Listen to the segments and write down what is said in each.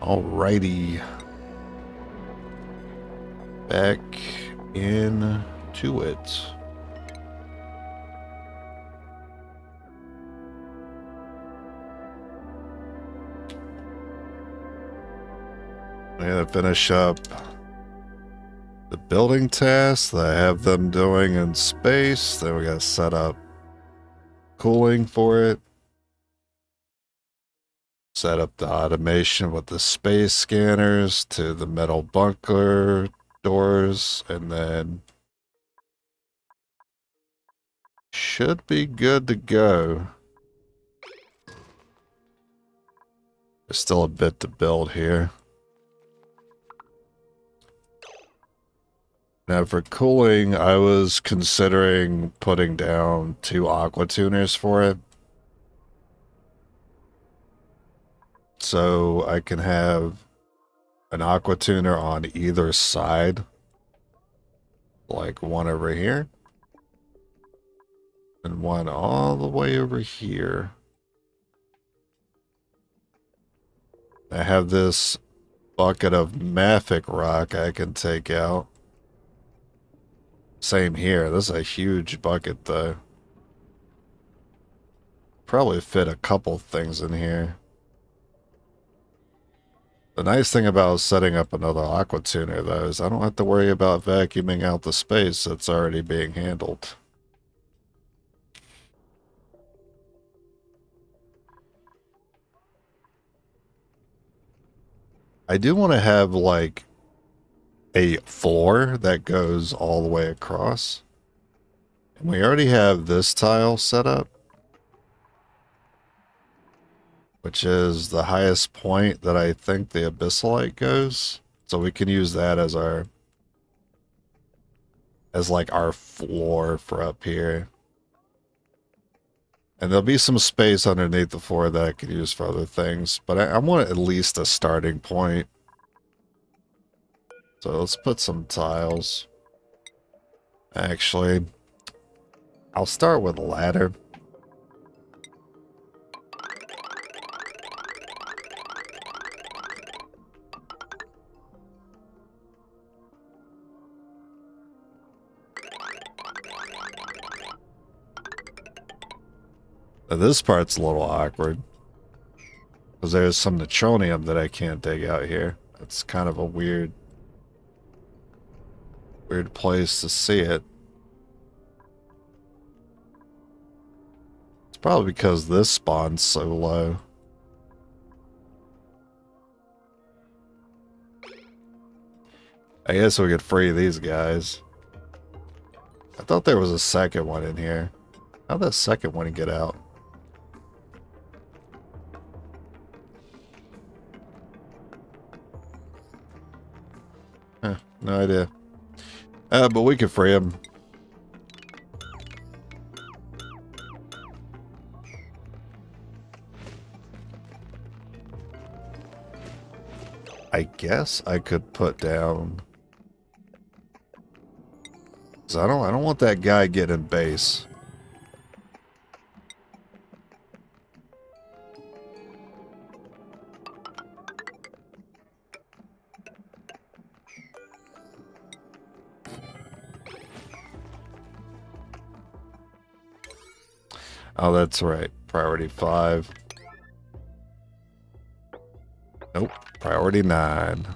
Alrighty. Back into it. I'm gonna finish up the building tasks that I have them doing in space. Then we gotta set up cooling for it. Set up the automation with the space scanners to the metal bunker doors, and then should be good to go. There's still a bit to build here. Now for cooling, I was considering putting down 2 aqua tuners for it. So I can have an aqua tuner on either side. Like one over here. And one all the way over here. I have this bucket of mafic rock I can take out. Same here. This is a huge bucket though. Probably fit a couple things in here. The nice thing about setting up another aqua tuner though is I don't have to worry about vacuuming out the space that's already being handled. I do want to have like a floor that goes all the way across. And we already have this tile set up, which is the highest point that I think the abyssalite goes. So we can use that as like our floor for up here. And there'll be some space underneath the floor that I could use for other things, but I want at least a starting point. So let's put some tiles. Actually, I'll start with a ladder. Now this part's a little awkward, because there's some neutronium that I can't dig out here. It's kind of a weird place to see it. It's probably because this spawn's so low. I guess we could free these guys. I thought there was a second one in here. How'd that second one get out? No idea. But we can free him. I guess I could put down... 'Cause I don't want that guy getting base. Oh, that's right. Priority 5. Nope. Priority 9.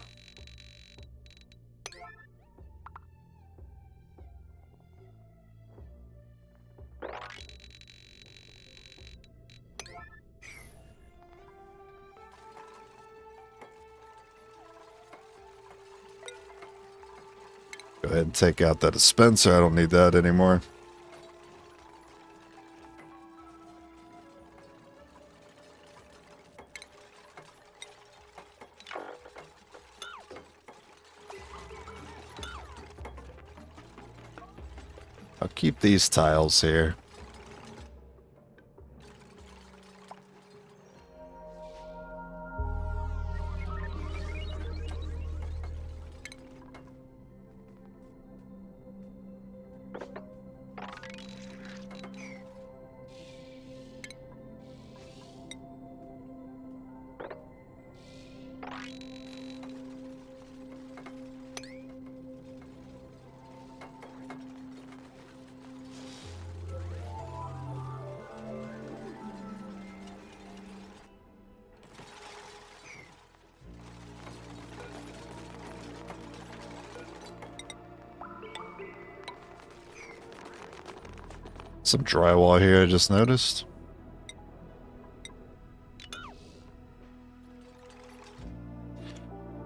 Go ahead and take out that dispenser. I don't need that anymore. I'll keep these tiles here. Some drywall here, I just noticed.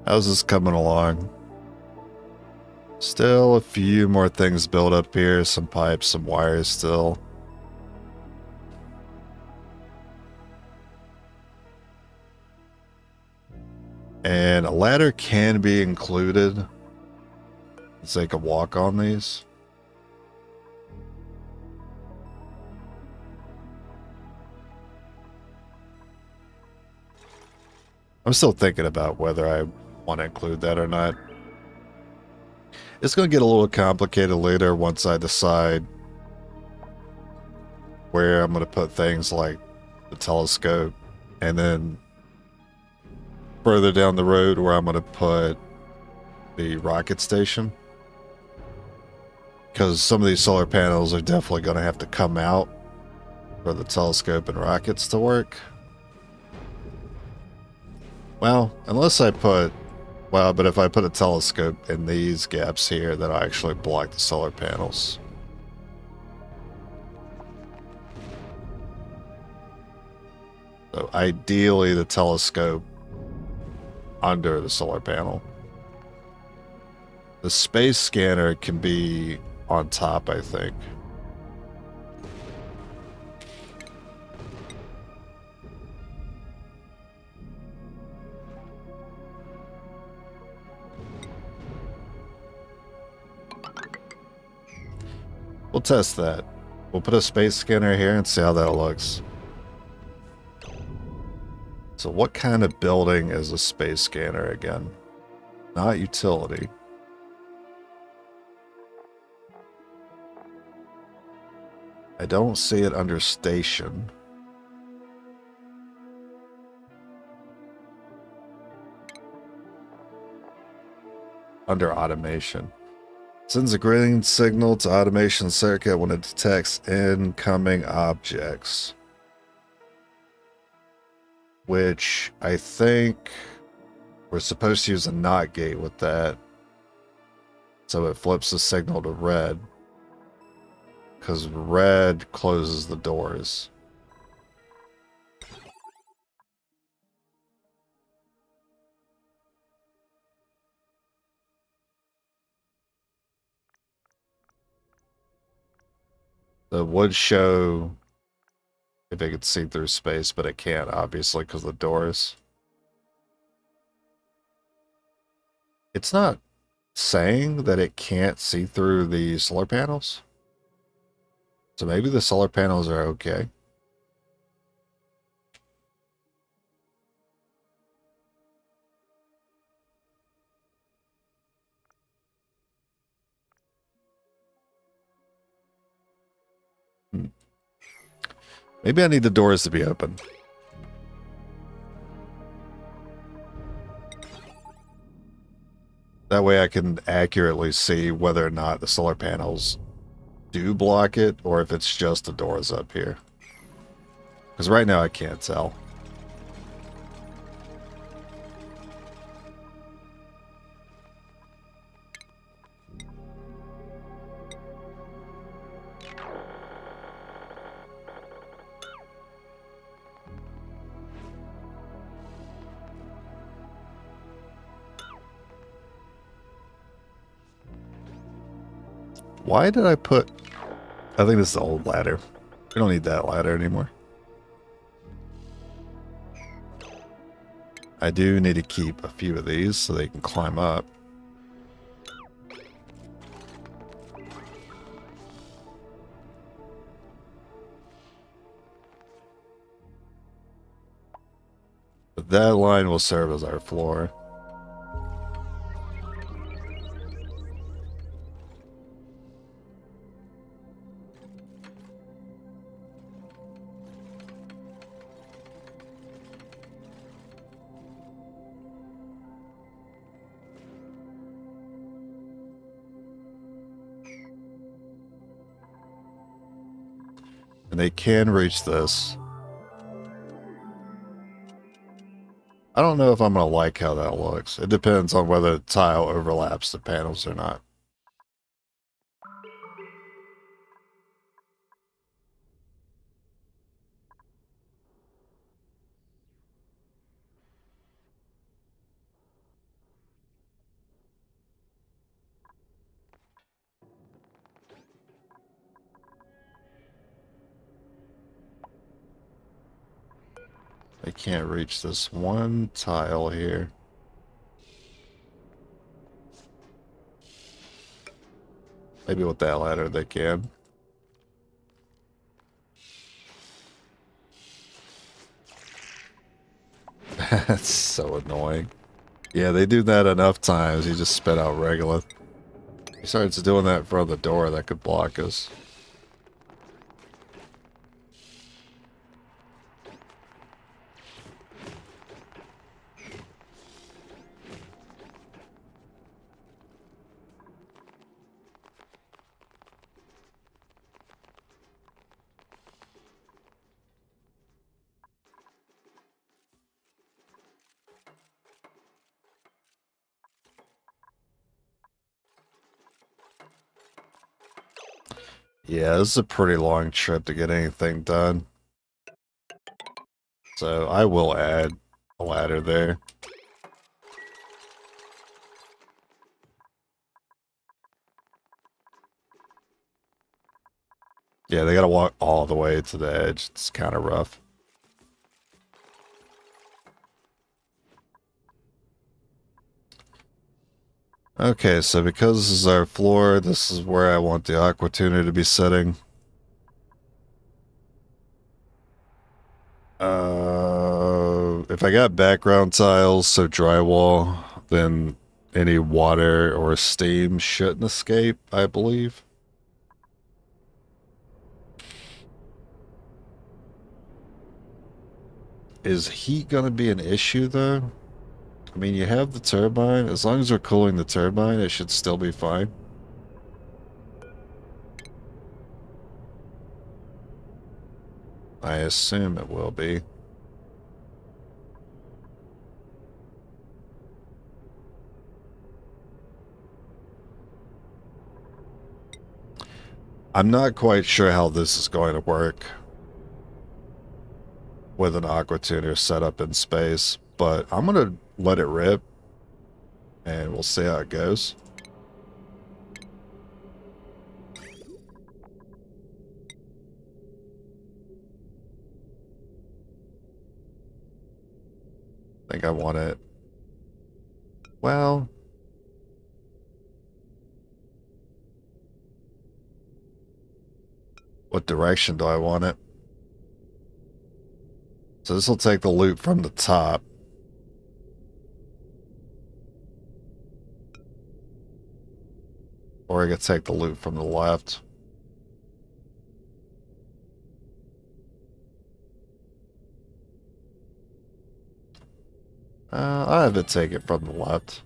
How's this coming along? Still a few more things built up here. Some pipes, some wires still. And a ladder can be included, so they can walk on these. I'm still thinking about whether I want to include that or not. It's going to get a little complicated later once I decide where I'm going to put things like the telescope, and then further down the road where I'm going to put the rocket station. Because some of these solar panels are definitely going to have to come out for the telescope and rockets to work. Well, unless I put... Well, but if I put a telescope in these gaps here, that'll actually block the solar panels. So ideally, the telescope under the solar panel. The space scanner can be on top, I think. We'll test that. We'll put a space scanner here and see how that looks. So what kind of building is a space scanner again? Not utility. I don't see it under station. Under automation. Sends a green signal to automation circuit when it detects incoming objects. Which I think we're supposed to use a NOT gate with that. So it flips the signal to red. Because red closes the doors. It would show if it could see through space, but it can't, obviously, because of the doors. It's not saying that it can't see through the solar panels. So maybe the solar panels are okay. Maybe I need the doors to be open. That way I can accurately see whether or not the solar panels do block it, or if it's just the doors up here. Because right now I can't tell. Why did I put... I think this is the old ladder. We don't need that ladder anymore. I do need to keep a few of these so they can climb up. But that line will serve as our floor. And they can reach this. I don't know if I'm going to like how that looks. It depends on whether the tile overlaps the panels or not. I can't reach this one tile here. Maybe with that ladder they can. That's so annoying. Yeah, they do that enough times. You just spit out regolith. He starts doing that in front of the door that could block us. Yeah, this is a pretty long trip to get anything done. So I will add a ladder there. Yeah, they gotta walk all the way to the edge. It's kind of rough. Okay, so because this is our floor, this is where I want the aqua tuner to be sitting. If I got background tiles, so drywall, then any water or steam shouldn't escape, I believe. Is heat gonna be an issue though? I mean, you have the turbine. As long as we're cooling the turbine, it should still be fine. I assume it will be. I'm not quite sure how this is going to work with an aqua tuner set up in space, but I'm going to let it rip and we'll see how it goes. I think I want it. Well, what direction do I want it? So this will take the loot from the top. Or I could take the loot from the left. I'll have it take it from the left.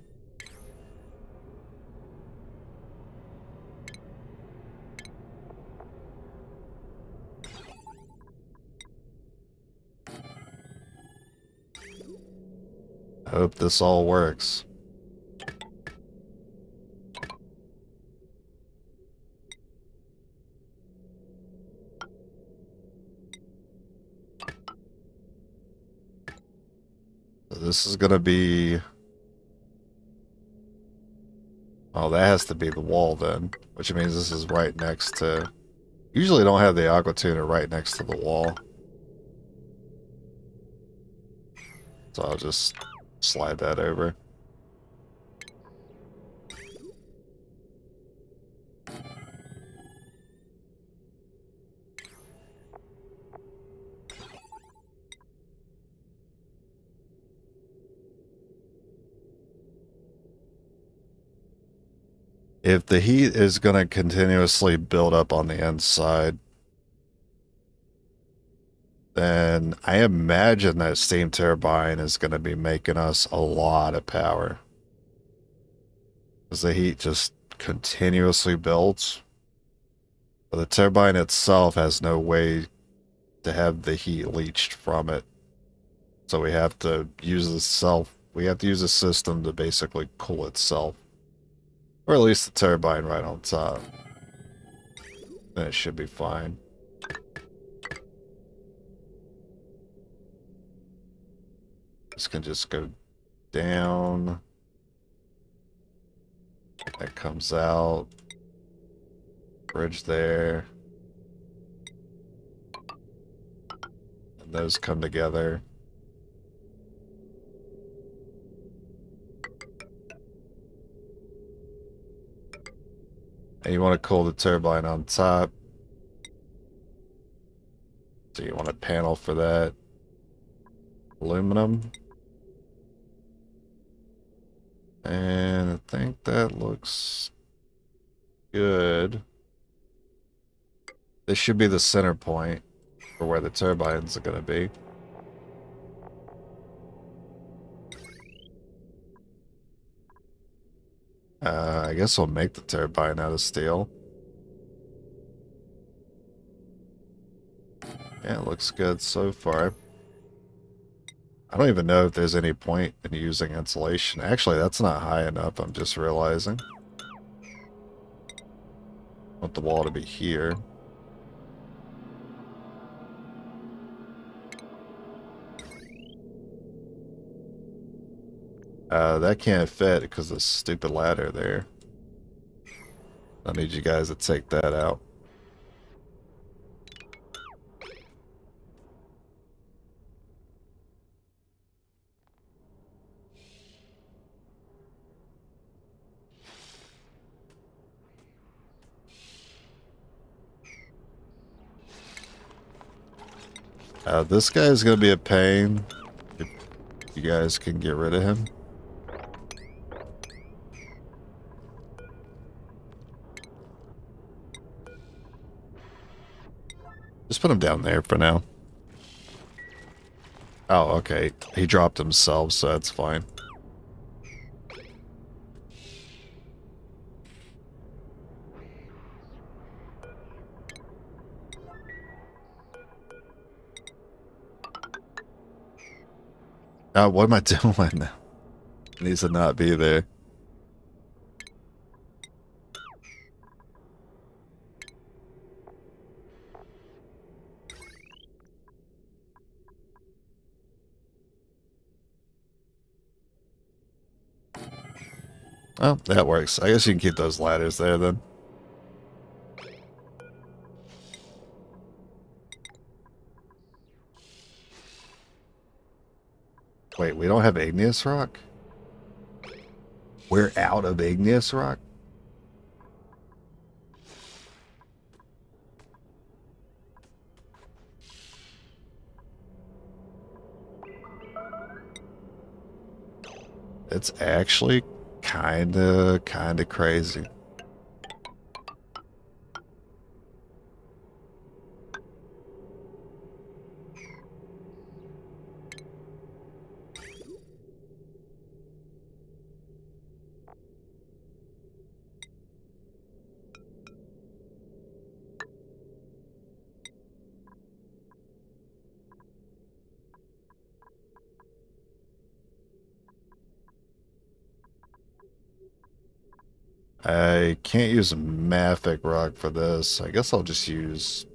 I hope this all works. So this is gonna be... Oh, that has to be the wall then, which means this is right next to... Usually don't have the aqua tuner right next to the wall. So I'll just slide that over. If the heat is going to continuously build up on the inside, then I imagine that steam turbine is going to be making us a lot of power. Because the heat just continuously builds. But the turbine itself has no way to have the heat leached from it. So we have to use the system to basically cool itself. Or at least the turbine right on top. Then it should be fine. This can just go down. That comes out. Bridge there. And those come together. And you want to cool the turbine on top. So you want a panel for that. Aluminum. And I think that looks good. This should be the center point for where the turbines are going to be. I guess we'll make the turbine out of steel. Yeah, it looks good so far. I don't even know if there's any point in using insulation. Actually, that's not high enough, I'm just realizing. I want the wall to be here. That can't fit because of the stupid ladder there. I need you guys to take that out. This guy is going to be a pain if you guys can get rid of him. Just put him down there for now. Oh, okay. He dropped himself, so that's fine. What am I doing? It needs to not be there. Oh, that works. I guess you can keep those ladders there then. Wait, we don't have igneous rock? We're out of igneous rock? It's actually kinda crazy. I can't use mafic rock for this. I guess I'll just use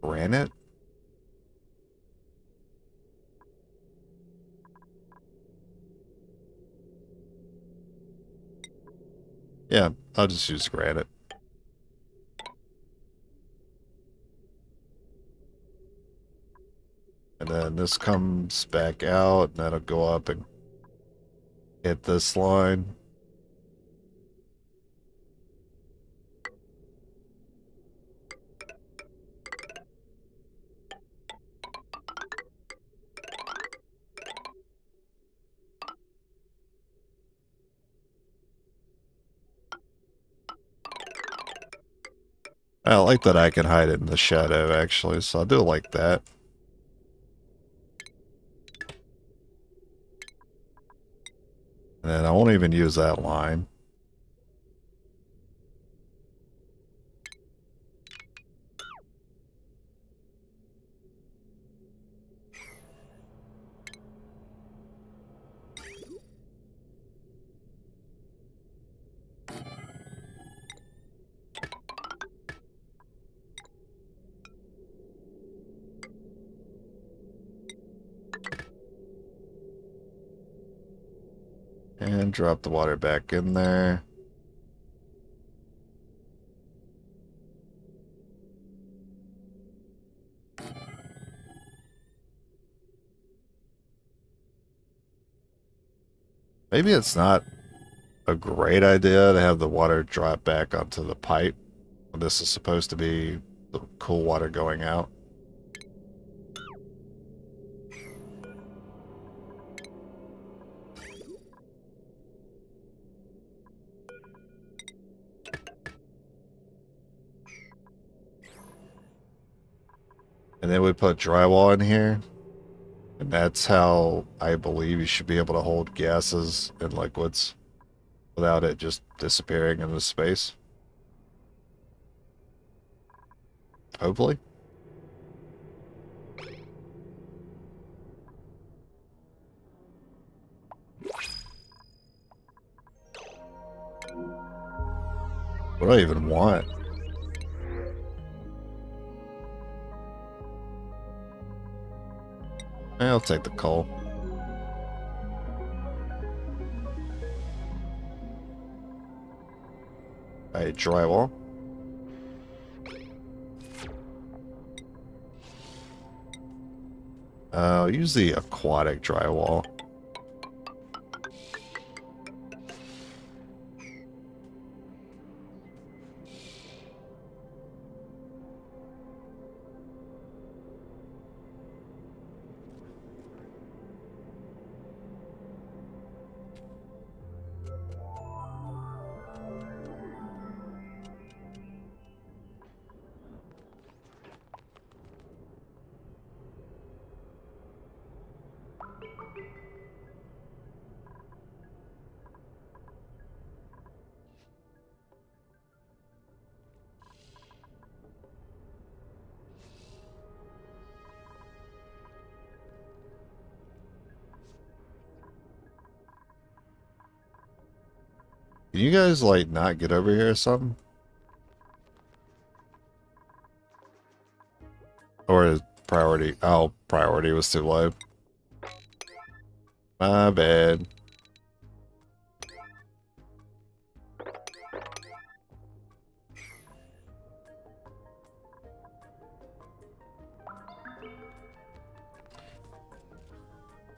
granite. Yeah, I'll just use granite. And then this comes back out, and that'll go up and hit this line. I like that I can hide it in the shadow, actually, so I'll do it like that. And then I won't even use that line. And drop the water back in there. Maybe it's not a great idea to have the water drop back onto the pipe when this is supposed to be the cool water going out. And then we put drywall in here. And that's how I believe you should be able to hold gases and liquids without it just disappearing into space. Hopefully. What do I even want? I'll take the coal. Alright, drywall. I'll use the aquatic drywall. Can you guys, like, not get over here or something? Or is priority... Oh, priority was too low. My bad.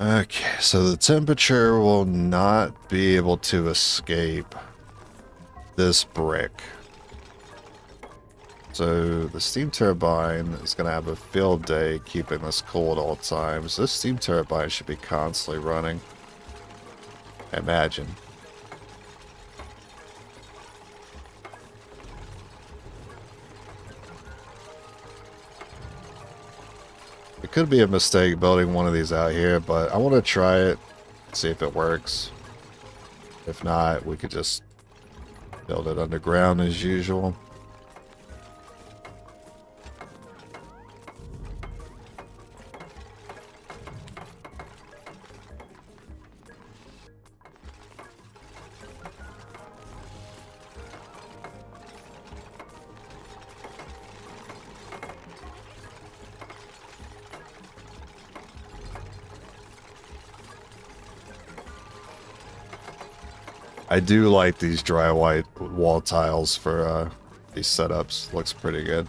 Okay, so the temperature will not be able to escape this brick. So the steam turbine is going to have a field day keeping this cool at all times. This steam turbine should be constantly running. Imagine. It could be a mistake building one of these out here, but I want to try it, see if it works. If not, we could just build it underground as usual. I do like these dry white wall tiles for these setups. Looks pretty good.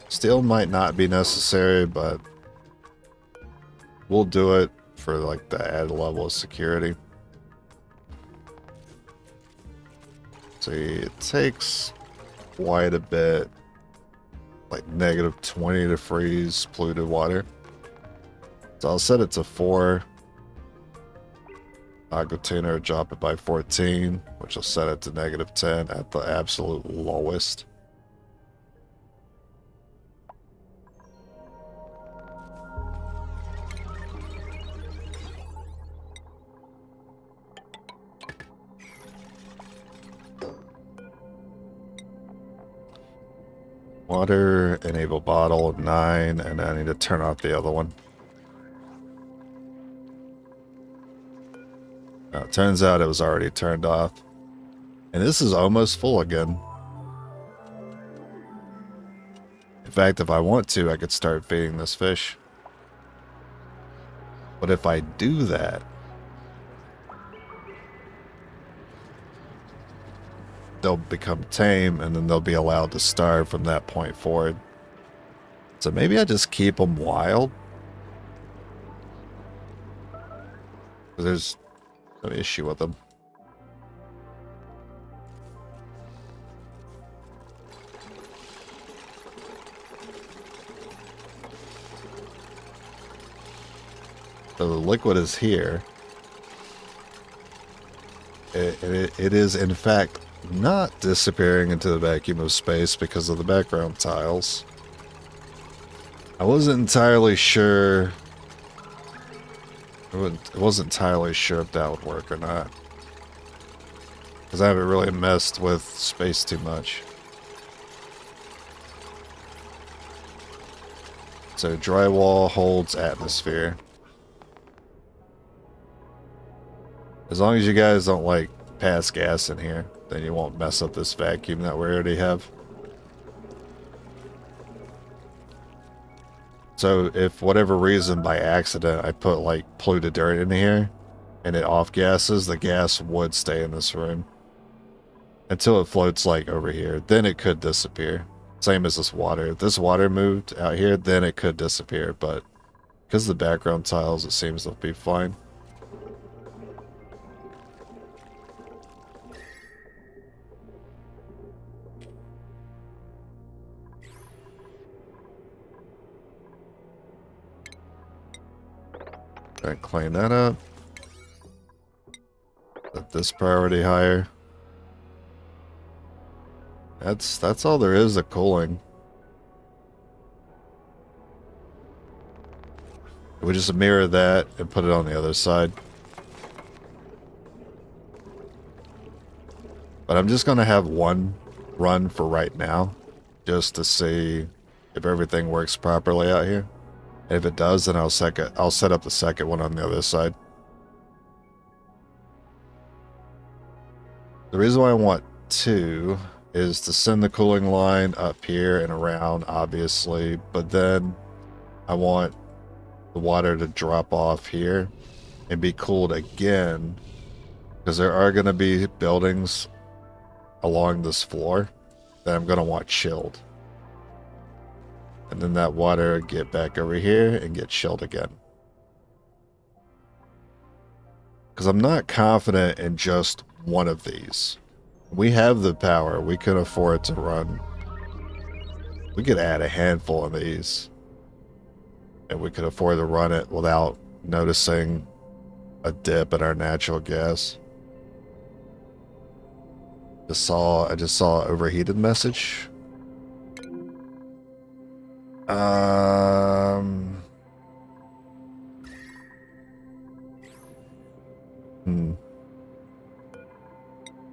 Steel might not be necessary, but we'll do it for like the added level of security. See, it takes quite a bit, like -20 to freeze polluted water. So I'll set it to 4. Aqua Tuner, drop it by 14, which will set it to -10 at the absolute lowest. Water, enable bottle, 9, and I need to turn off the other one. It turns out it was already turned off. And this is almost full again. In fact, if I want to, I could start feeding this fish. But if I do that, they'll become tame and then they'll be allowed to starve from that point forward. So maybe I just keep them wild. There's no issue with them. So the liquid is here. It is, in fact, not disappearing into the vacuum of space because of the background tiles. I wasn't entirely sure. I wasn't entirely sure if that would work or not. Because I haven't really messed with space too much. So drywall holds atmosphere. As long as you guys don't like pass gas in here, then you won't mess up this vacuum that we already have. So if whatever reason by accident I put like polluted dirt in here and it off gases, the gas would stay in this room until it floats like over here. Then it could disappear. Same as this water. If this water moved out here, then it could disappear. But because of the background tiles, it seems to be fine. Right, clean that up. Set this priority higher. That's all there is to cooling. We just mirror that and put it on the other side. But I'm just gonna have one run for right now, just to see if everything works properly out here. And if it does, then I'll set up the second one on the other side. The reason why I want two is to send the cooling line up here and around, obviously, but then I want the water to drop off here and be cooled again, because there are going to be buildings along this floor that I'm going to want chilled. And then that water get back over here and get chilled again. Because I'm not confident in just one of these. We have the power. We can afford to run. We could add a handful of these. And we could afford to run it without noticing a dip in our natural gas. I just saw an overheated message.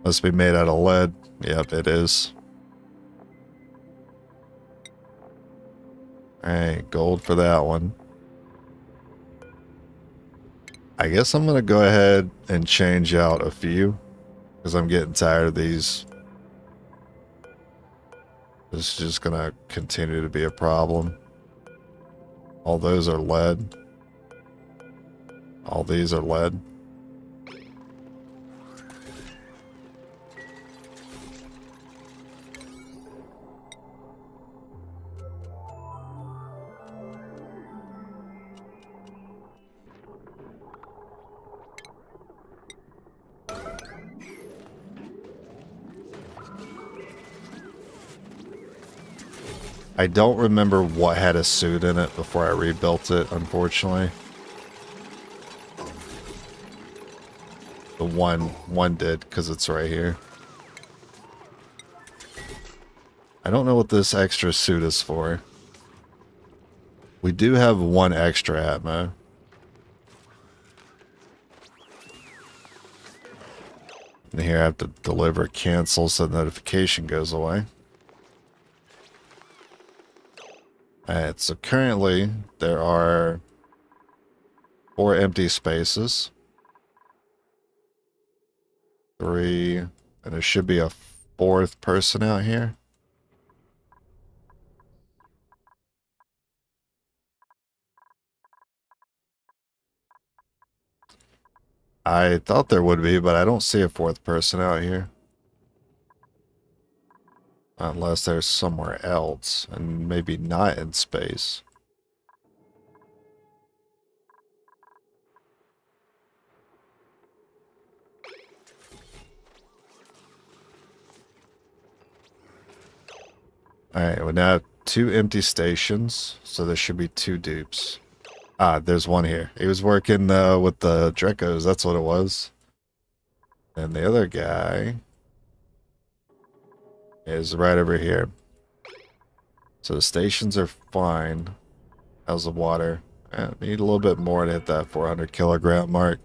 Must be made out of lead. Yep, it is. Alright, gold for that one. I guess I'm gonna go ahead and change out a few, because I'm getting tired of these. This is just gonna continue to be a problem. All those are lead. All these are lead. I don't remember what had a suit in it before I rebuilt it, unfortunately. The one did, because it's right here. I don't know what this extra suit is for. We do have one extra atmo. And here I have to deliver cancel so the notification goes away. Alright, so currently there are 4 empty spaces. 3, and there should be a 4th person out here. I thought there would be, but I don't see a fourth person out here. Unless there's somewhere else, and maybe not in space. Alright, we now have 2 empty stations, so there should be 2 dupes. Ah, there's one here. He was working with the Drekos, that's what it was. And the other guy is right over here. So the stations are fine. How's the water? Need a little bit more to hit that 400 kilogram mark.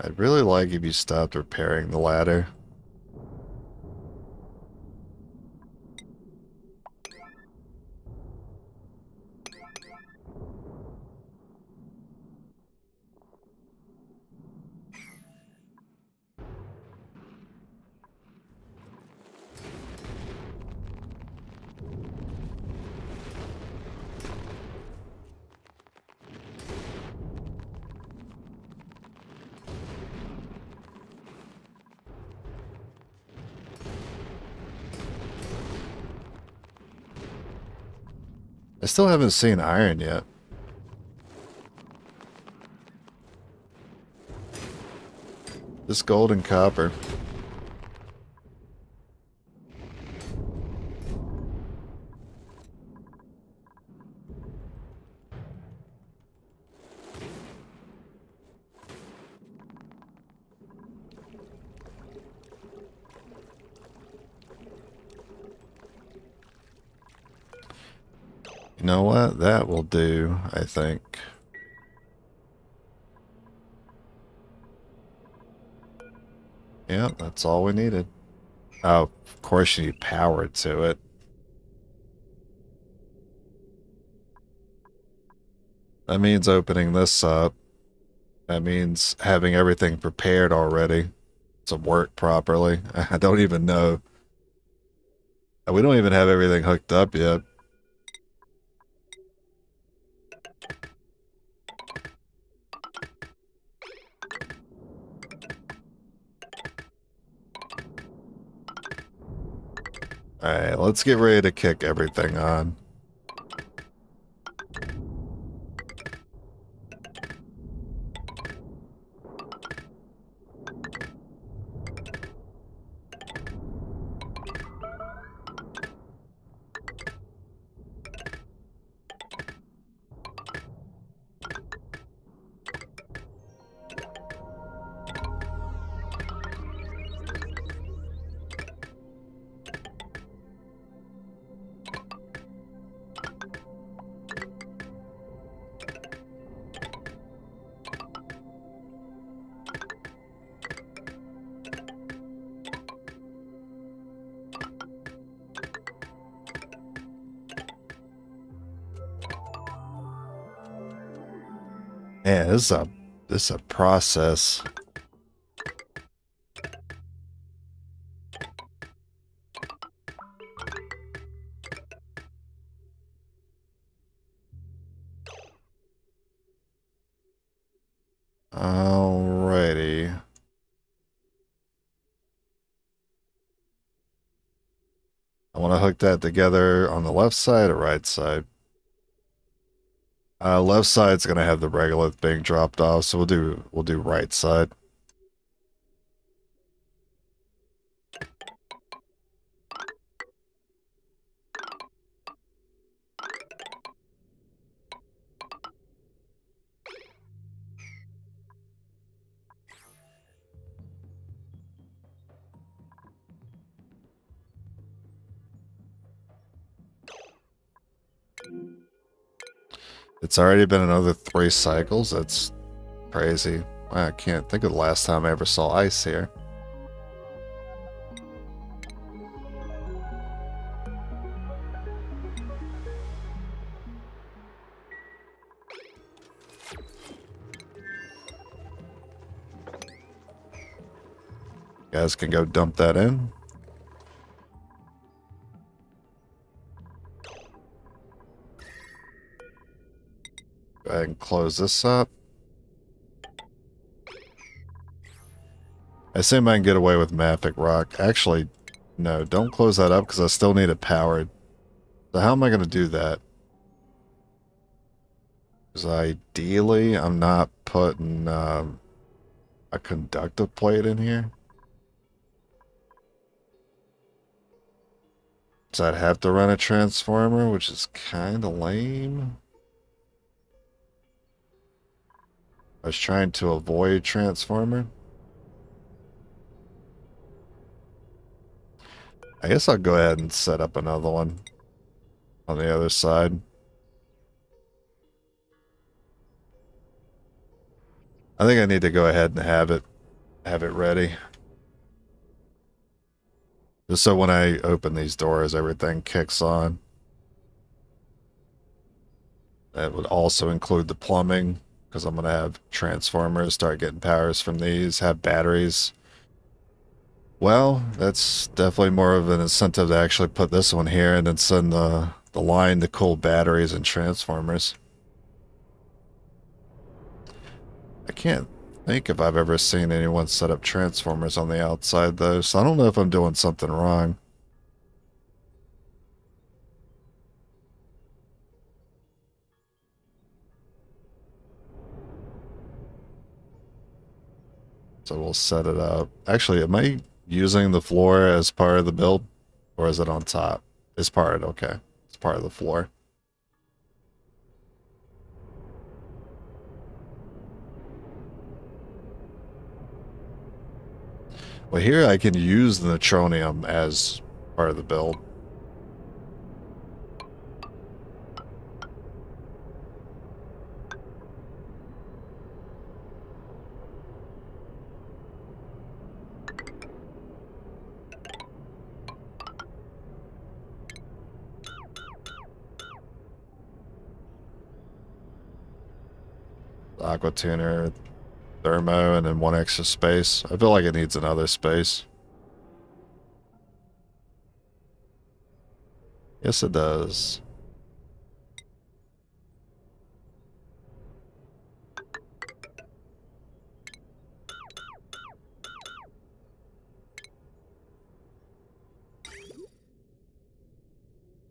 I'd really like if you stopped repairing the ladder. I still haven't seen iron yet. Just gold and copper. You know what? That will do, I think. Yeah, that's all we needed. Oh, of course you need power to it. That means opening this up. That means having everything prepared already to work properly. I don't even know. We don't even have everything hooked up yet. Alright, let's get ready to kick everything on. Man, this is a process. Alrighty. I want to hook that together on the left side or right side. Left side's gonna have the regolith being dropped off, so we'll do right side. It's already been another 3 cycles. That's crazy. I can't think of the last time I ever saw ice here. guys can go dump that in. Go ahead and close this up. I assume I can get away with Mafic Rock. Actually, no, don't close that up because I still need it powered. So how am I going to do that? Because ideally, I'm not putting a conductive plate in here. So I'd have to run a transformer, which is kind of lame. I was trying to avoid transformer. I guess I'll go ahead and set up another one on the other side. I think I need to go ahead and have it ready. Just so when I open these doors, everything kicks on. That would also include the plumbing, because I'm going to have transformers, start getting powers from these, have batteries. Well, that's definitely more of an incentive to actually put this one here and then send the line to cool batteries and transformers. I can't think if I've ever seen anyone set up transformers on the outside, though, so I don't know if I'm doing something wrong. So we'll set it up. Actually, am I using the floor as part of the build? Or is it on top? It's part of it, okay. It's part of the floor. Well, here I can use the neutronium as part of the build. Aqua tuner, thermo, and then one extra space. I feel like it needs another space. Yes, it does.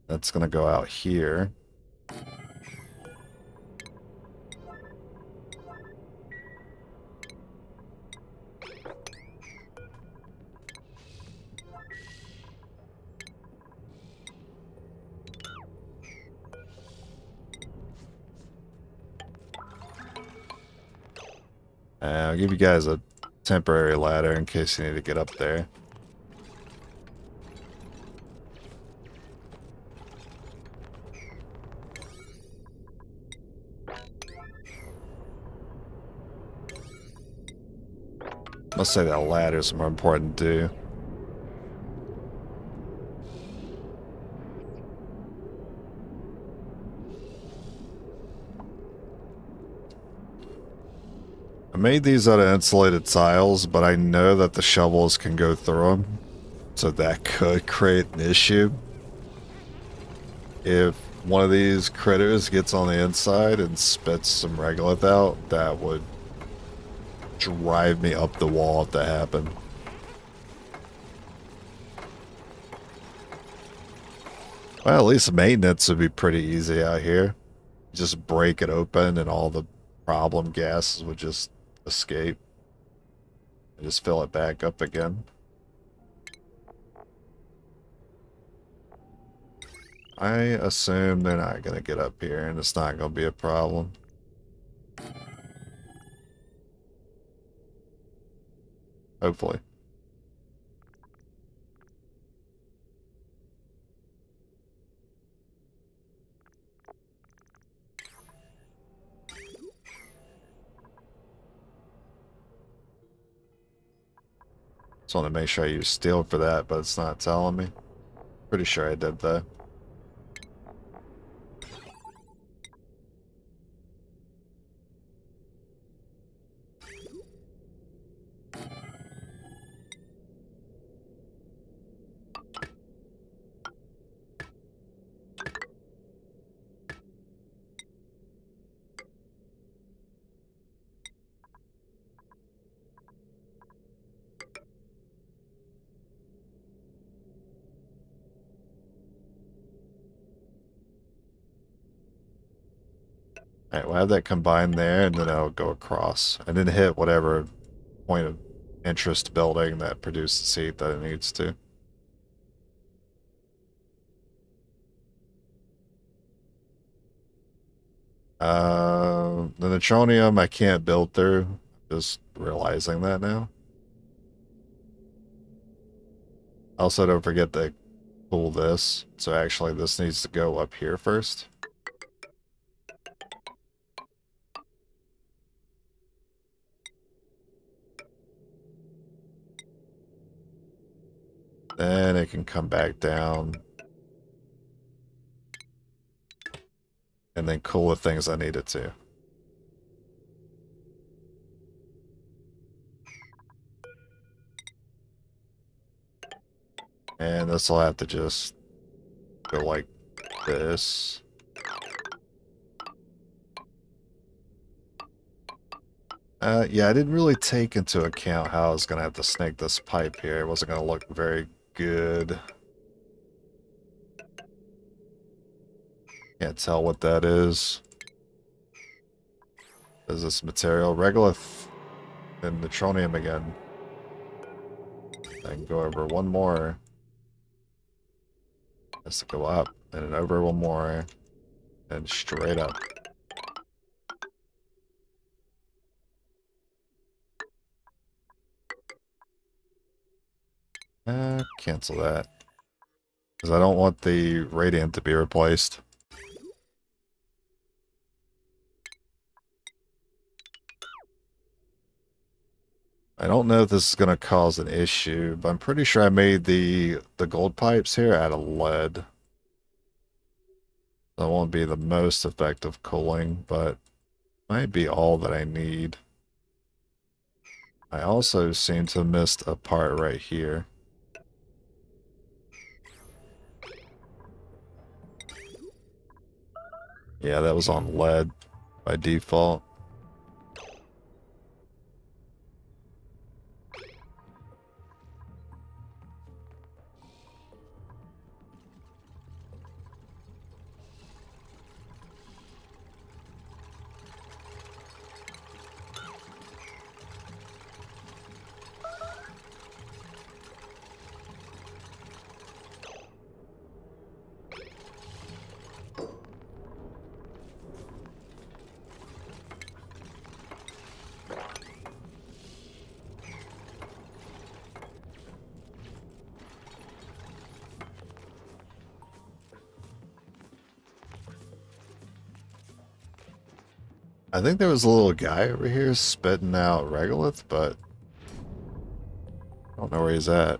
That's gonna go out here. I'll give you guys a temporary ladder in case you need to get up there. Must say that ladder's more important too. I made these out of insulated tiles, but I know that the shovels can go through them. So that could create an issue. If one of these critters gets on the inside and spits some regolith out, that would drive me up the wall if that happened. Well, at least maintenance would be pretty easy out here. Just break it open and all the problem gases would just escape. And just fill it back up again. I assume they're not going to get up here and it's not going to be a problem. Hopefully. Just want to make sure I use steel for that, but it's not telling me. Pretty sure I did though. Alright, we'll have that combined there, and then I'll go across. And then hit whatever point of interest building that produces heat that it needs to. The neutronium I can't build through. Just realizing that now. Also, don't forget to pull this. So actually, this needs to go up here first. Then it can come back down. And then cool the things I need it to. And this will have to just go like this. Yeah, I didn't really take into account how I was going to have to snake this pipe here. It wasn't going to look very good. Can't tell what that is. Is this material? Regolith and neutronium again. I can go over one more. Has to go up, and then over one more, and straight up. Cancel that. Because I don't want the radiant to be replaced. I don't know if this is going to cause an issue, but I'm pretty sure I made the gold pipes here out of lead. That won't be the most effective cooling, but might be all that I need. I also seem to have missed a part right here. Yeah, that was on lead by default. I think there was a little guy over here spitting out regolith, but I don't know where he's at.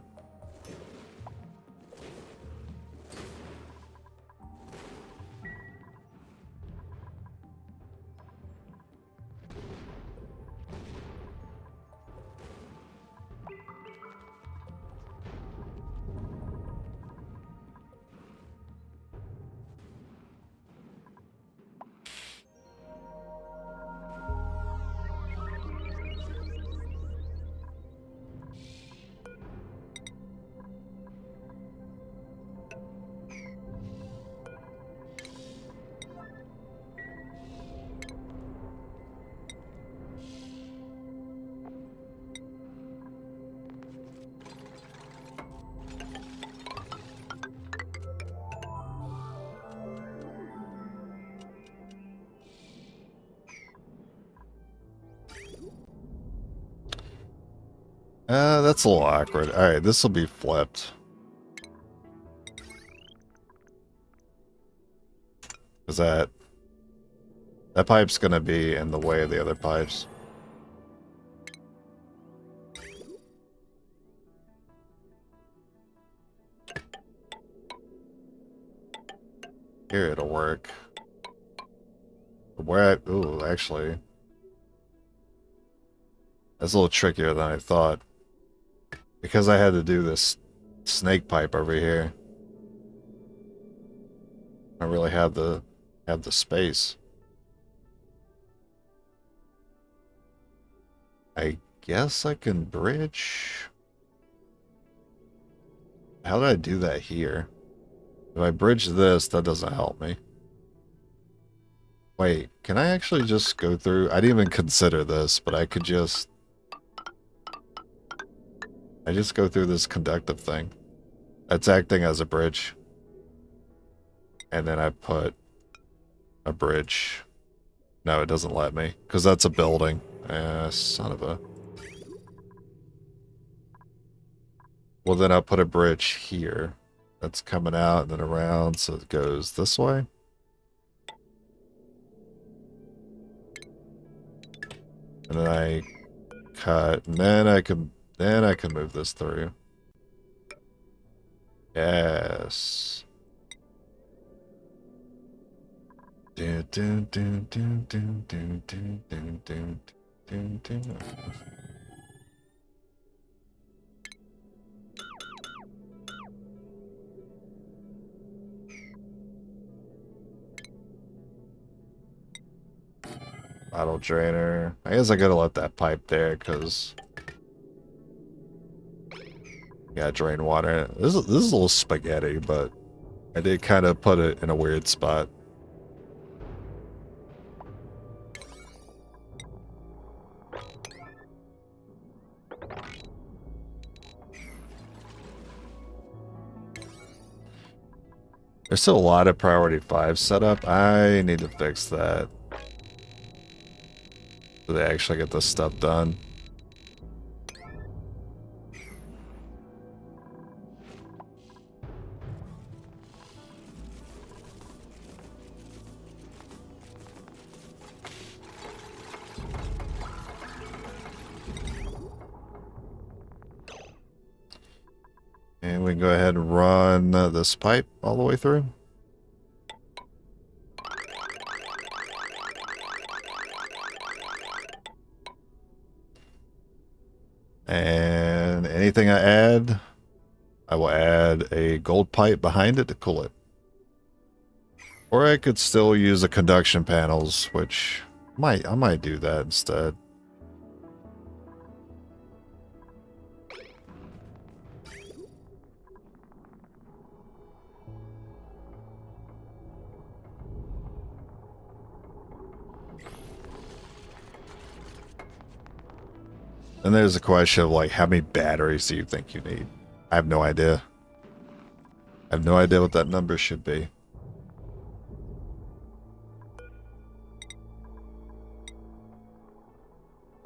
That's a little awkward. Alright, this will be flipped. Because that pipe's gonna be in the way of the other pipes. Here it'll work. Ooh, actually. That's a little trickier than I thought. Because I had to do this snake pipe over here. I don't really have the space. I guess I can bridge. How did I do that here? If I bridge this, that doesn't help me. Wait, can I actually just go through? I didn't even consider this, but I could just... I just go through this conductive thing. That's acting as a bridge. And then I put a bridge. No, it doesn't let me, because that's a building. Son of a... Well, then I'll put a bridge here. That's coming out and then around, so it goes this way. And then I cut, and then I can move this through. Yes. Dun, dun, dun, dun, dun, dun, dun, dun, dun, dun, dun. Bottle drainer. I guess I gotta let that pipe there because gotta drain water. This is a little spaghetti, but I did kind of put it in a weird spot. There's still a lot of priority 5 set up. I need to fix that. So they actually get this stuff done. And we can go ahead and run this pipe all the way through. And anything I add, I will add a gold pipe behind it to cool it. Or I could still use the conduction panels, which I might do that instead. And there's a question of like, how many batteries do you think you need? I have no idea. I have no idea what that number should be.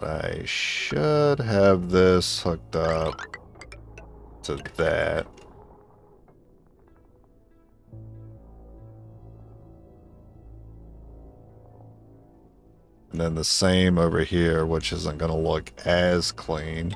I should have this hooked up to that. And then the same over here, which isn't going to look as clean.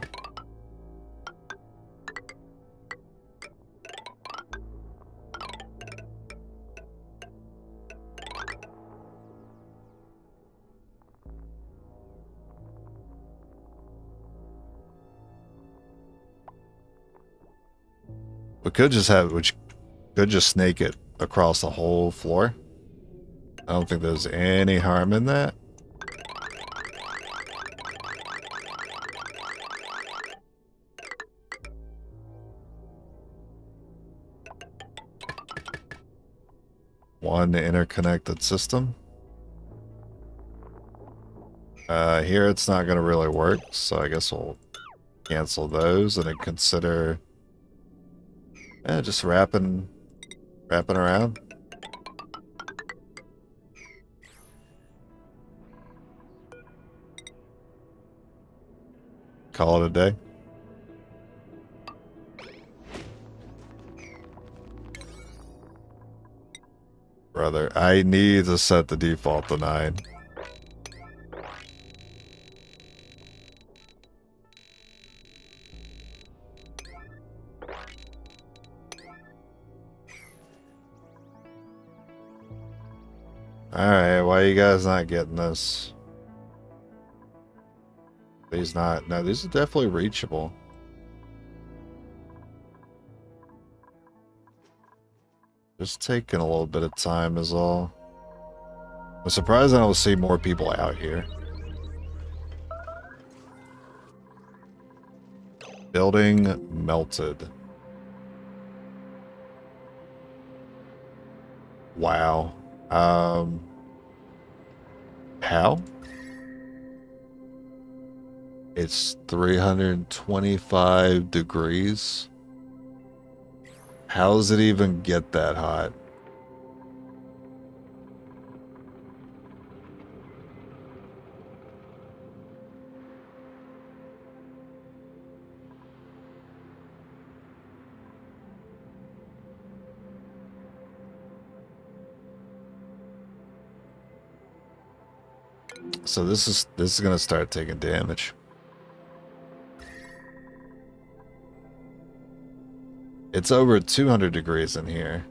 We could just have, which could just snake it across the whole floor. I don't think there's any harm in that. One interconnected system. Here it's not going to really work, so I guess we'll cancel those and then consider just wrapping around. Call it a day. Brother, I need to set the default to 9. Alright, why are you guys not getting this? These not. No, these are definitely reachable. Just taking a little bit of time is all. I'm surprised I don't see more people out here. Building melted. Wow. How? It's 325 degrees. How does it even get that hot? So this is gonna start taking damage. It's over 200 degrees in here.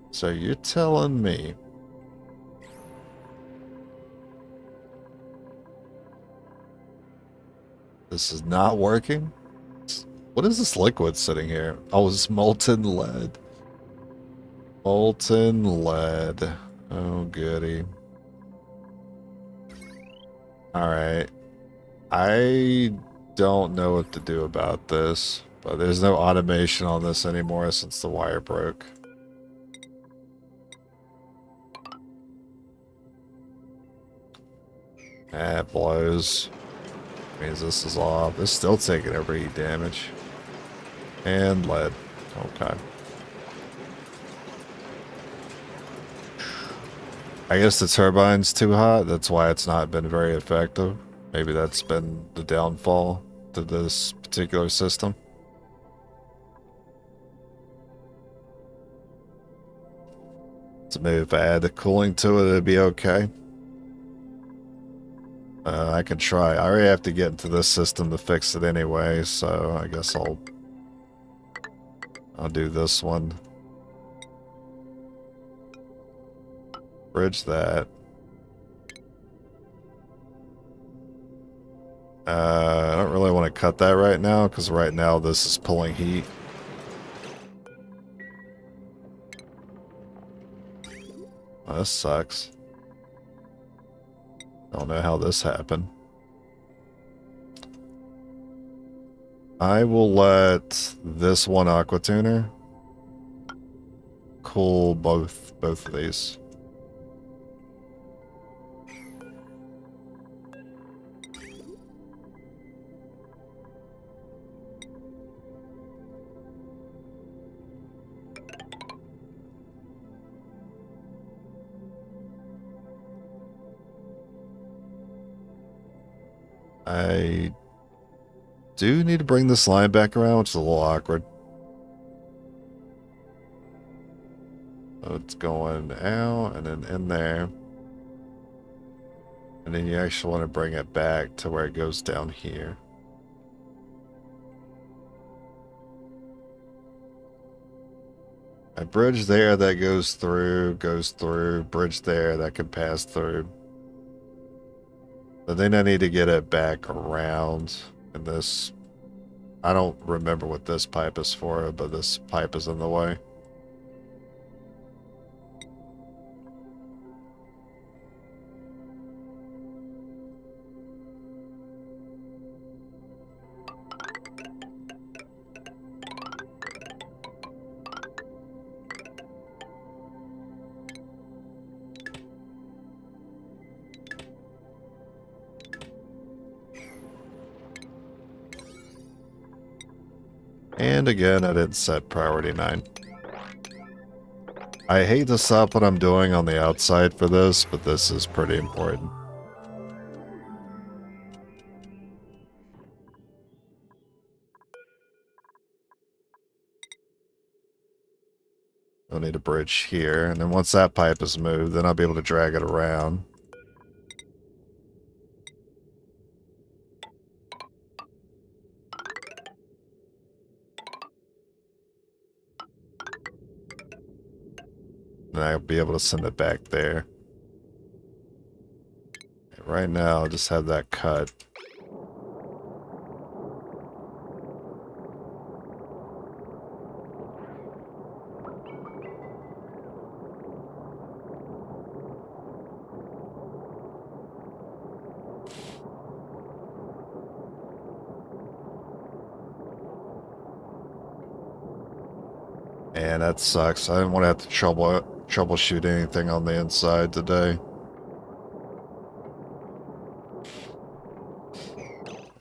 So you're telling me this is not working? What is this liquid sitting here? Oh, it's molten lead. Molten lead. Oh, goody. Alright. I don't know what to do about this, but there's no automation on this anymore since the wire broke. That blows. Means this is off. It's still taking overheat damage. And lead. Okay. I guess the turbine's too hot. That's why it's not been very effective. Maybe that's been the downfall to this particular system. So maybe if I add the cooling to it, it'd be okay. I can try. I already have to get into this system to fix it anyway, so I guess I'll do this one. Bridge that. I don't really want to cut that right now, because right now this is pulling heat. Oh, this sucks. Don't know how this happened. I will let this one aqua tuner cool both of these. I do need to bring this line back around, which is a little awkward. So it's going out and then in there. And then you actually want to bring it back to where it goes down here. A bridge there that goes through, bridge there that can pass through. But then I need to get it back around. And this, I don't remember what this pipe is for, but this pipe is in the way. And again, I didn't set priority 9. I hate to stop what I'm doing on the outside for this, but this is pretty important. I'll need a bridge here, and then once that pipe is moved, then I'll be able to drag it around. And I'll be able to send it back there. Right now, I'll just have that cut. And that sucks. I didn't want to have to troubleshoot anything on the inside today.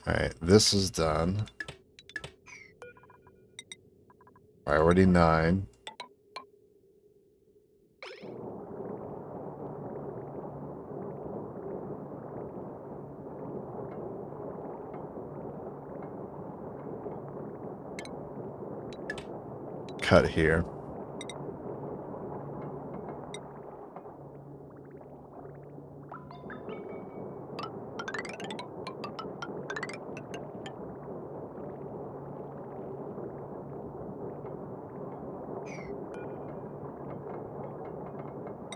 Alright, this is done. Priority 9. Cut here.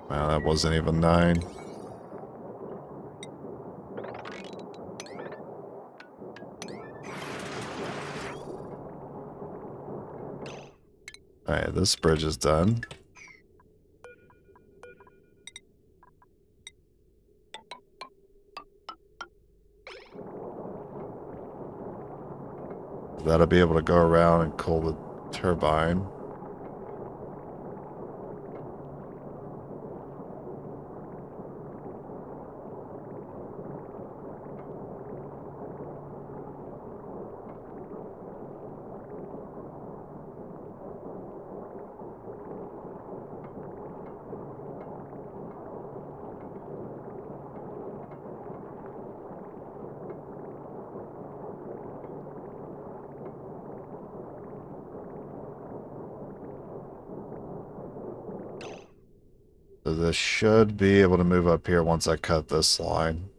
Wow, that wasn't even 9. Alright, this bridge is done. That'll be able to go around and cool the turbine. So this should be able to move up here once I cut this line.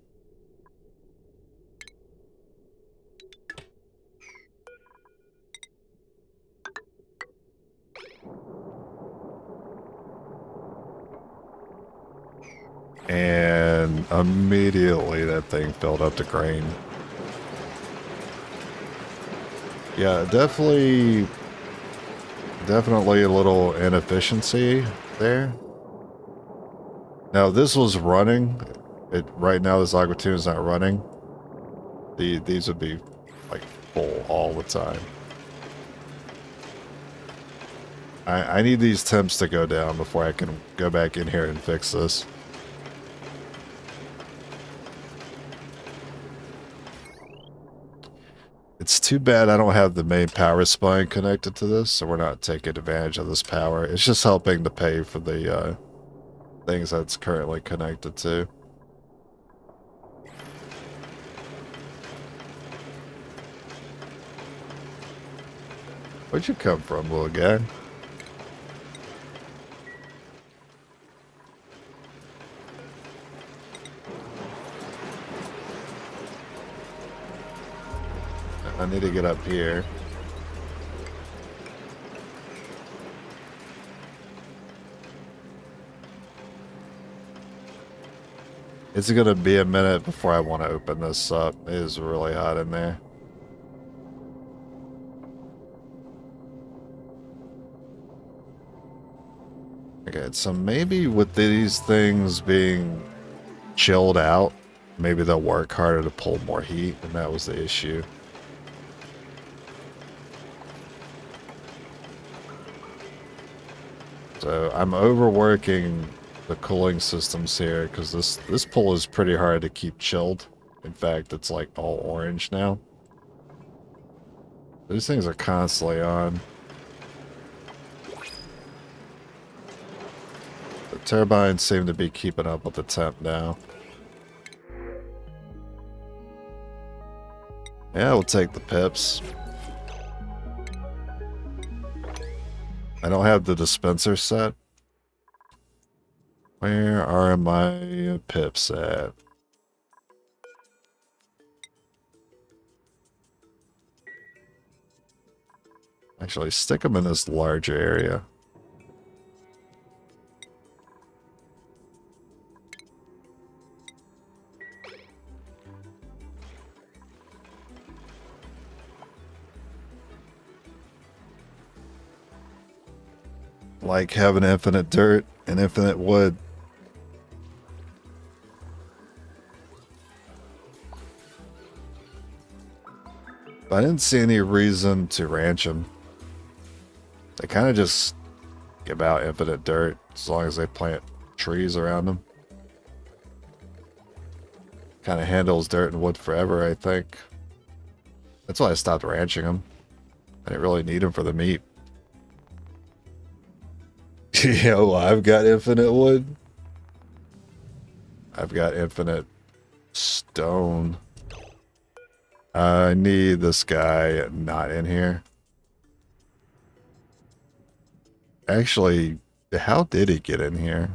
And immediately that thing filled up to grain. Yeah, definitely a little inefficiency there. Now, this was running. Right now, this Aqua Tune is not running. These would be like full all the time. I need these temps to go down before I can go back in here and fix this. It's too bad I don't have the main power spine connected to this, so we're not taking advantage of this power. It's just helping to pay for the things that's currently connected to. Where'd you come from, little guy? I need to get up here. It's gonna be a minute before I want to open this up. It is really hot in there. Okay, so maybe with these things being chilled out, maybe they'll work harder to pull more heat, and that was the issue. So I'm overworking the cooling systems here because this pull is pretty hard to keep chilled. In fact, it's like all orange now. These things are constantly on. The turbines seem to be keeping up with the temp now. Yeah, we'll take the pips. I don't have the dispenser set. Where are my pips at? Actually, stick them in this larger area. Like having infinite dirt and infinite wood. I didn't see any reason to ranch them. They kind of just give out infinite dirt as long as they plant trees around them. Kind of handles dirt and wood forever, I think. That's why I stopped ranching them. I didn't really need them for the meat. Yo, I've got infinite wood. I've got infinite stone. I need this guy not in here. Actually, how did he get in here?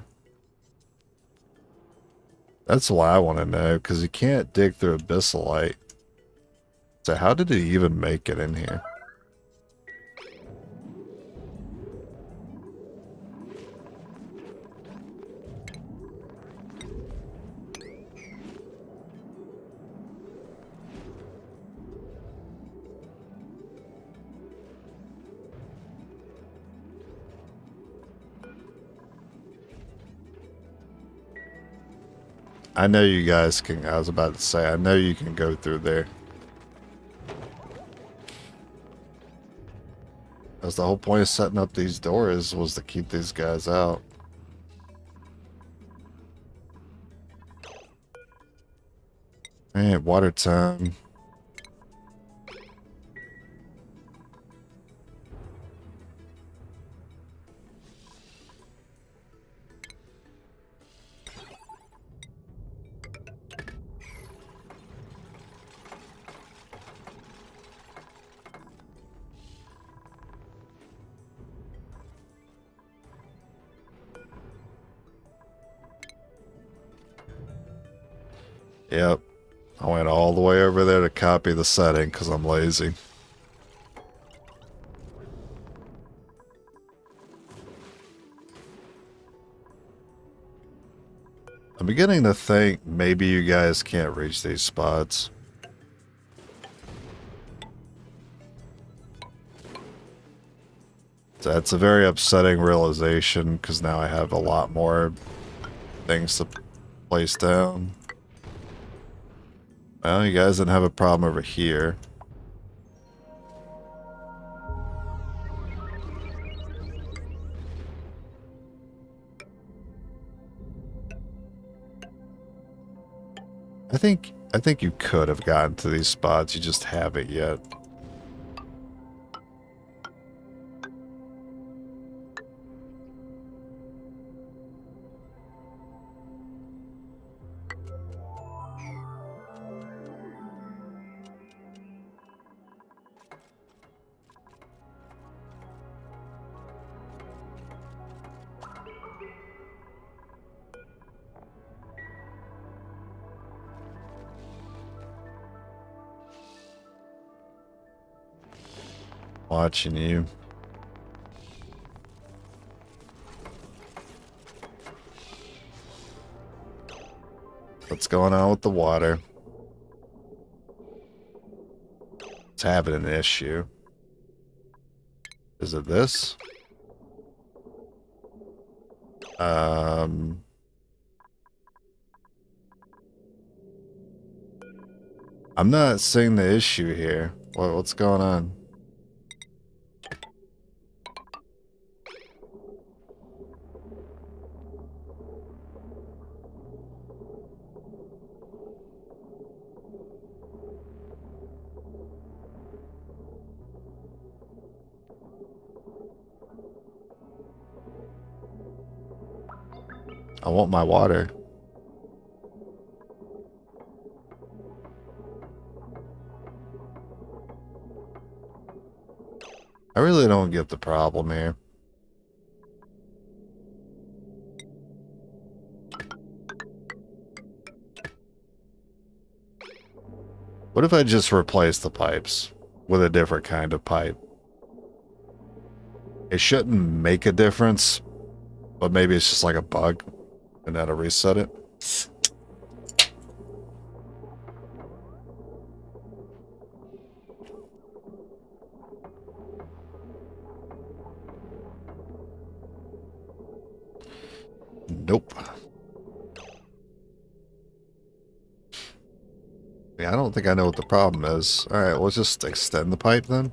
That's why I want to know, because he can't dig through abyssalite. So how did he even make it in here? I know you guys can, I was about to say, I know you can go through there. That's the whole point of setting up these doors, was to keep these guys out. Man, water time. Yep. I went all the way over there to copy the setting because I'm lazy. I'm beginning to think maybe you guys can't reach these spots. That's a very upsetting realization because now I have a lot more things to place down. Well, you guys didn't have a problem over here. I think you could have gotten to these spots, you just haven't yet. Watching you. What's going on with the water? It's having an issue. Is it this? I'm not seeing the issue here. What's going on? I want my water. I really don't get the problem here. What if I just replace the pipes with a different kind of pipe? It shouldn't make a difference, but maybe it's just like a bug, and that'll reset it. Nope. Yeah, I don't think I know what the problem is. Alright, let's just extend the pipe then.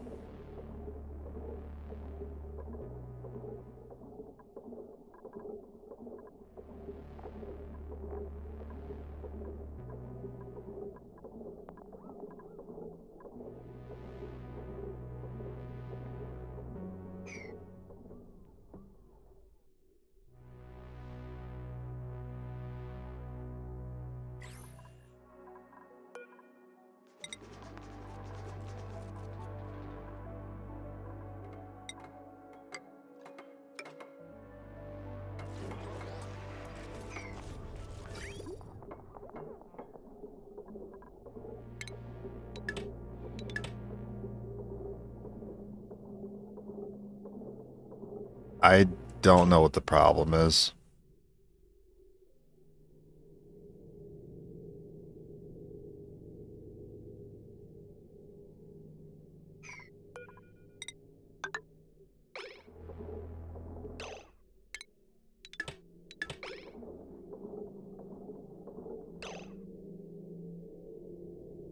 I don't know what the problem is.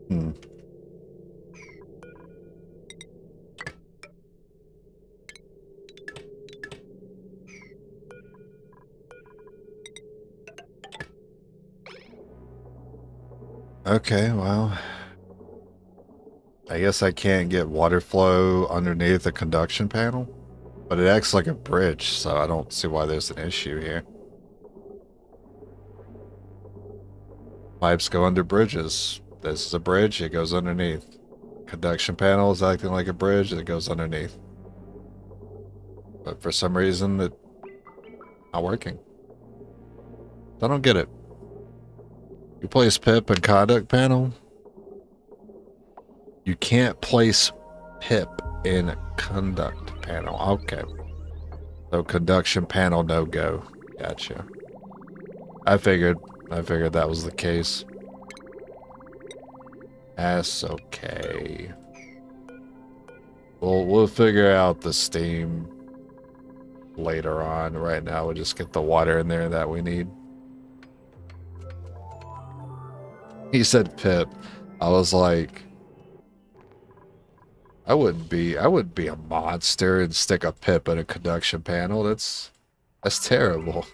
Hmm. Okay, well, I guess I can't get water flow underneath the conduction panel, but it acts like a bridge, so I don't see why there's an issue here. Pipes go under bridges. This is a bridge, it goes underneath. Conduction panel is acting like a bridge, it goes underneath. But for some reason, it's not working. I don't get it. You place PIP and conduct panel? You can't place PIP in conduct panel. Okay. So conduction panel no go. Gotcha. I figured that was the case. That's okay. We'll figure out the steam later on. Right now we'll just get the water in there that we need. He said PIP. I was like, I wouldn't be a monster and stick a PIP in a conduction panel. That's terrible.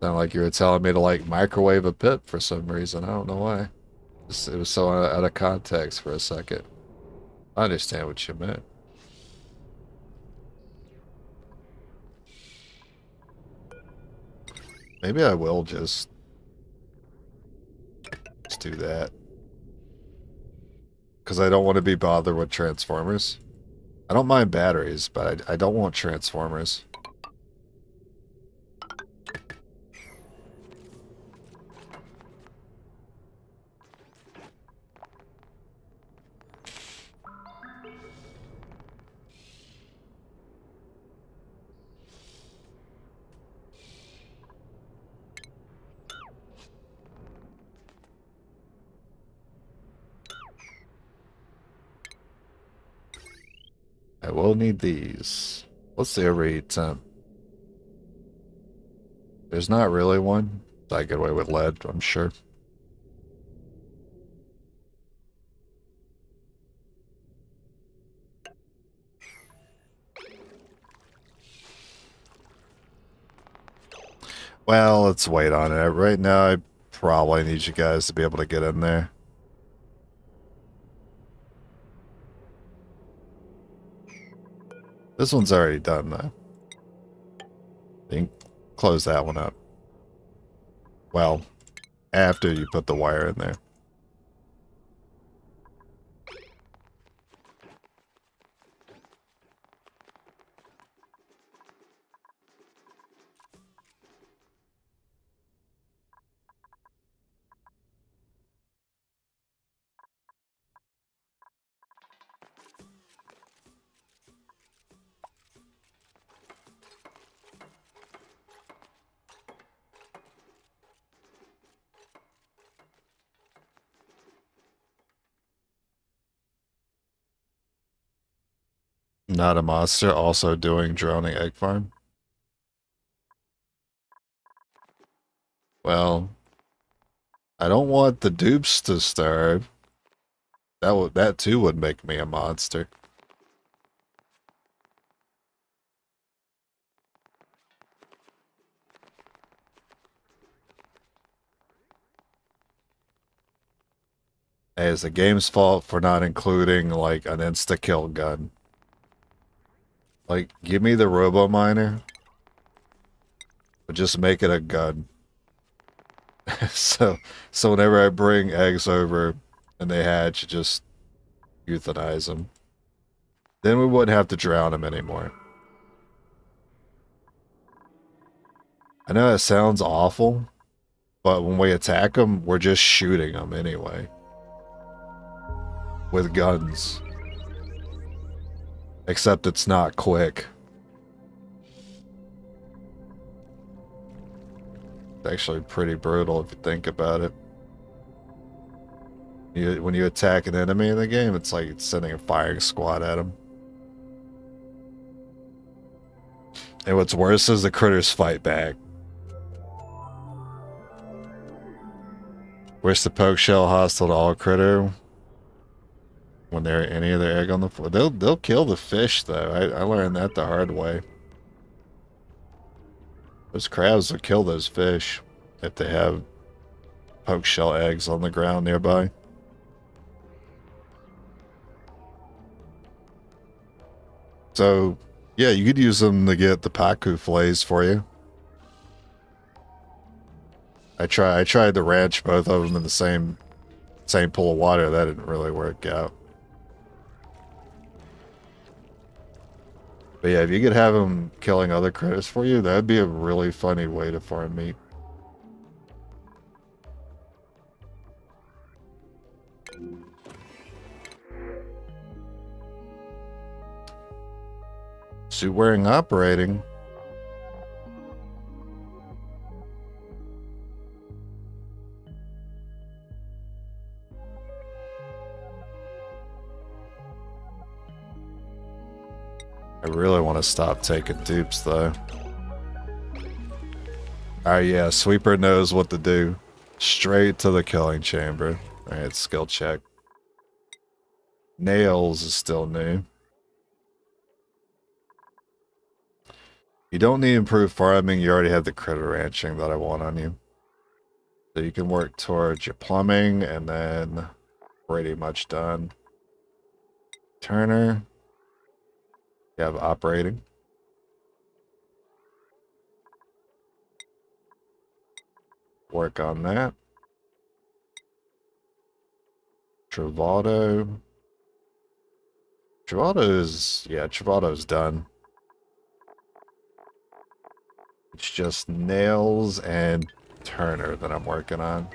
Sounded like you were telling me to like microwave a PIP for some reason. I don't know why. It was so out of context for a second. I understand what you meant. Maybe I will just do that. Because I don't want to be bothered with transformers. I don't mind batteries, but I don't want transformers. I will need these. What's the overheat temp? There's not really one. I get away with lead, I'm sure. Well, let's wait on it. Right now, I probably need you guys to be able to get in there. This one's already done, though. Think close that one up. Well, after you put the wire in there. Not a monster, also doing droning egg farm. Well, I don't want the dupes to starve. That too would make me a monster. Hey, it's the game's fault for not including like an insta-kill gun. Like, give me the robo miner, but just make it a gun. so whenever I bring eggs over and they hatch, just euthanize them. Then we wouldn't have to drown them anymore. I know that sounds awful, but when we attack them, we're just shooting them anyway. With guns. Except it's not quick. It's actually pretty brutal if you think about it. When you attack an enemy in the game, it's like sending a firing squad at them. And what's worse is the critters fight back. Wish the poke shell hostile to all critter when they're any of their egg on the floor. They'll kill the fish though. I learned that the hard way. Those crabs will kill those fish if they have poke shell eggs on the ground nearby. So yeah, you could use them to get the pacu fillets for you. I tried to ranch both of them in the same pool of water. That didn't really work out. But yeah, if you could have them killing other critters for you, that'd be a really funny way to farm meat. Suit wearing operating. I really want to stop taking dupes though. Alright, yeah, Sweeper knows what to do. Straight to the killing chamber. Alright, skill check. Nails is still new. You don't need improved farming, you already have the critter ranching that I want on you. So you can work towards your plumbing and then pretty much done. Turner. You have operating. Work on that. Travado. Travado's done. It's just Nails and Turner that I'm working on.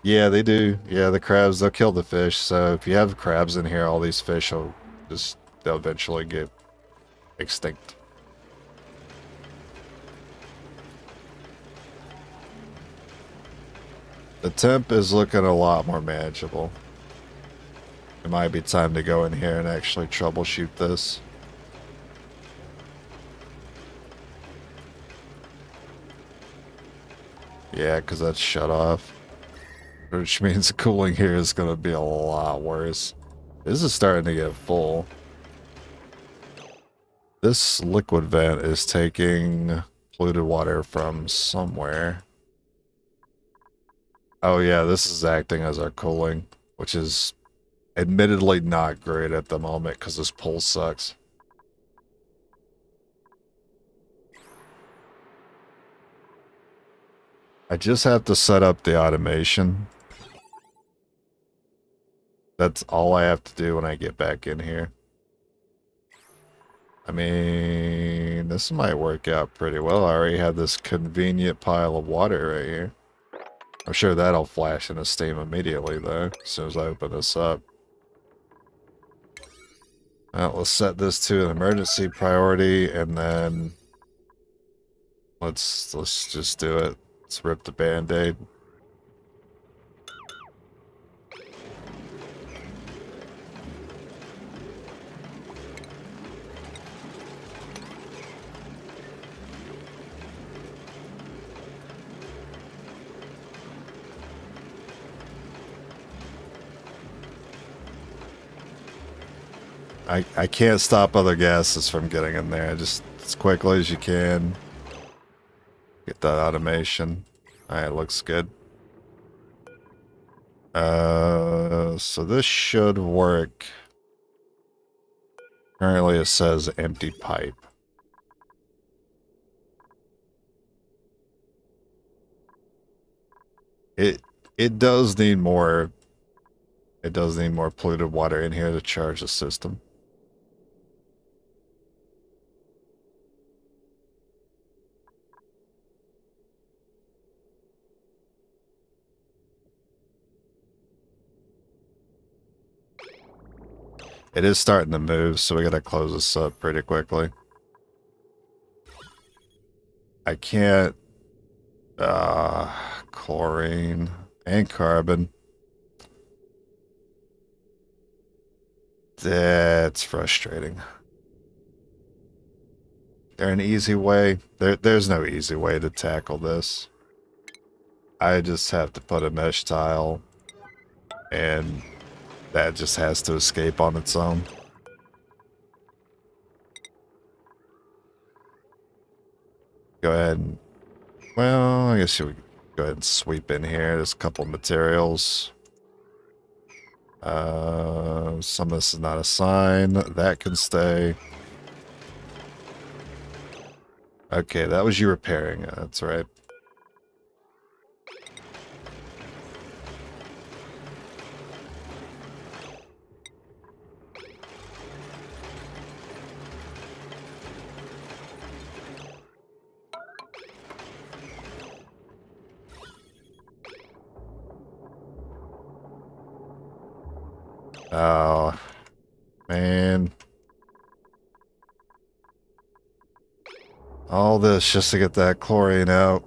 Yeah, they do. Yeah, the crabs, they'll kill the fish. So if you have crabs in here, all these fish will they'll eventually get extinct. The temp is looking a lot more manageable. It might be time to go in here and actually troubleshoot this. Yeah, because that's shut off. Which means the cooling here is going to be a lot worse. This is starting to get full. This liquid vent is taking polluted water from somewhere. Oh yeah, this is acting as our cooling, which is admittedly not great at the moment because this pool sucks. I just have to set up the automation. That's all I have to do when I get back in here. I mean, this might work out pretty well. I already have this convenient pile of water right here. I'm sure that'll flash into steam immediately, though, as soon as I open this up. Well, let's set this to an emergency priority, and then let's just do it. Let's rip the Band-Aid. I can't stop other gases from getting in there. Just as quickly as you can. Get that automation. Alright, looks good. So this should work. Currently it says empty pipe. It does need more. It does need more polluted water in here to charge the system. It is starting to move, so we gotta close this up pretty quickly. I can't... chlorine and carbon. That's frustrating. There an easy way? There's no easy way to tackle this. I just have to put a mesh tile, and that just has to escape on its own. Go ahead and... Well, I guess you would go ahead and sweep in here. There's a couple materials. Some of this is not a sign. That can stay. Okay, that was you repairing it. That's right. Oh, man. All this just to get that chlorine out.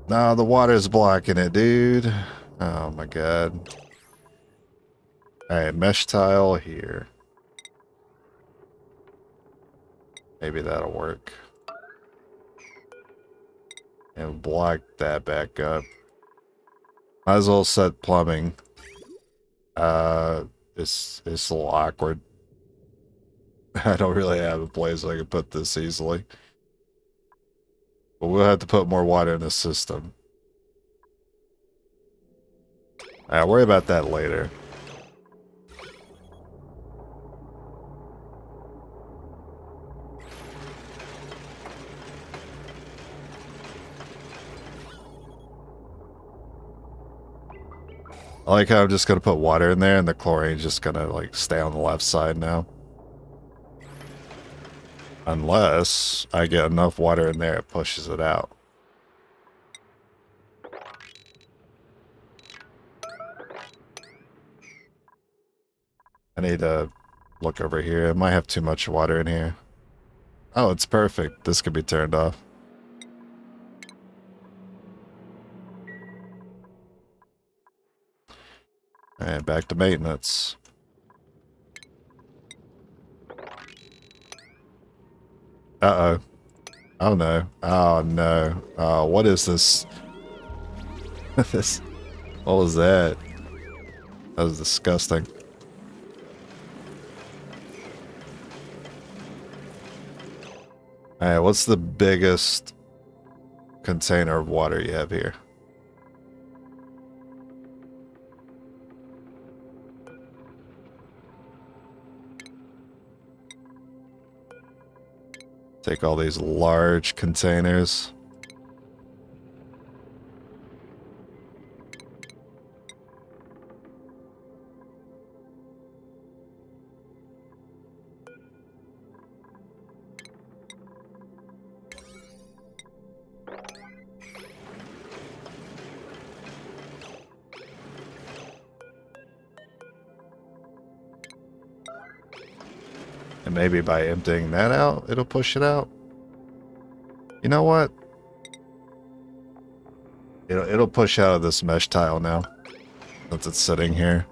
Nah, the water's blocking it, dude. Oh my god. Alright, mesh tile here. Maybe that'll work. And block that back up. Might as well set plumbing. It's a little awkward. I don't really have a place I can put this easily. But we'll have to put more water in the system. I'll worry about that later. I like how I'm just gonna put water in there and the chlorine's just gonna like stay on the left side now. Unless I get enough water in there, it pushes it out. I need to look over here. I might have too much water in here. Oh, it's perfect. This could be turned off. And back to maintenance. Uh-oh. Oh no. Oh no. Oh, what is this? What was that? That was disgusting. Alright, what's the biggest container of water you have here? Take all these large containers. And maybe by emptying that out, it'll push it out. You know what? It'll push out of this mesh tile now. Since it's sitting here.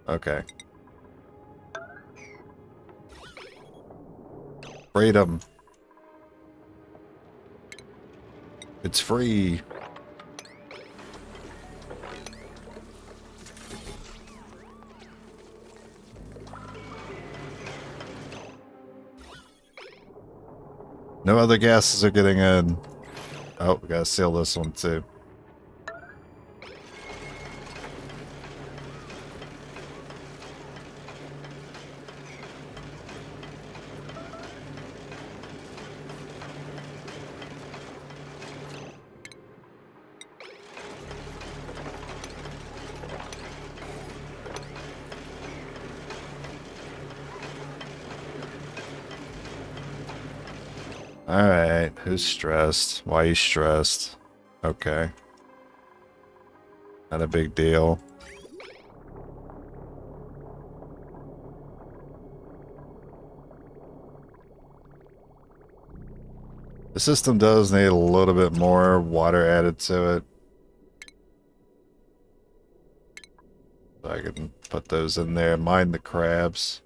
Okay. Freedom. It's free. No other gases are getting in. Oh, we gotta seal this one too. Alright, who's stressed? Why are you stressed? Okay. Not a big deal. The system does need a little bit more water added to it. So I can put those in there. Mind the crabs.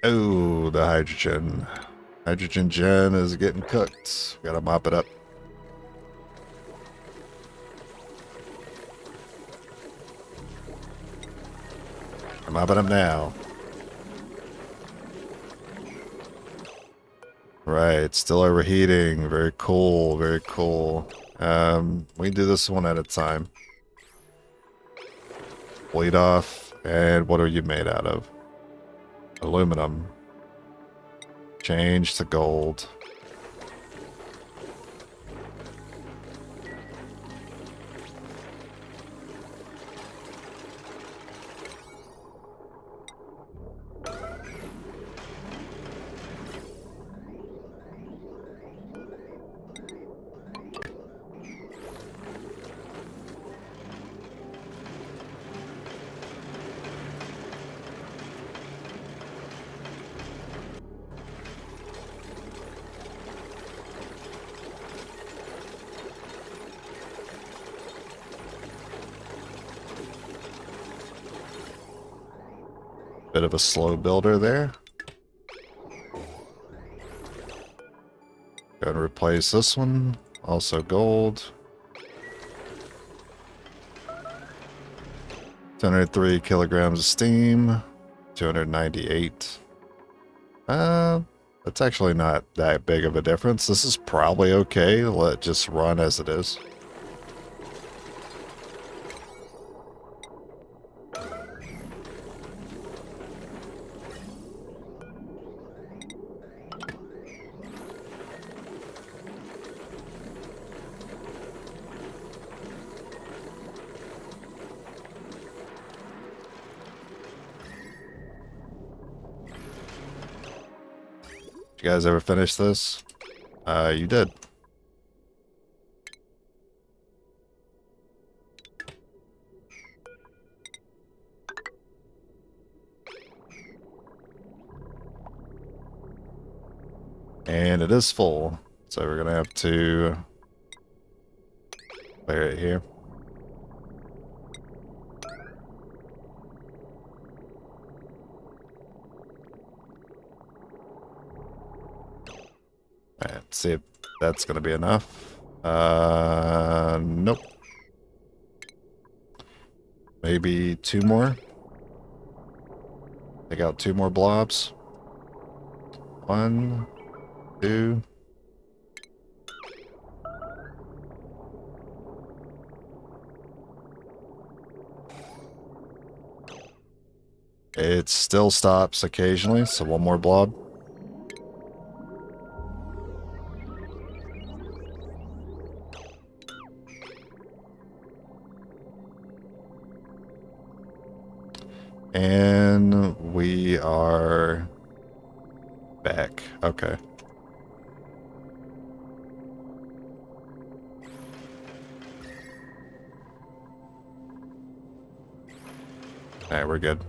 Oh, the hydrogen. Hydrogen gen is getting cooked. Gotta mop it up. I'm mopping up now. Right, still overheating. Very cool, very cool. We can do this one at a time. Bleed off. And what are you made out of? Aluminum. Change to gold. Bit of a slow builder there. Go and replace this one. Also gold. 203 kilograms of steam. 298. That's actually not that big of a difference. This is probably okay. Let it just run as it is. You guys ever finish this? You did. And it is full. So we're gonna have to clear it here. Alright, see if that's gonna be enough. Nope. Maybe 2 more. Take out 2 more blobs. 1, 2. It still stops occasionally, so 1 more blob. And we are back. Okay. Alright, we're good.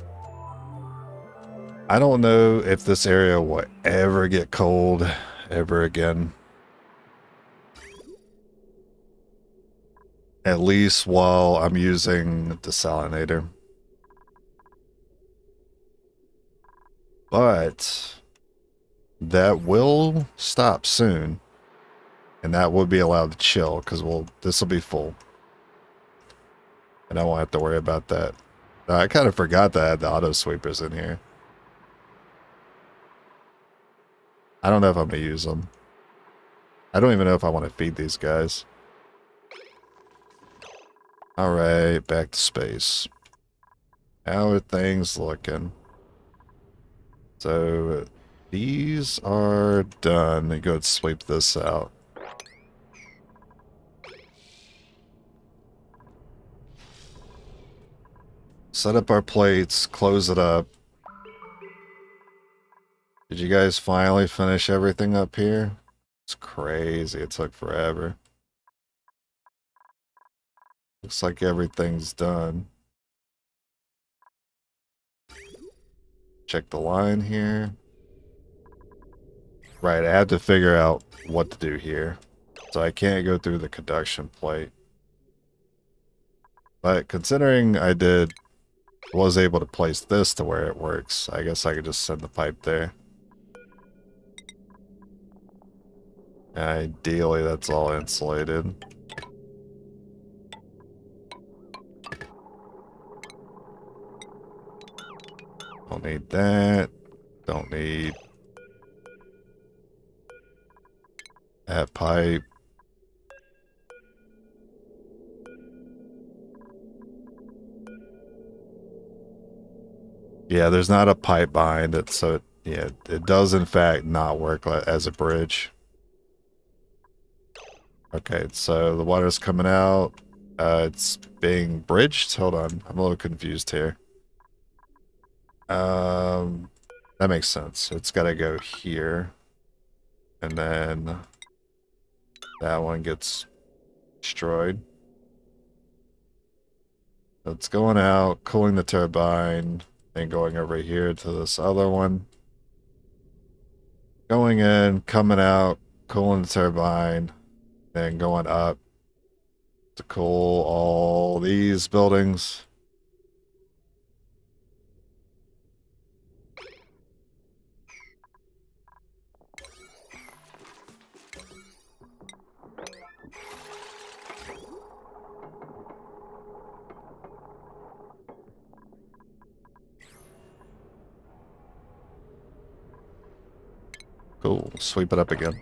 I don't know if this area will ever get cold ever again. At least while I'm using the desalinator. But that will stop soon. And that will be allowed to chill because this will be full. And I won't have to worry about that. I kind of forgot that I had the auto sweepers in here. I don't know if I'm going to use them. I don't even know if I want to feed these guys. Alright, back to space. How are things looking? So these are done. Let me go ahead and sweep this out. Set up our plates, close it up. Did you guys finally finish everything up here? It's crazy. It took forever. Looks like everything's done. Check the line here. Right, I have to figure out what to do here. So I can't go through the conduction plate. But considering I was able to place this to where it works, I guess I could just send the pipe there. Ideally, that's all insulated. Don't need that. Don't need that pipe. Yeah, there's not a pipe behind it, so it does in fact not work as a bridge. Okay, so the water's coming out. It's being bridged. Hold on, I'm a little confused here. That makes sense. It's got to go here, and then that one gets destroyed. It's going out, cooling the turbine, and going over here to this other one. Going in, coming out, cooling the turbine, then going up to cool all these buildings. Cool, sweep it up again.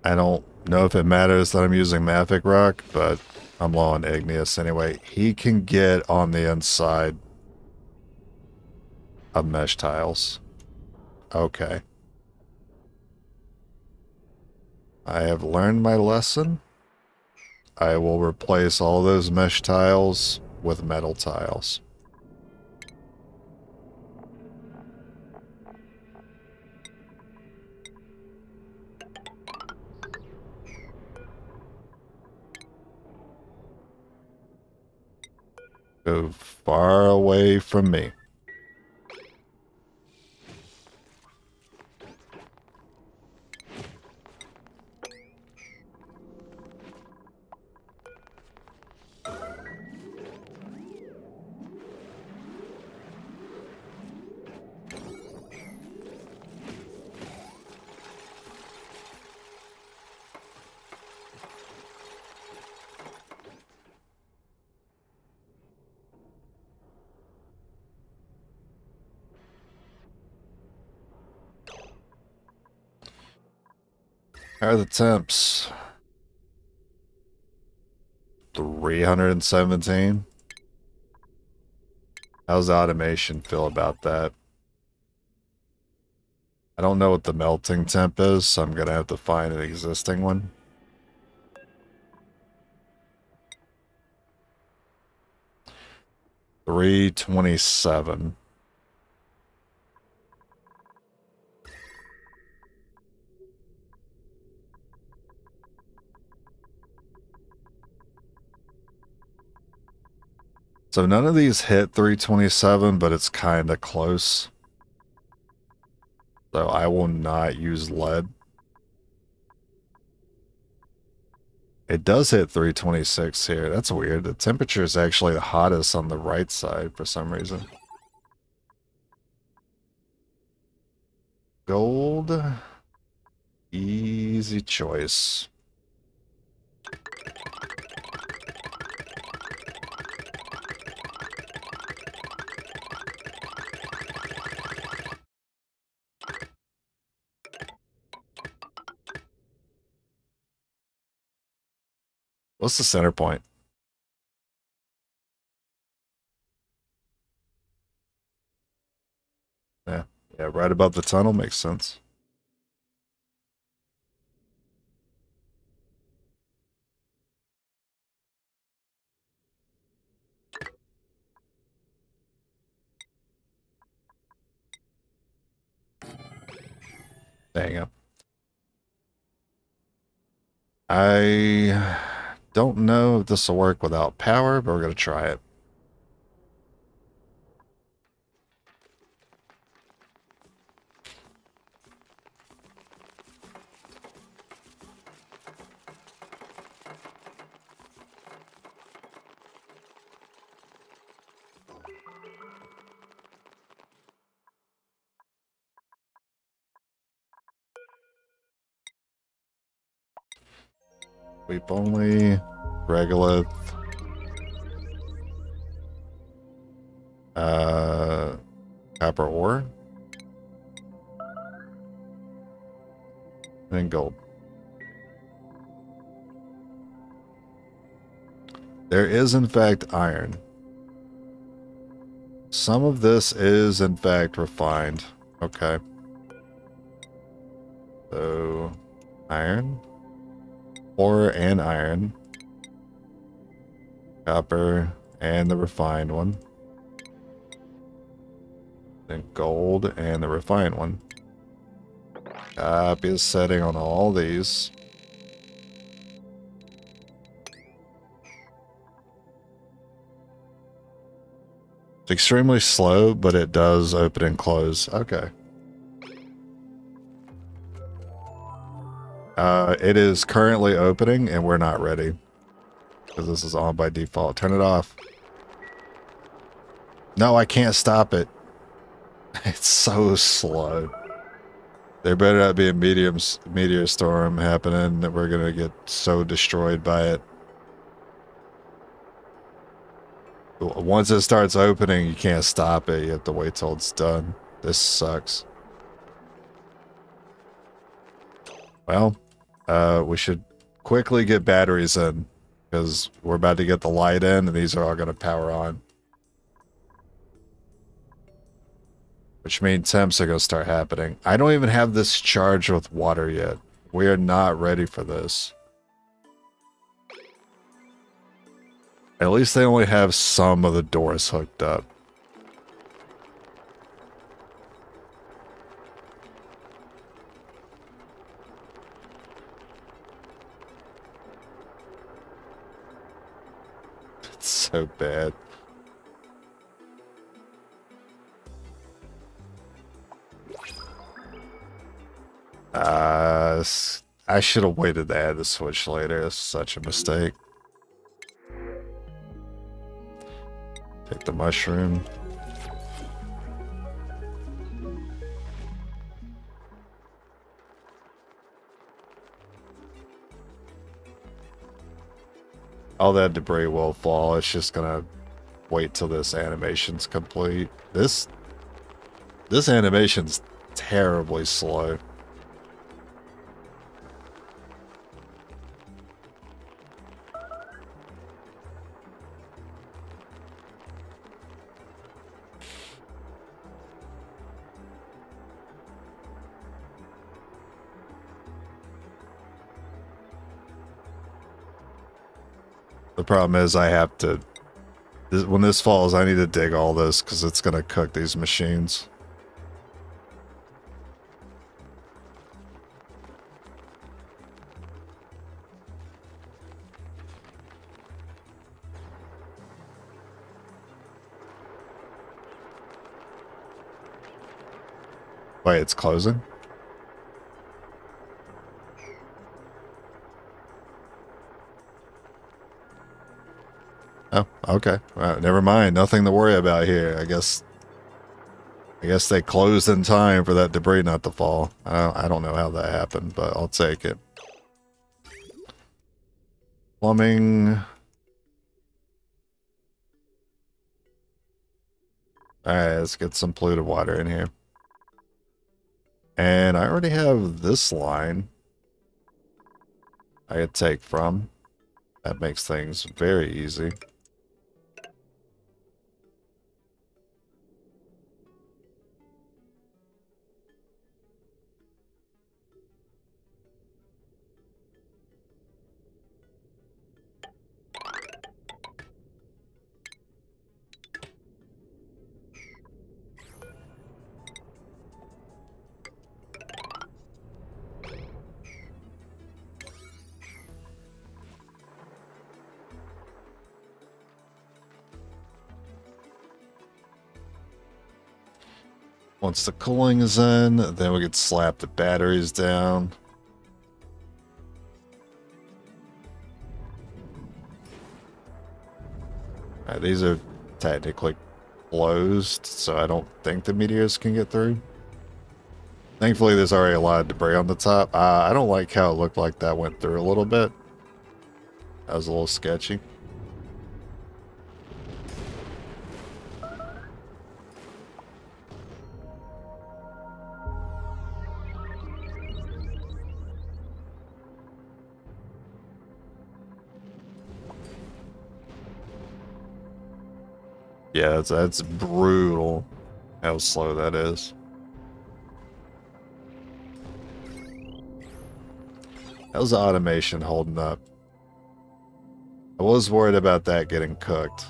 I don't know if it matters that I'm using Mafic Rock, but I'm low on Igneous anyway. He can get on the inside of mesh tiles. Okay. I have learned my lesson. I will replace all those mesh tiles with metal tiles. Go far away from me. How are the temps? 317. How's the automation feel about that? I don't know what the melting temp is, so I'm gonna have to find an existing one. $327. So none of these hit 327, but it's kind of close. So I will not use lead. It does hit 326 here. That's weird. The temperature is actually the hottest on the right side for some reason. Gold. Easy choice. What's the center point? Yeah, yeah, right above the tunnel makes sense. There you go. I don't know if this will work without power, but we're going to try it. Weep only, regolith, copper ore, and gold. There is, in fact, iron. Some of this is, in fact, refined. Okay. So, iron. Ore and iron. Copper and the refined one. Then gold and the refined one. Copy the setting on all these. It's extremely slow, but it does open and close. Okay. It is currently opening, and we're not ready. Because this is on by default. Turn it off. No, I can't stop it. It's so slow. There better not be a meteor storm happening that we're going to get so destroyed by it. Once it starts opening, you can't stop it. You have to wait till it's done. This sucks. Well, we should quickly get batteries in, because we're about to get the light in, and these are all going to power on. Which means temps are going to start happening. I don't even have this charged with water yet. We are not ready for this. At least they only have some of the doors hooked up. It's so bad. I should have waited to add the switch later. It's such a mistake. Take the mushroom. All that debris will fall. It's just gonna wait till this animation's complete. This animation's terribly slow. The problem is I have to, when this falls, I need to dig all this because it's going to cook these machines. Wait, it's closing? Oh, okay. Never mind. Nothing to worry about here. I guess I guess they closed in time for that debris not to fall. I don't know how that happened, but I'll take it. Plumbing. Alright, let's get some polluted water in here. And I already have this line I could take from. That makes things very easy. Once the cooling is in, then we could slap the batteries down. Alright, these are technically closed, so I don't think the meteors can get through. Thankfully, there's already a lot of debris on the top. I don't like how it looked like that went through a little bit. That was a little sketchy. Yeah, that's brutal how slow that is. How's the automation holding up? I was worried about that getting cooked.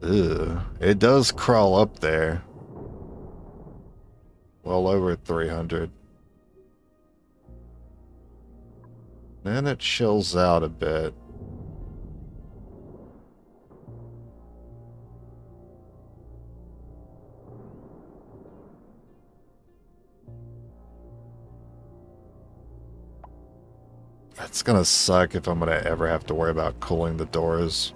Ugh. It does crawl up there. Well over 300. Then it chills out a bit. That's gonna suck if I'm gonna ever have to worry about cooling the doors.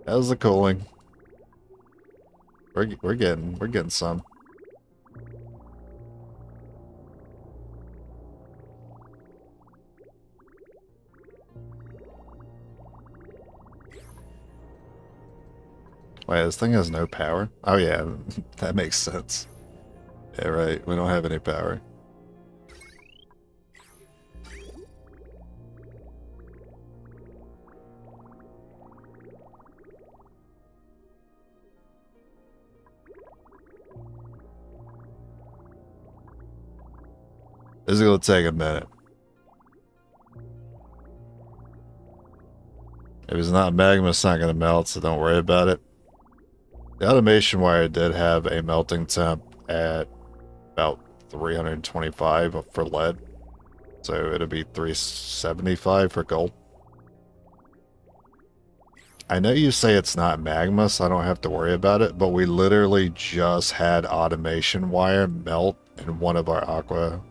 How's the cooling? We're getting some. Wait, this thing has no power? Oh yeah, that makes sense. Yeah, right. We don't have any power. This is gonna take a minute. If it's not magma, it's not gonna melt, so don't worry about it. The automation wire did have a melting temp at about 325 for lead. So it'll be 375 for gold. I know you say it's not magma, so I don't have to worry about it, but we literally just had automation wire melt in one of our aqua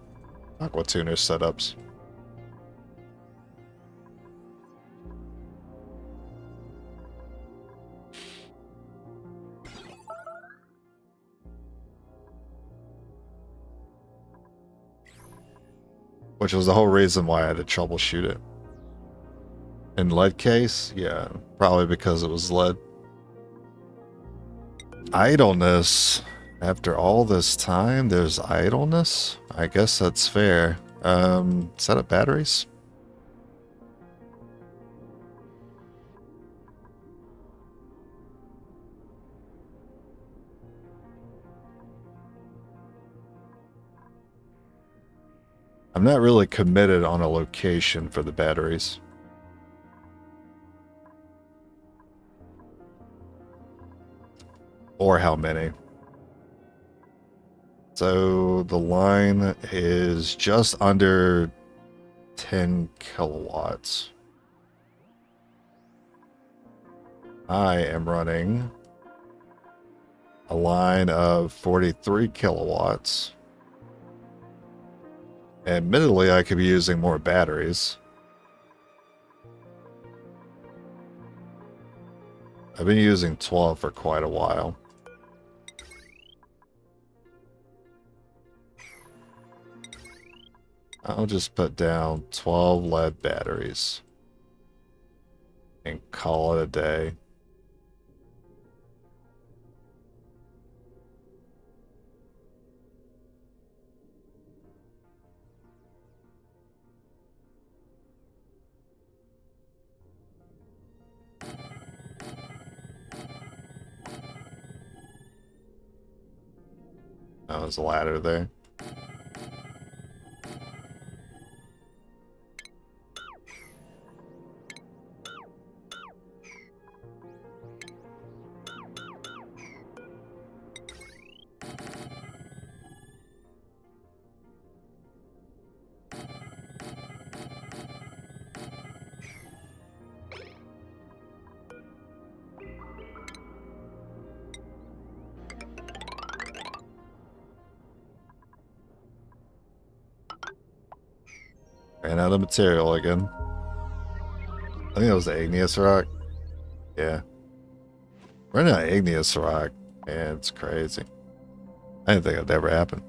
tuner setups. Which was the whole reason why I had to troubleshoot it. In lead case? Yeah, probably because it was lead. Idleness. After all this time, there's idleness? I guess that's fair. Set up batteries? I'm not really committed on a location for the batteries. Or how many. So the line is just under 10 kilowatts. I am running a line of 43 kilowatts. Admittedly, I could be using more batteries. I've been using 12 for quite a while. I'll just put down 12 lead batteries and call it a day. Oh, there's a ladder there. Ran out of material again. I think that was the igneous rock. Yeah. Running out of igneous rock. Man, it's crazy. I didn't think that'd ever happen.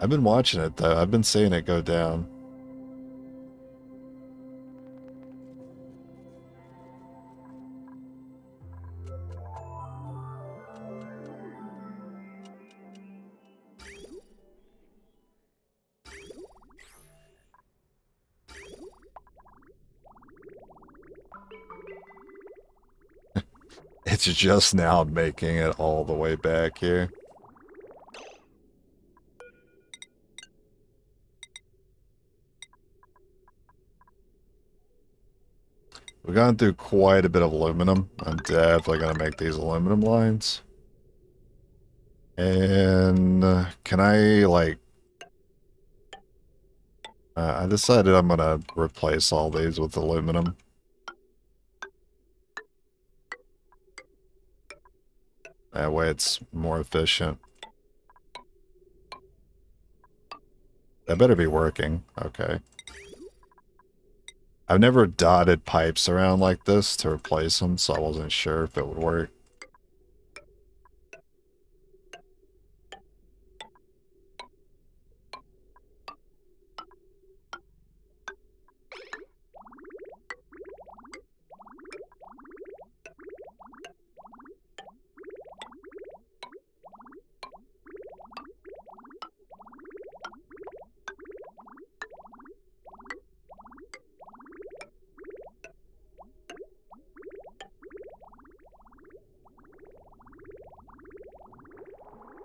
I've been watching it though. I've been seeing it go down. It's just now making it all the way back here. We've gone through quite a bit of aluminum. I'm definitely going to make these aluminum lines. And can I, like... I decided I'm going to replace all these with aluminum. That way it's more efficient. That better be working. Okay. I've never dotted pipes around like this to replace them, so I wasn't sure if it would work.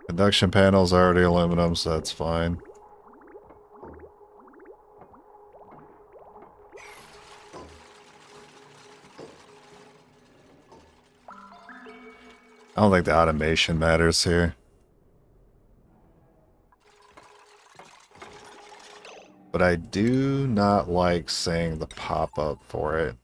Induction panels are already aluminum, so that's fine. I don't think the automation matters here. But I do not like seeing the pop-up for it.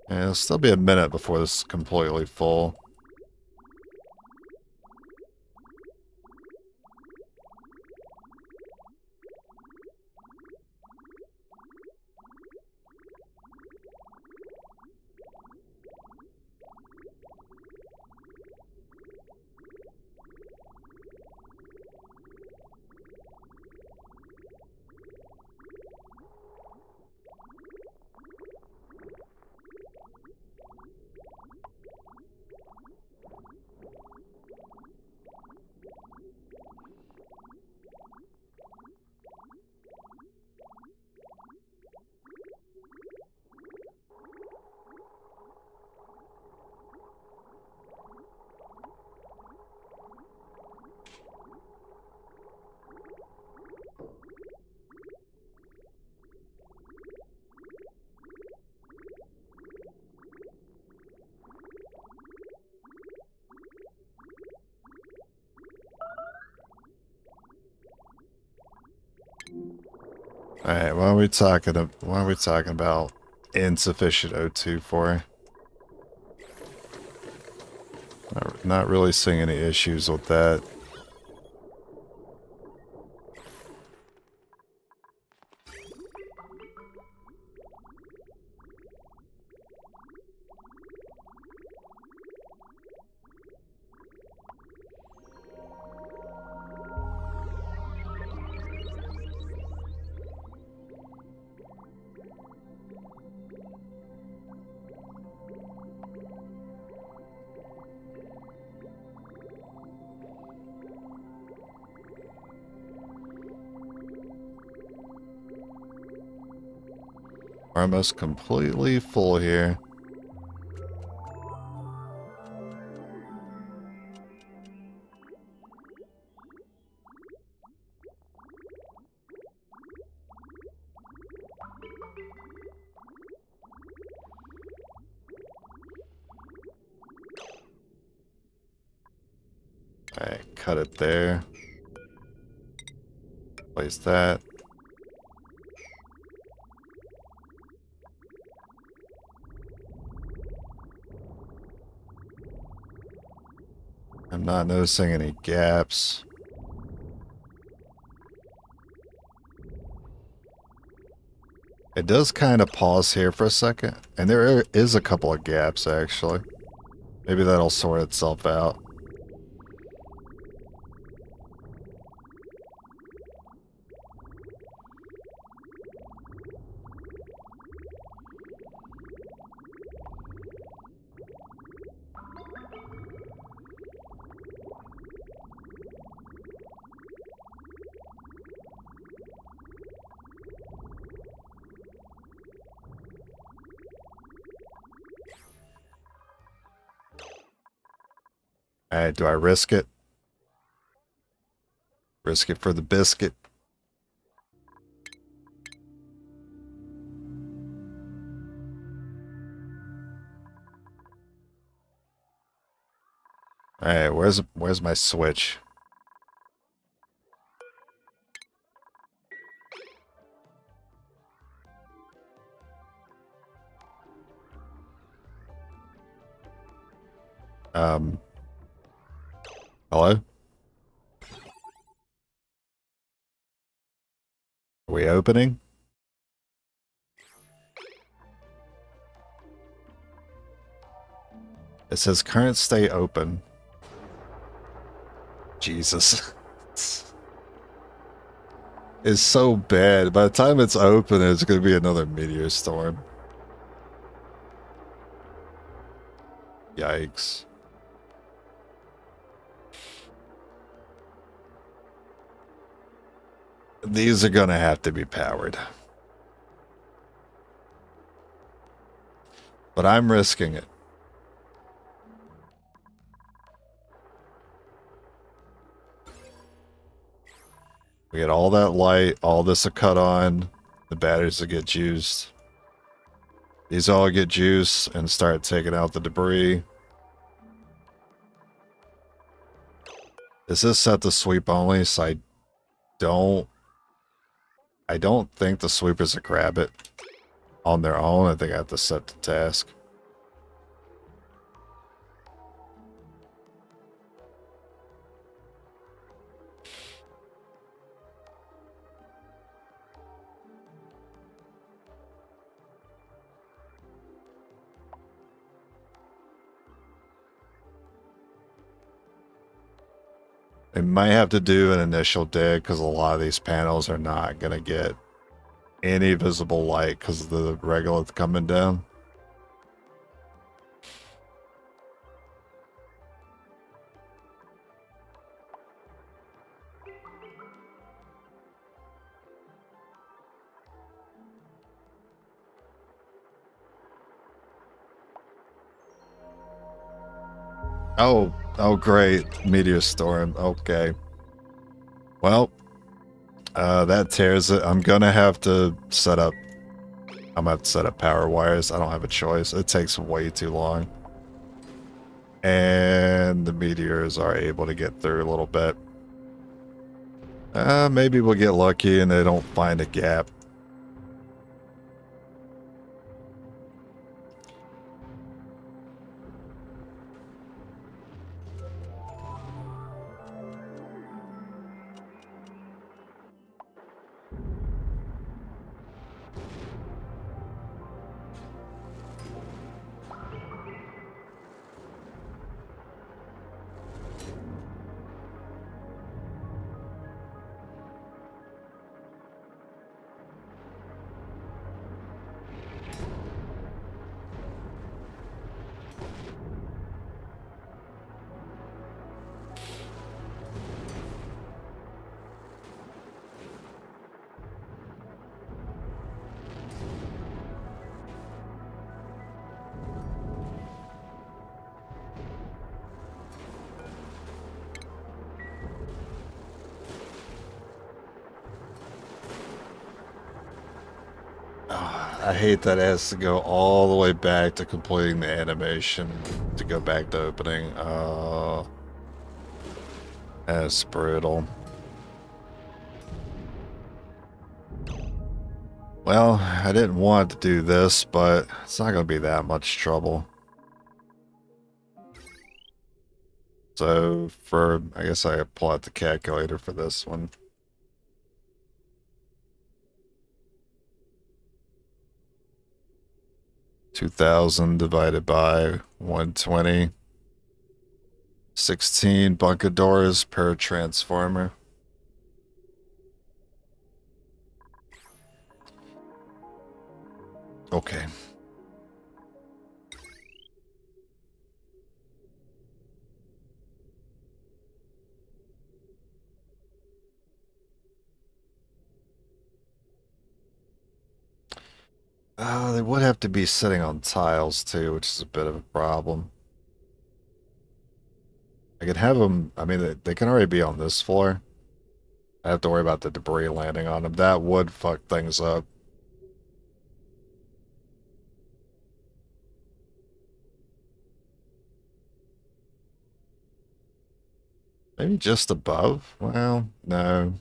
Yeah, it'll still be a minute before this is completely full. Alright, what are we talking about insufficient O2 for? Not really seeing any issues with that. We're almost completely full here. Alright, cut it there. Place that. I'm not noticing any gaps. It does kind of pause here for a second, and there is a couple of gaps actually. Maybe that'll sort itself out. Alright, do I risk it? Risk it for the biscuit. Alright, where's my switch? Hello? Are we opening? It says current state open. Jesus. It's so bad. By the time it's open, it's going to be another meteor storm. Yikes. These are going to have to be powered. But I'm risking it. We get all that light, all this will cut on, the batteries will get juiced. These all get juice and start taking out the debris. Is this set to sweep only? So I don't think the sweepers will grab it on their own. I think I have to set the task. They might have to do an initial dig because a lot of these panels are not going to get any visible light because of the regolith coming down. Oh, great. Meteor storm. Okay. Well, that tears it. I'm going to have to set up... I'm going to have to set up power wires. I don't have a choice. It takes way too long. And the meteors are able to get through a little bit. Maybe we'll get lucky and they don't find a gap. I hate that it has to go all the way back to completing the animation to go back to opening. That's brutal. Well, I didn't want to do this, but it's not going to be that much trouble. So I guess I pull out the calculator for this one. $2,000 divided by 120. 16 bunker doors per transformer. Okay. They would have to be sitting on tiles too, which is a bit of a problem. I could have them, I mean, they can already be on this floor. I have to worry about the debris landing on them. That would fuck things up. Maybe just above? Well, no.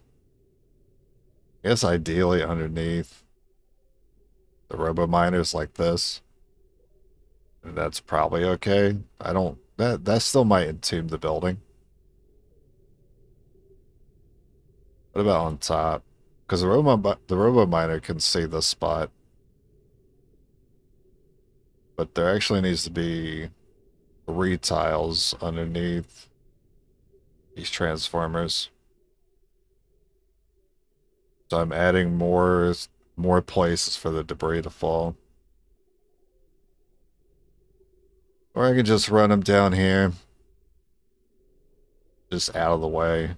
I guess ideally underneath the robo miners like this. That's probably okay. I don't that still might entomb the building. What about on top? Because the robo miner can see this spot. But there actually needs to be 3 tiles underneath these transformers. So I'm adding more places for the debris to fall. Or I can just run them down here. Just out of the way.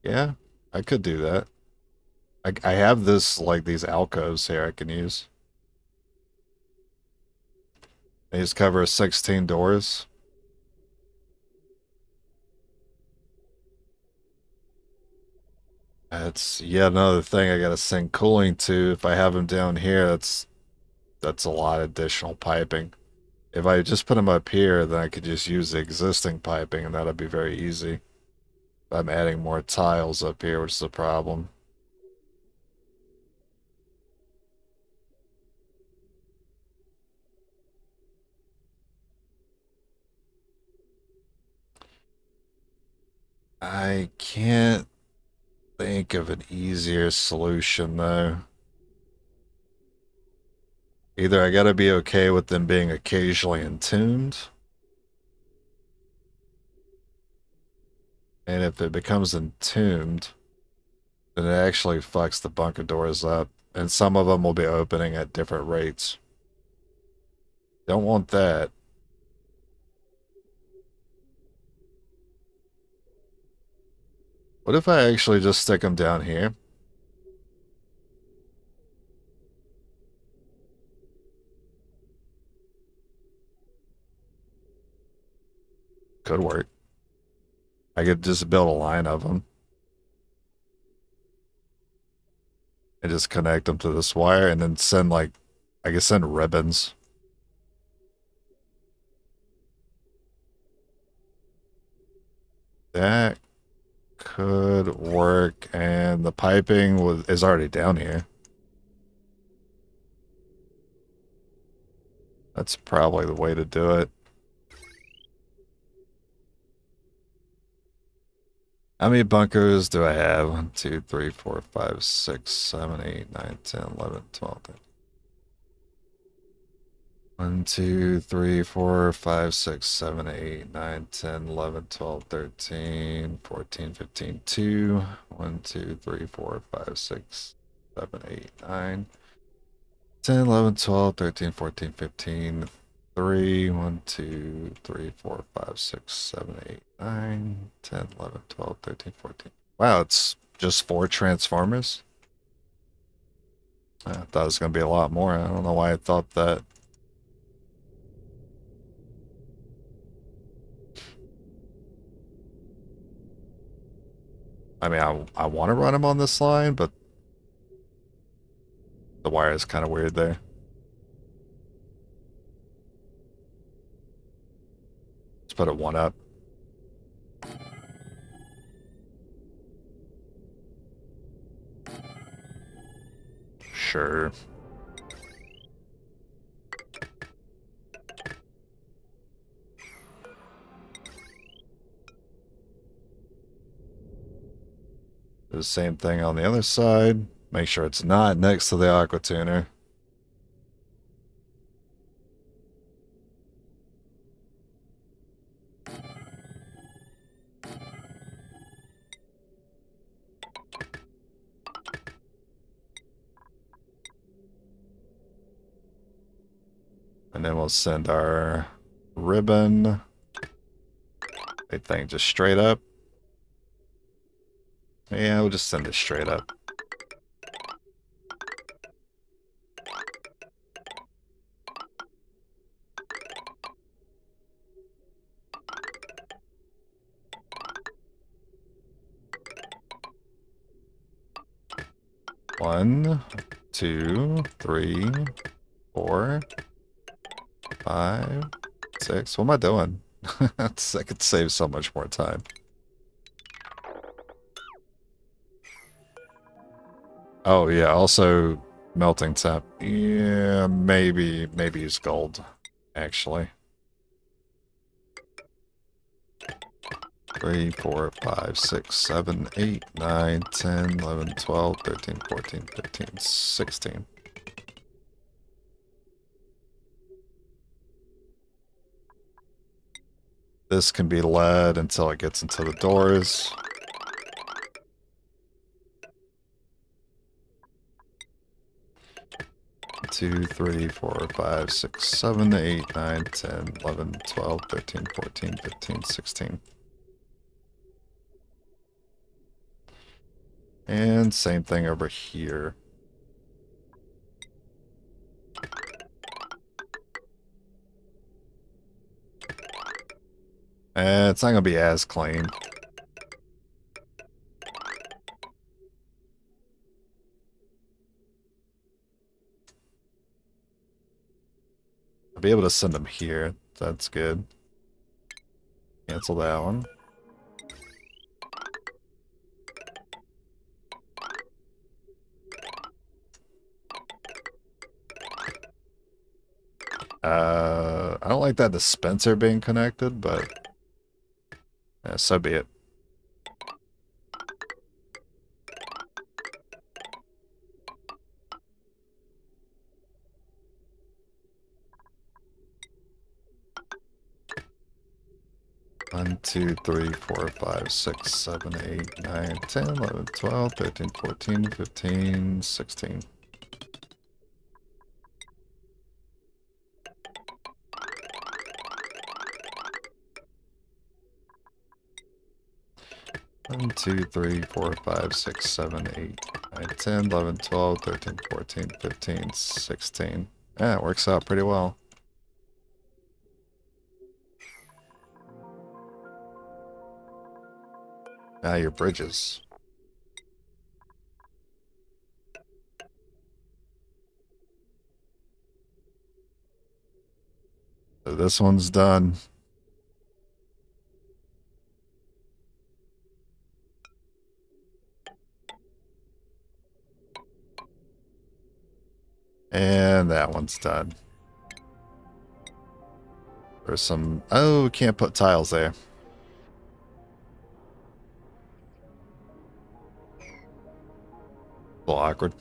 Yeah, I could do that. I have this, like, these alcoves here I can use. These cover 16 doors. That's yet another thing I gotta send cooling to. If I have them down here, that's a lot of additional piping. If I just put them up here, then I could just use the existing piping, and that'd be very easy. But I'm adding more tiles up here, which is a problem. I can't think of an easier solution, though. Either I gotta be okay with them being occasionally entombed, and if it becomes entombed, then it actually fucks the bunker doors up, and some of them will be opening at different rates. Don't want that. What if I actually just stick them down here? Could work. I could just build a line of them. And just connect them to this wire and then send, like, I could send ribbons. That could work, and the piping is already down here. That's probably the way to do it. How many bunkers do I have? 1, 2, 3, 4, 5, 6, 7, 8, 9, 10, 11, 12, 13. 1, 2, 3, 4, 5, 6, 7, 8, 9, 10, 11, 12, 13, 14, 15, 2. 1, 2, 3, 4, 5, 6, 7, 8, 9, 10, 11, 12, 13, 14, 15, 3. 1, 2, 3, 4, 5, 6, 7, 8, 9, 10, 11, 12, 13, 14. Wow, it's just 4 transformers? I thought it was going to be a lot more. I don't know why I thought that. I mean, I want to run them on this line, but The wire is kind of weird there. Let's put it one up. Sure. Do the same thing on the other side. Make sure it's not next to the aqua tuner. And then we'll send our ribbon, I think, just straight up. Yeah, we'll just send it straight up. One, 2, 3, 4, 5, 6. What am I doing? I could save so much more time. Oh yeah, also melting tap. Yeah, maybe use gold, actually. 3, 4, 5, 6, 7, 8, 9, 10, 11, 12, 13, 14, 15, 16. This can be lead until it gets into the doors. Two, 3, 4, 5, 6, 7, 8, 9, 10, 11, 12, 13, 14, 15, 16. And same thing over here. It's not going to be as clean. I'll be able to send them here. That's good. Cancel that one. I don't like that dispenser being connected, but yeah, so be it. One, 2, 3, 4, 5, 6, 7, 8, 9, 10, 11, 12, 13, 14, 15, 16. One, 2, 3, 4, 5, 6, 7, 8, 9, 10, 11, 12, 13, 14, 15, 16. Yeah, it works out pretty well. Now your bridges. So this one's done. And that one's done. There's some... Oh, can't put tiles there. A little awkward.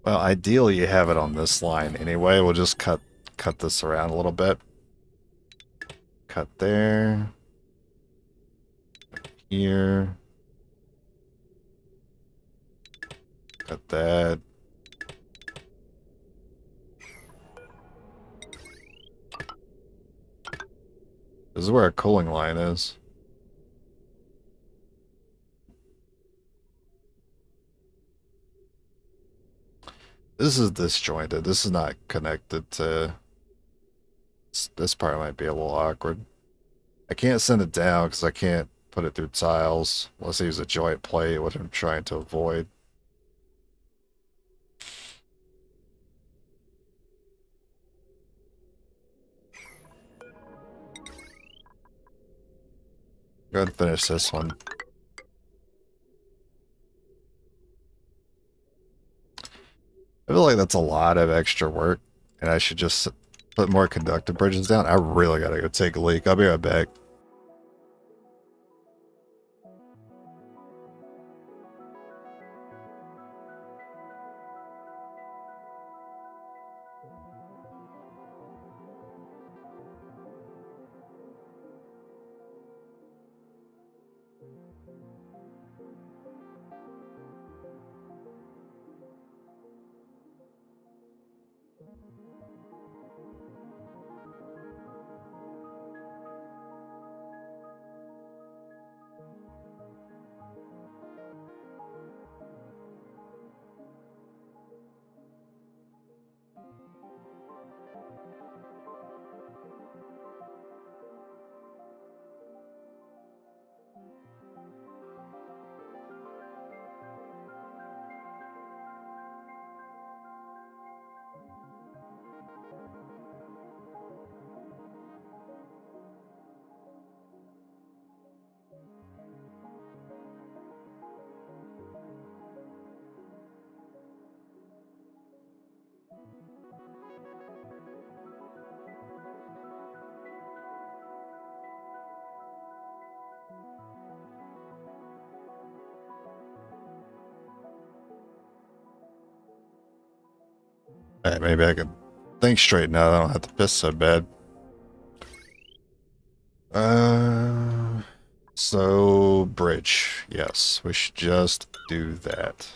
Well, ideally you have it on this line anyway. We'll just cut this around a little bit. Cut there. Here. Cut that. This is where a cooling line is. This is disjointed. This is not connected to... This part might be a little awkward. I can't send it down because I can't put it through tiles unless I use a joint plate, which I'm trying to avoid. Go ahead and finish this one. I feel like that's a lot of extra work, and I should just put more conductive bridges down. I really gotta go take a leak. I'll be right back. Alright, maybe I can think straight now. I don't have to piss so bad. So bridge. Yes, we should just do that.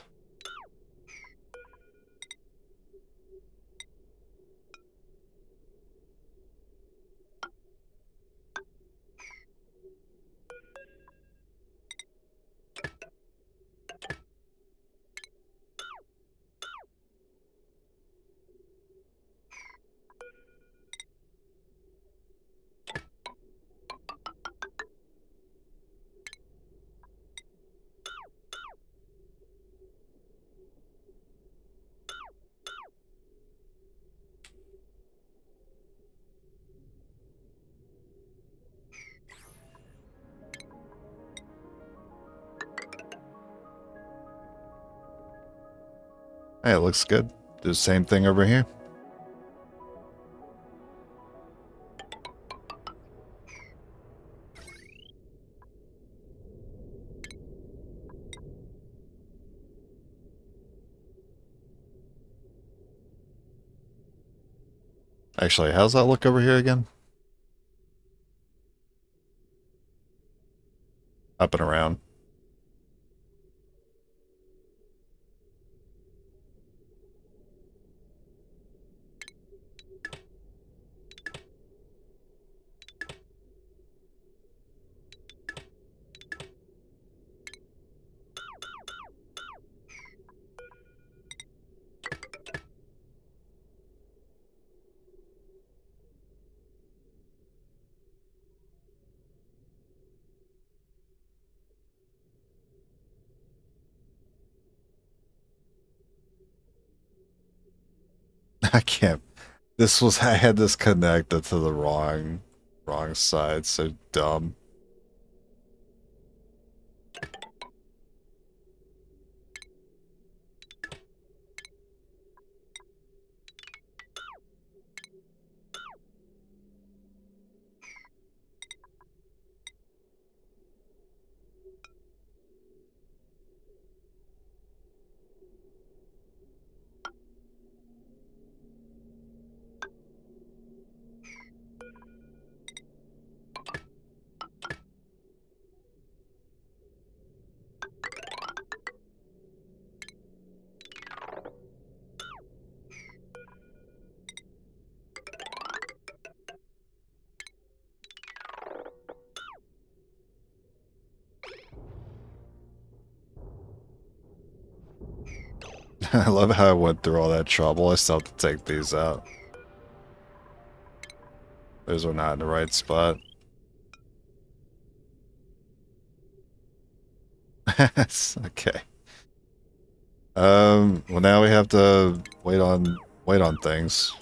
Hey, it looks good. Do the same thing over here. Actually, how's that look over here again? Up and around. I can't. This was, I had this connected to the wrong side. So dumb. I love how I went through all that trouble. I still have to take these out. Those are not in the right spot. Okay. Well, now we have to wait on things.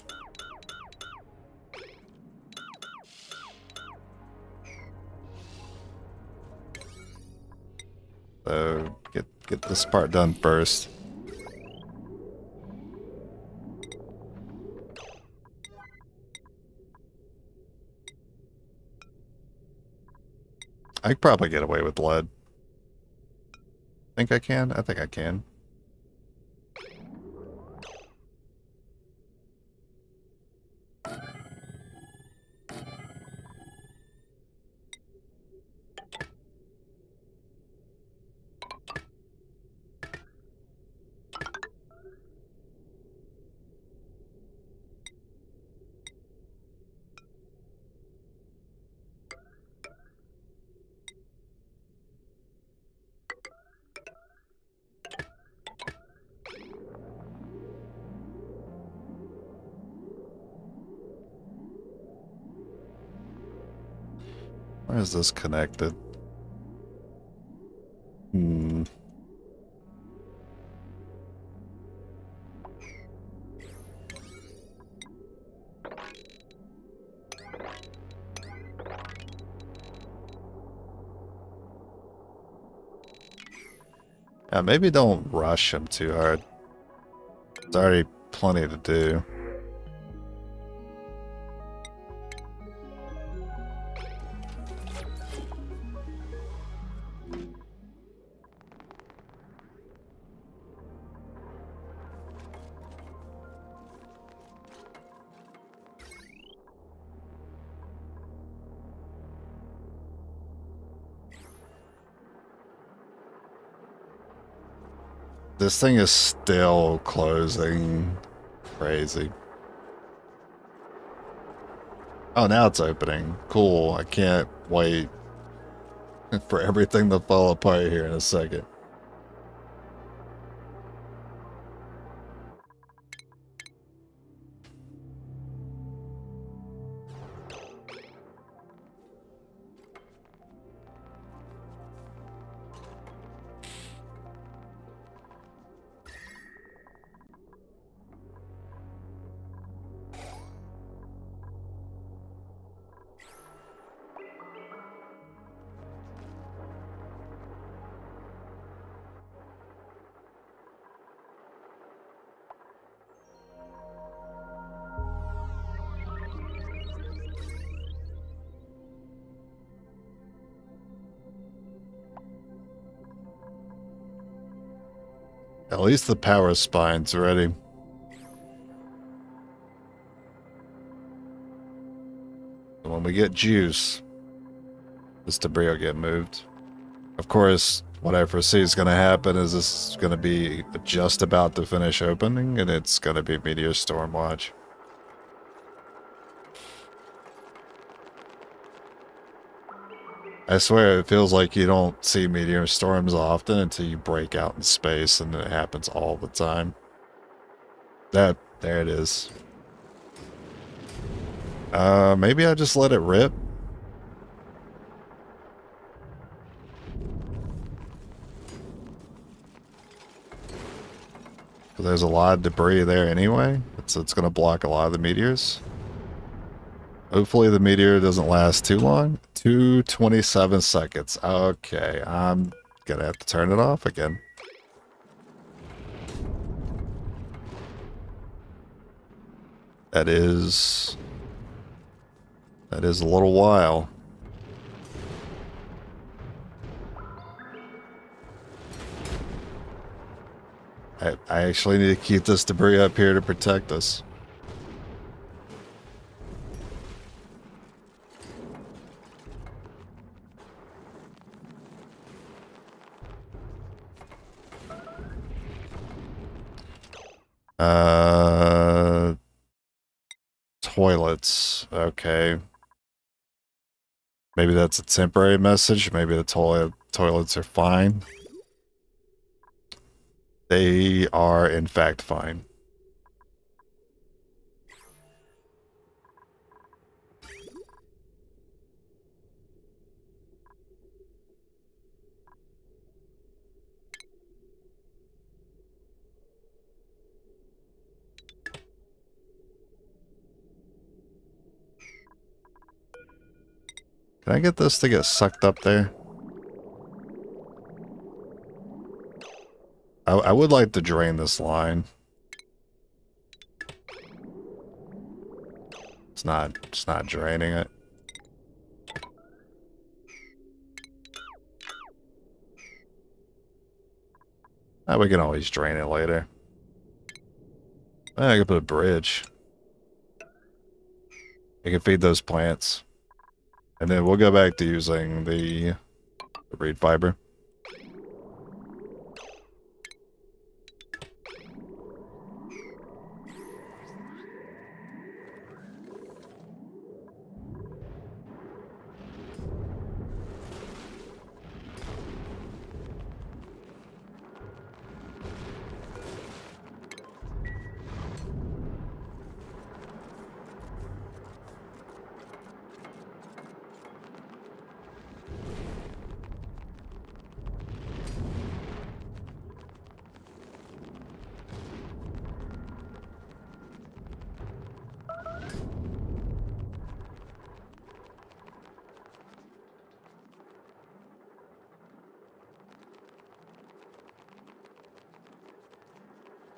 So get this part done first. I could probably get away with lead. Think I can? I think I can. Where is this connected? Hmm. Yeah, maybe don't rush him too hard. There's already plenty to do. This thing is still closing. Crazy. Oh, now it's opening. Cool. I can't wait for everything to fall apart here in a second. At least the power spine's ready. When we get juice, this debris will get moved. Of course, what I foresee is going to happen is this is going to be just about to finish opening, and it's going to be Meteor Storm Watch. I swear, it feels like you don't see meteor storms often until you break out in space, and it happens all the time. There it is. Maybe I just let it rip. There's a lot of debris there anyway. It's going to block a lot of the meteors. Hopefully the meteor doesn't last too long. 2:27 seconds. Okay, I'm gonna have to turn it off again. That is a little while. I actually need to keep this debris up here to protect us. Toilets. Okay. Maybe that's a temporary message. Maybe the toilets are fine. They are, in fact, fine. Can I get this to get sucked up there? I would like to drain this line. It's not draining it. We can always drain it later. I can put a bridge. You can feed those plants. And then we'll go back to using the reed fiber.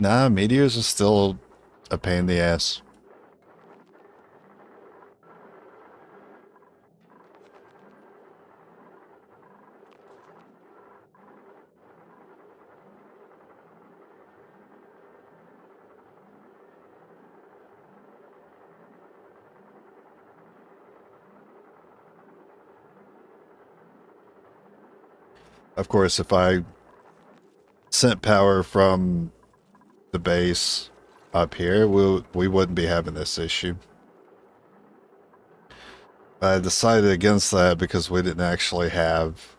Nah, meteors are still a pain in the ass. Of course, if I sent power from the base up here, we wouldn't be having this issue. I decided against that because we didn't actually have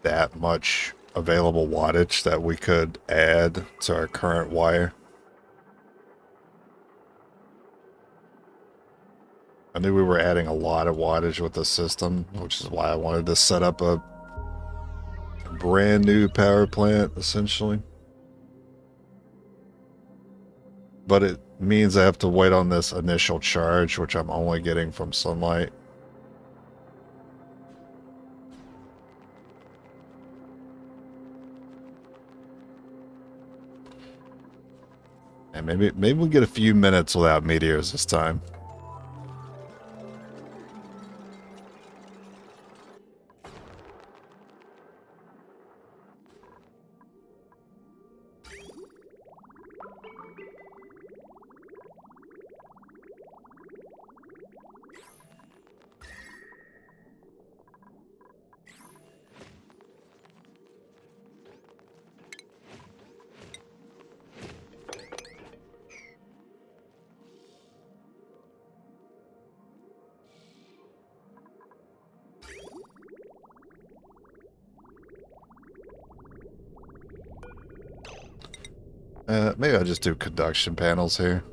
that much available wattage that we could add to our current wire. I knew we were adding a lot of wattage with the system, which is why I wanted to set up a brand new power plant, essentially. But it means I have to wait on this initial charge, which I'm only getting from sunlight. And maybe we'll get a few minutes without meteors this time. Maybe I'll just do conduction panels here.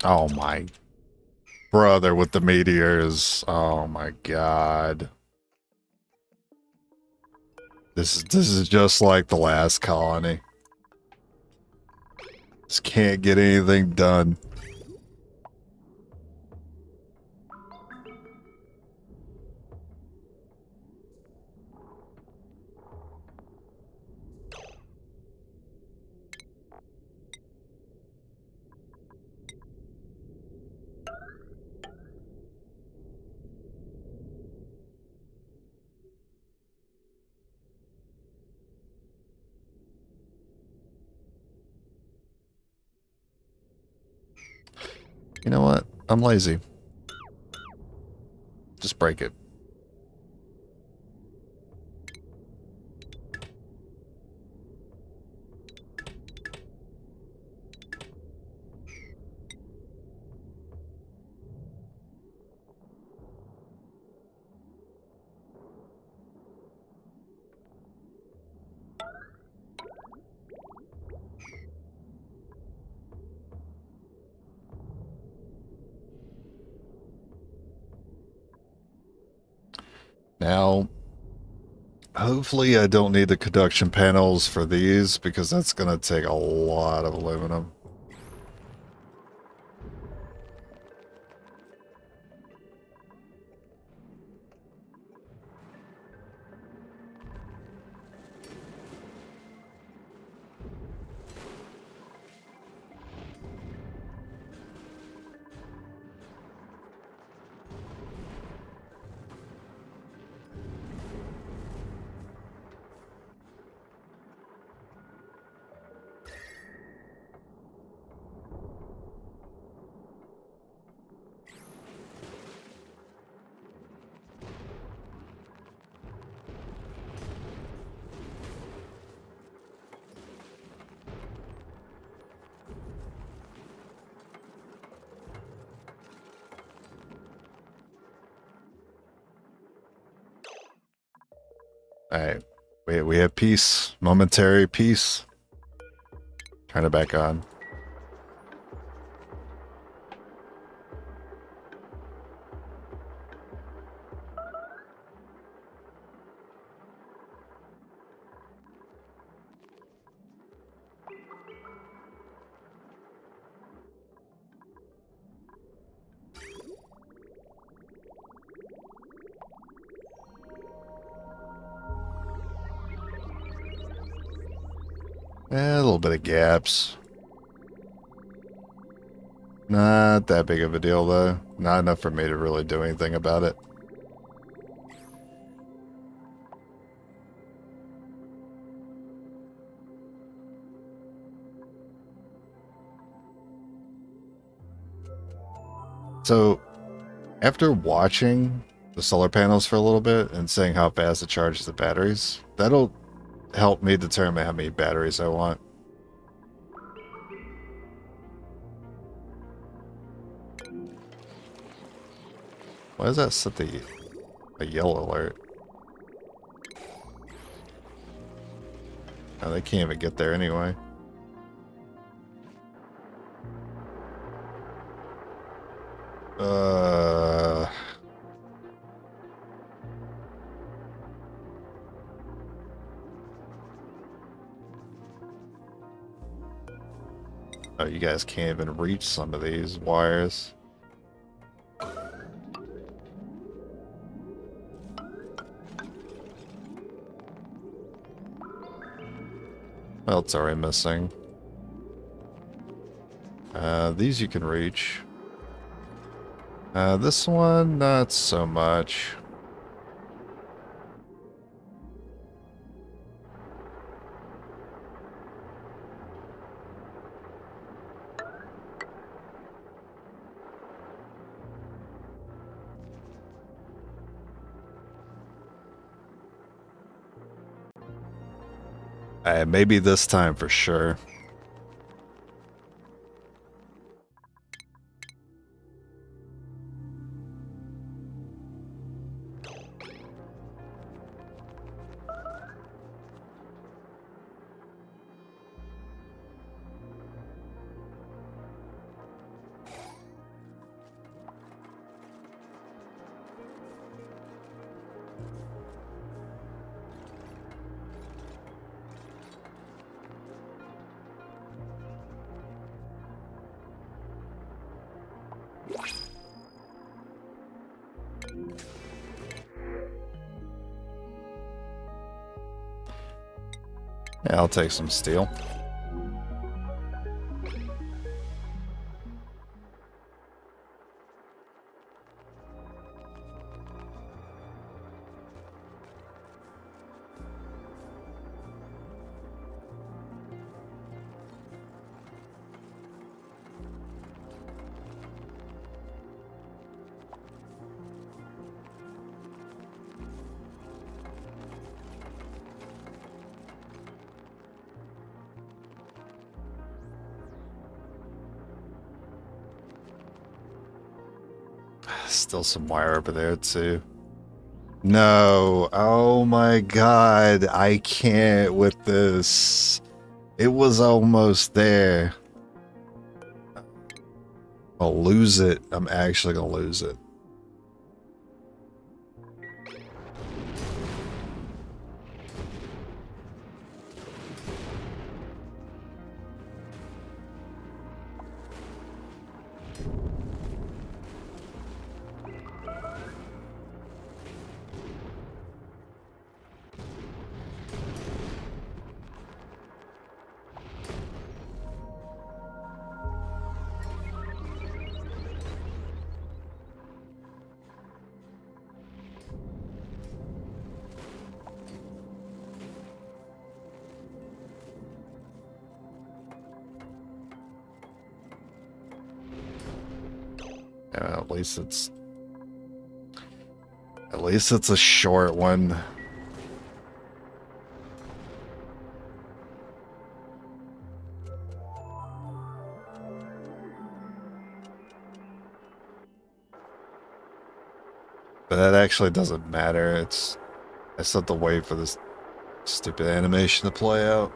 Oh my brother with the meteors. Oh my god. This is just like the last colony. Just can't get anything done. You know what? I'm lazy. Just break it. Now, hopefully I don't need the conduction panels for these because that's going to take a lot of aluminum. Alright, we have peace, momentary peace. Turn it back on. A little bit of gaps. Not that big of a deal, though. Not enough for me to really do anything about it. So, after watching the solar panels for a little bit and seeing how fast it charges the batteries, that'll help me determine how many batteries I want. Why does that set a yellow alert? Oh, they can't even get there anyway. Oh, you guys can't even reach some of these wires. Well, it's already missing. These you can reach. This one, not so much. Maybe this time for sure. Yeah, I'll take some steel. Still some wire over there too. No. Oh my god. I can't with this. It was almost there. I'll lose it. I'm actually gonna lose it. Yeah, at least it's a short one. But that actually doesn't matter. I still have to wait for this stupid animation to play out.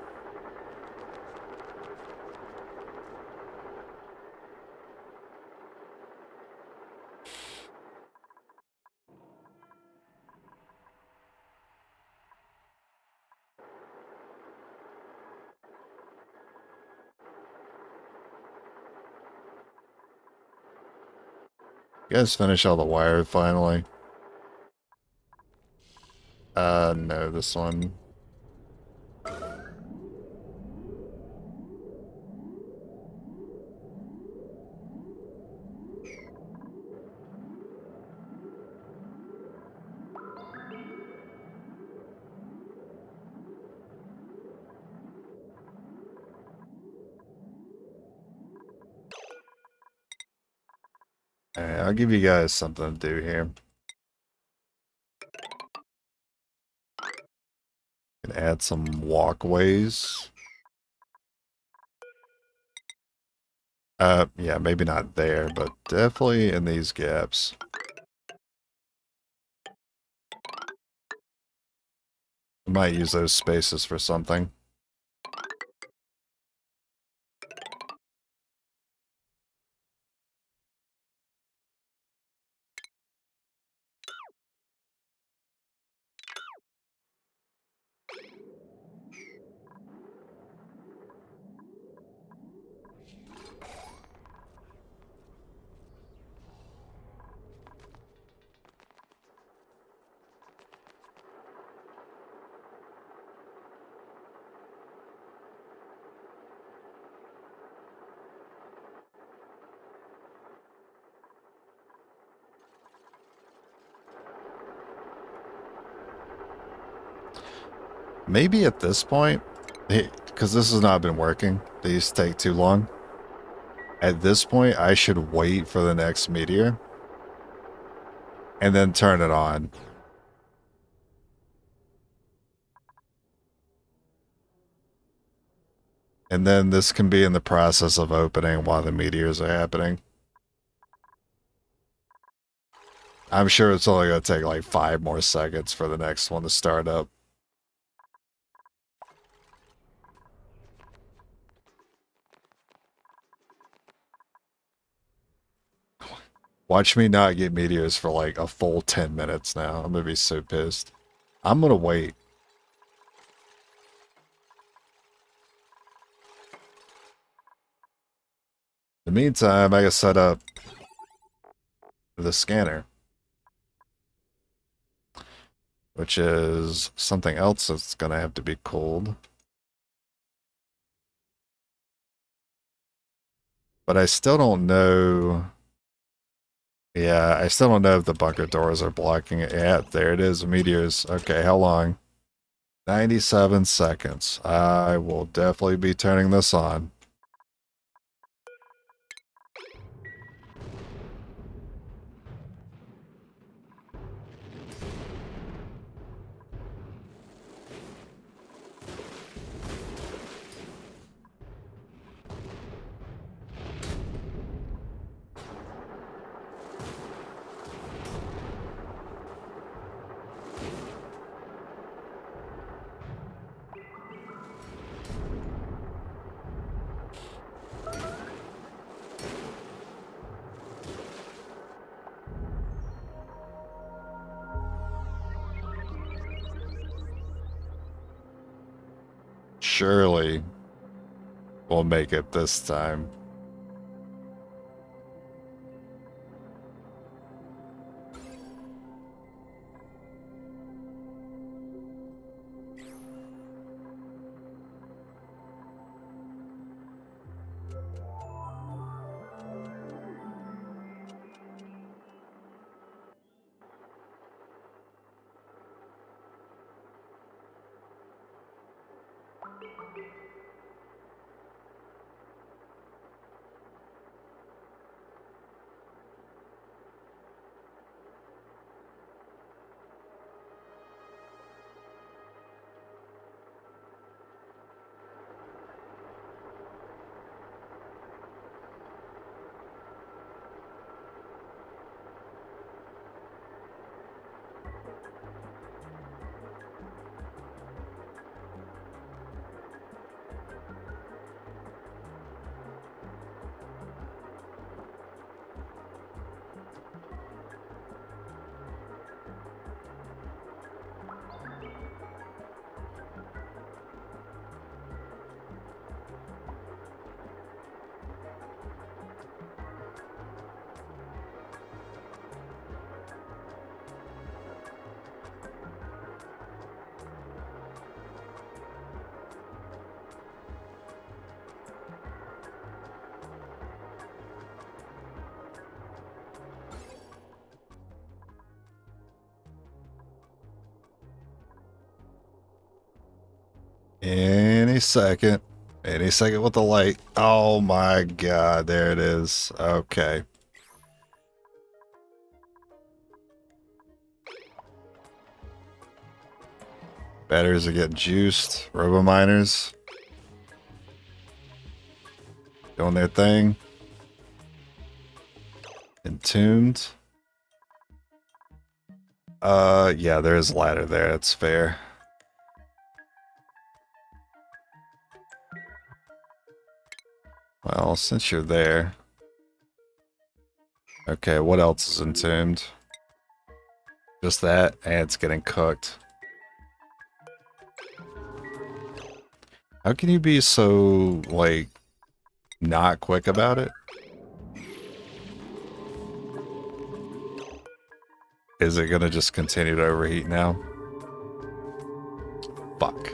You guys finish all the wire finally? No, this one. Alright, I'll give you guys something to do here. Can add some walkways. Yeah, maybe not there, but definitely in these gaps. I might use those spaces for something. Maybe at this point, because this has not been working, these take too long. At this point, I should wait for the next meteor and then turn it on. And then this can be in the process of opening while the meteors are happening. I'm sure it's only going to take like 5 more seconds for the next one to start up. Watch me not get meteors for like a full 10 minutes now. I'm going to be so pissed. I'm going to wait. In the meantime, I can set up the scanner, which is something else that's going to have to be cooled. But I still don't know. Yeah, I still don't know if the bunker doors are blocking it. Yeah, there it is, meteors. Okay, how long? 97 seconds. I will definitely be turning this on. surely we'll make it this time. Any second. Any second with the light. Oh my god, there it is. Okay. Batteries are getting juiced. Robo-miners doing their thing. Entombed. Yeah, there is a ladder there. That's fair. Well, since you're there. Okay, what else is entombed? Just that, and it's getting cooked. How can you be so, like, not quick about it? Is it gonna just continue to overheat now? Fuck.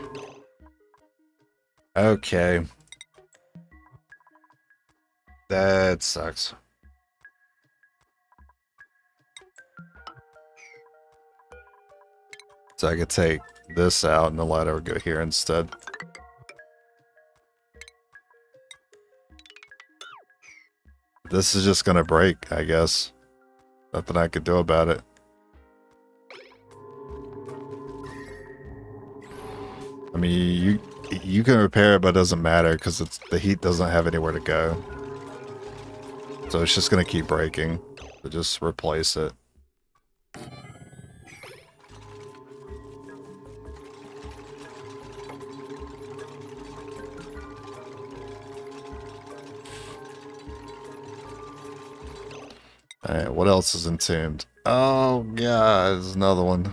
Okay. That sucks. So I could take this out and the ladder would go here instead. This is just gonna break, I guess. Nothing I could do about it. I mean, you can repair it, but it doesn't matter because the heat doesn't have anywhere to go. So it's just gonna keep breaking. So just replace it. Alright, what else is entombed? Oh god, there's another one.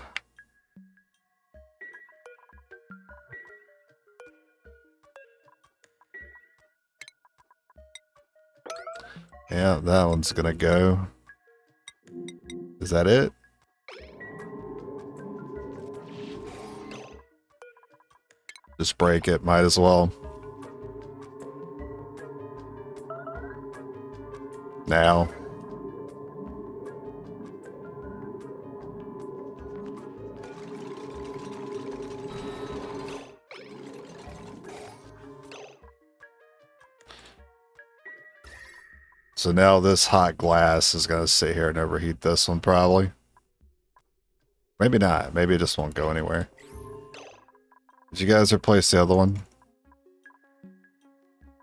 Yeah, that one's gonna go. Is that it? Just break it, might as well. Now. So now this hot glass is going to sit here and overheat this one probably. Maybe not. Maybe it just won't go anywhere. Did you guys replace the other one?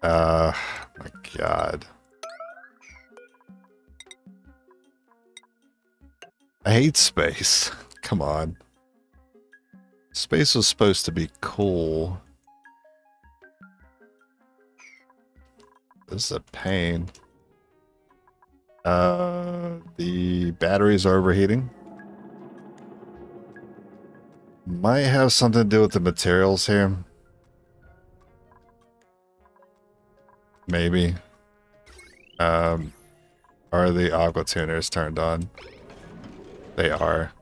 My god. I hate space. Come on. Space was supposed to be cool. This is a pain. The batteries are overheating. Might have something to do with the materials here. Maybe. Are the aqua tuners turned on? They are.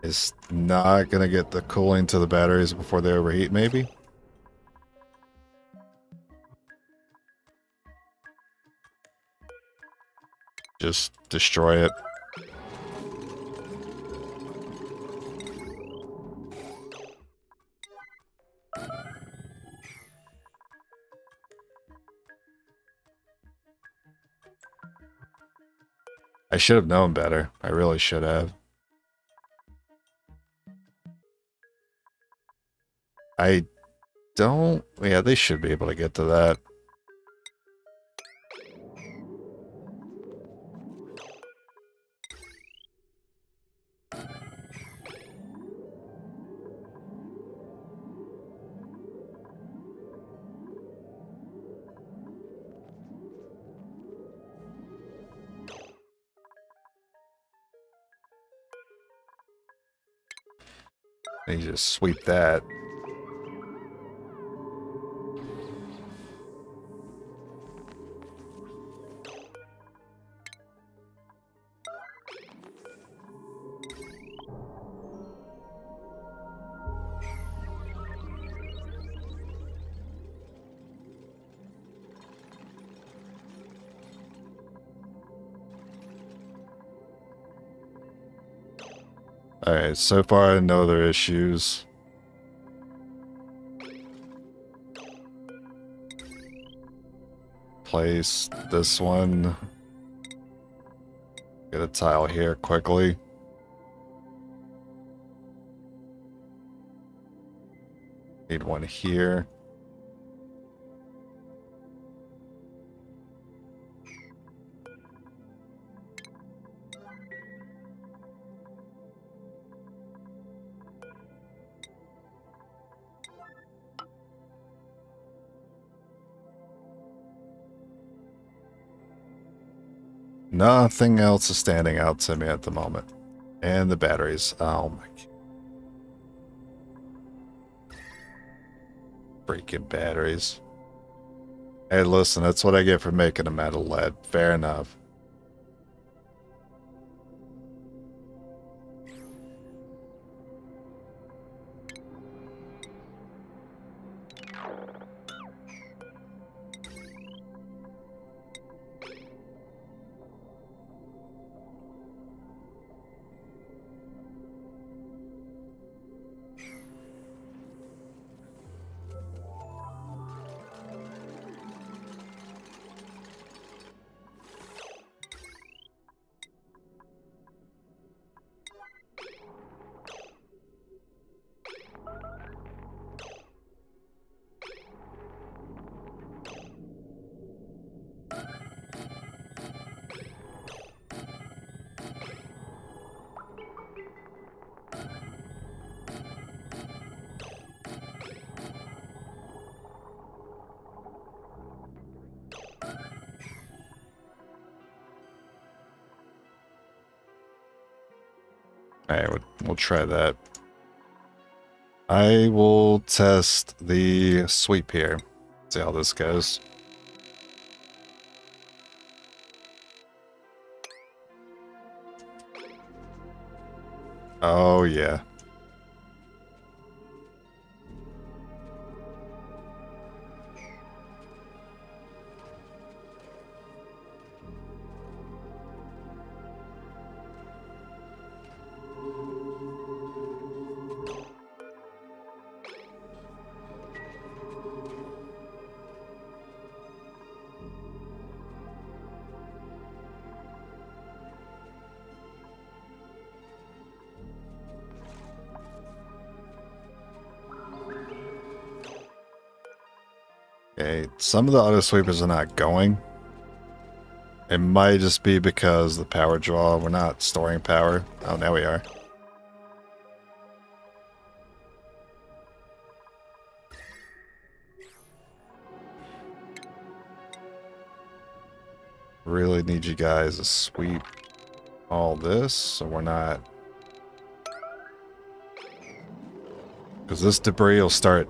It's not gonna get the cooling to the batteries before they overheat, maybe? Just destroy it. I should have known better. I really should have. I don't... Yeah, they should be able to get to that. You just sweep that. Alright, so far no other issues. Place this one. Get a tile here quickly. Need one here. Nothing else is standing out to me at the moment. And the batteries. Oh my... Freaking batteries. Hey, listen, that's what I get for making them out of lead. Fair enough. Alright, we'll try that. I will test the sweep here. See how this goes. Oh, yeah. Okay, some of the auto sweepers are not going. It might just be because the power draw, we're not storing power. Oh, now we are. Really need you guys to sweep all this so we're not... Because this debris will start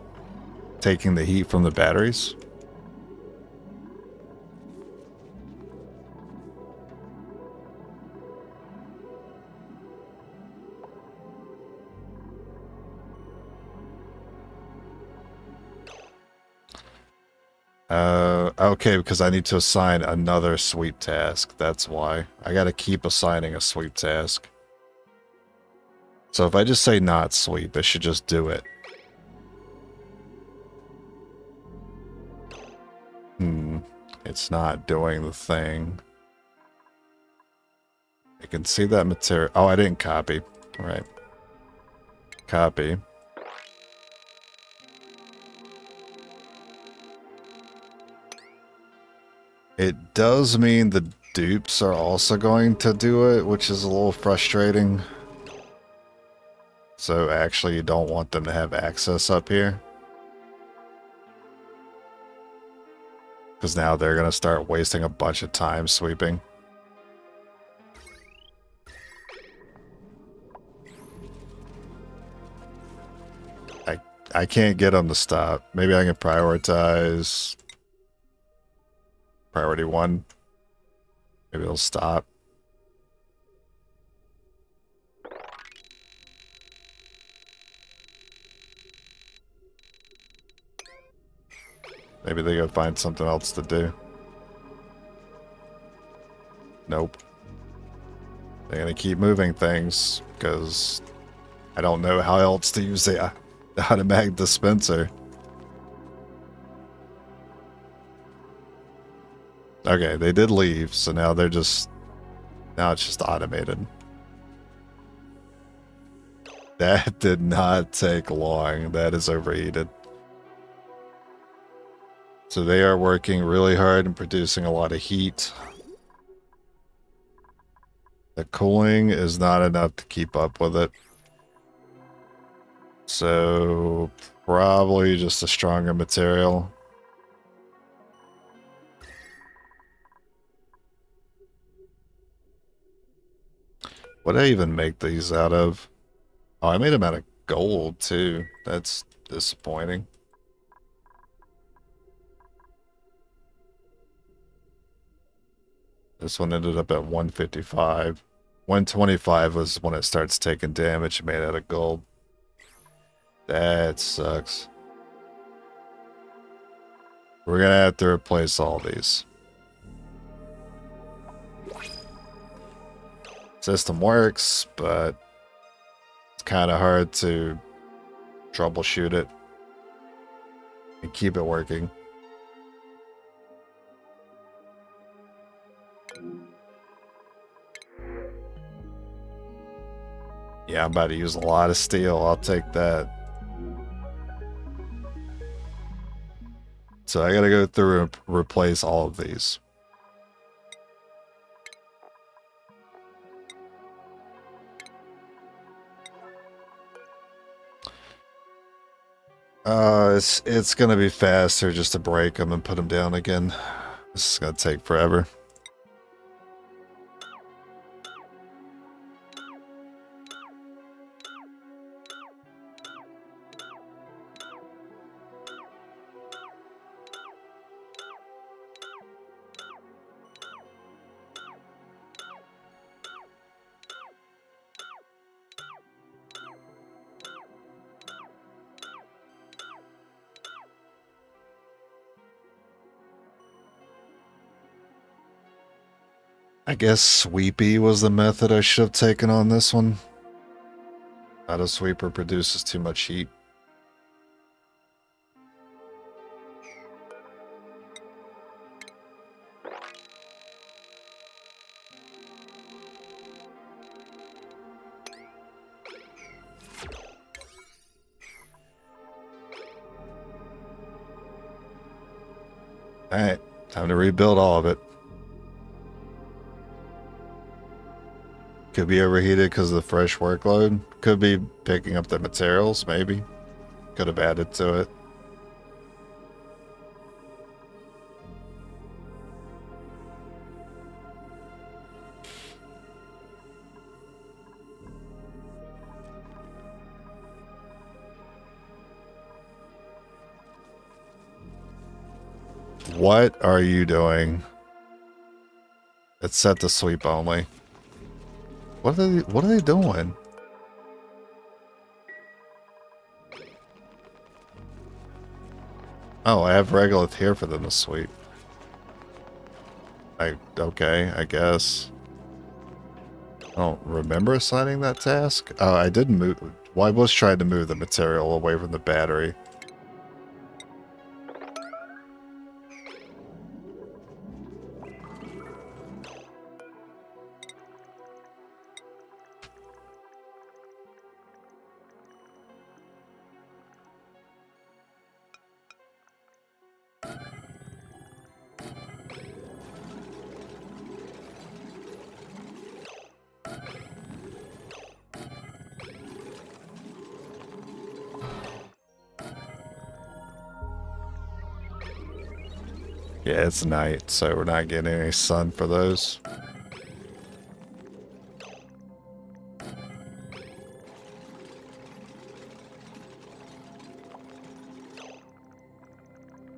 taking the heat from the batteries. Okay, because I need to assign another sweep task. That's why. I gotta keep assigning a sweep task. So if I just say not sweep, it should just do it. It's not doing the thing. I can see that material. Oh, I didn't copy. Right. Copy. It does mean the dupes are also going to do it, which is a little frustrating. So actually you don't want them to have access up here. Because now they're going to start wasting a bunch of time sweeping. I can't get them to stop. Maybe I can prioritize priority 1. Maybe it'll stop. Maybe they gotta find something else to do. Nope. They're gonna keep moving things, because I don't know how else to use the automatic dispenser. Okay, they did leave, so now they're just... Now it's just automated. That did not take long. That is overheated. So they are working really hard and producing a lot of heat. The cooling is not enough to keep up with it. So probably just a stronger material. What did I even make these out of? Oh, I made them out of gold too. That's disappointing. This one ended up at 155. 125 was when it starts taking damage made out of gold. That sucks. We're gonna have to replace all these. System works, but it's kind of hard to troubleshoot it and keep it working. Yeah, I'm about to use a lot of steel. I'll take that. So I gotta go through and replace all of these. It's gonna be faster just to break them and put them down again. This is gonna take forever. I guess sweepy was the method I should have taken on this one. Auto sweeper produces too much heat. Alright, time to rebuild all of it. Could be overheated because of the fresh workload. Could be picking up the materials, maybe. Could have added to it. What are you doing? It's set to sweep only. What are they doing? Oh, I have regolith here for them to sweep. Okay, I guess. I don't remember assigning that task. Oh, I did move. Well, I was trying to move the material away from the battery. Yeah, it's night, so we're not getting any sun for those.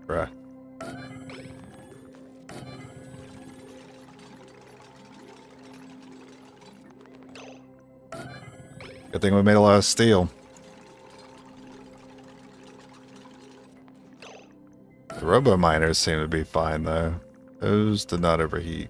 Bruh. Good thing we made a lot of steel. The robo miners seem to be fine though. Those did not overheat.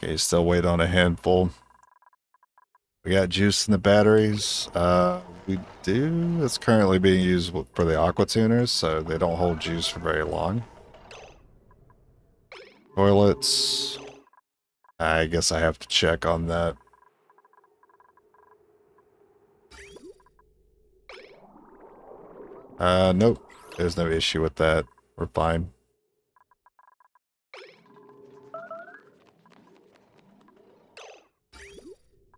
Okay, still wait on a handful. We got juice in the batteries. We do. It's currently being used for the aqua tuners, so they don't hold juice for very long. Toilets. I guess I have to check on that. Nope. There's no issue with that. We're fine.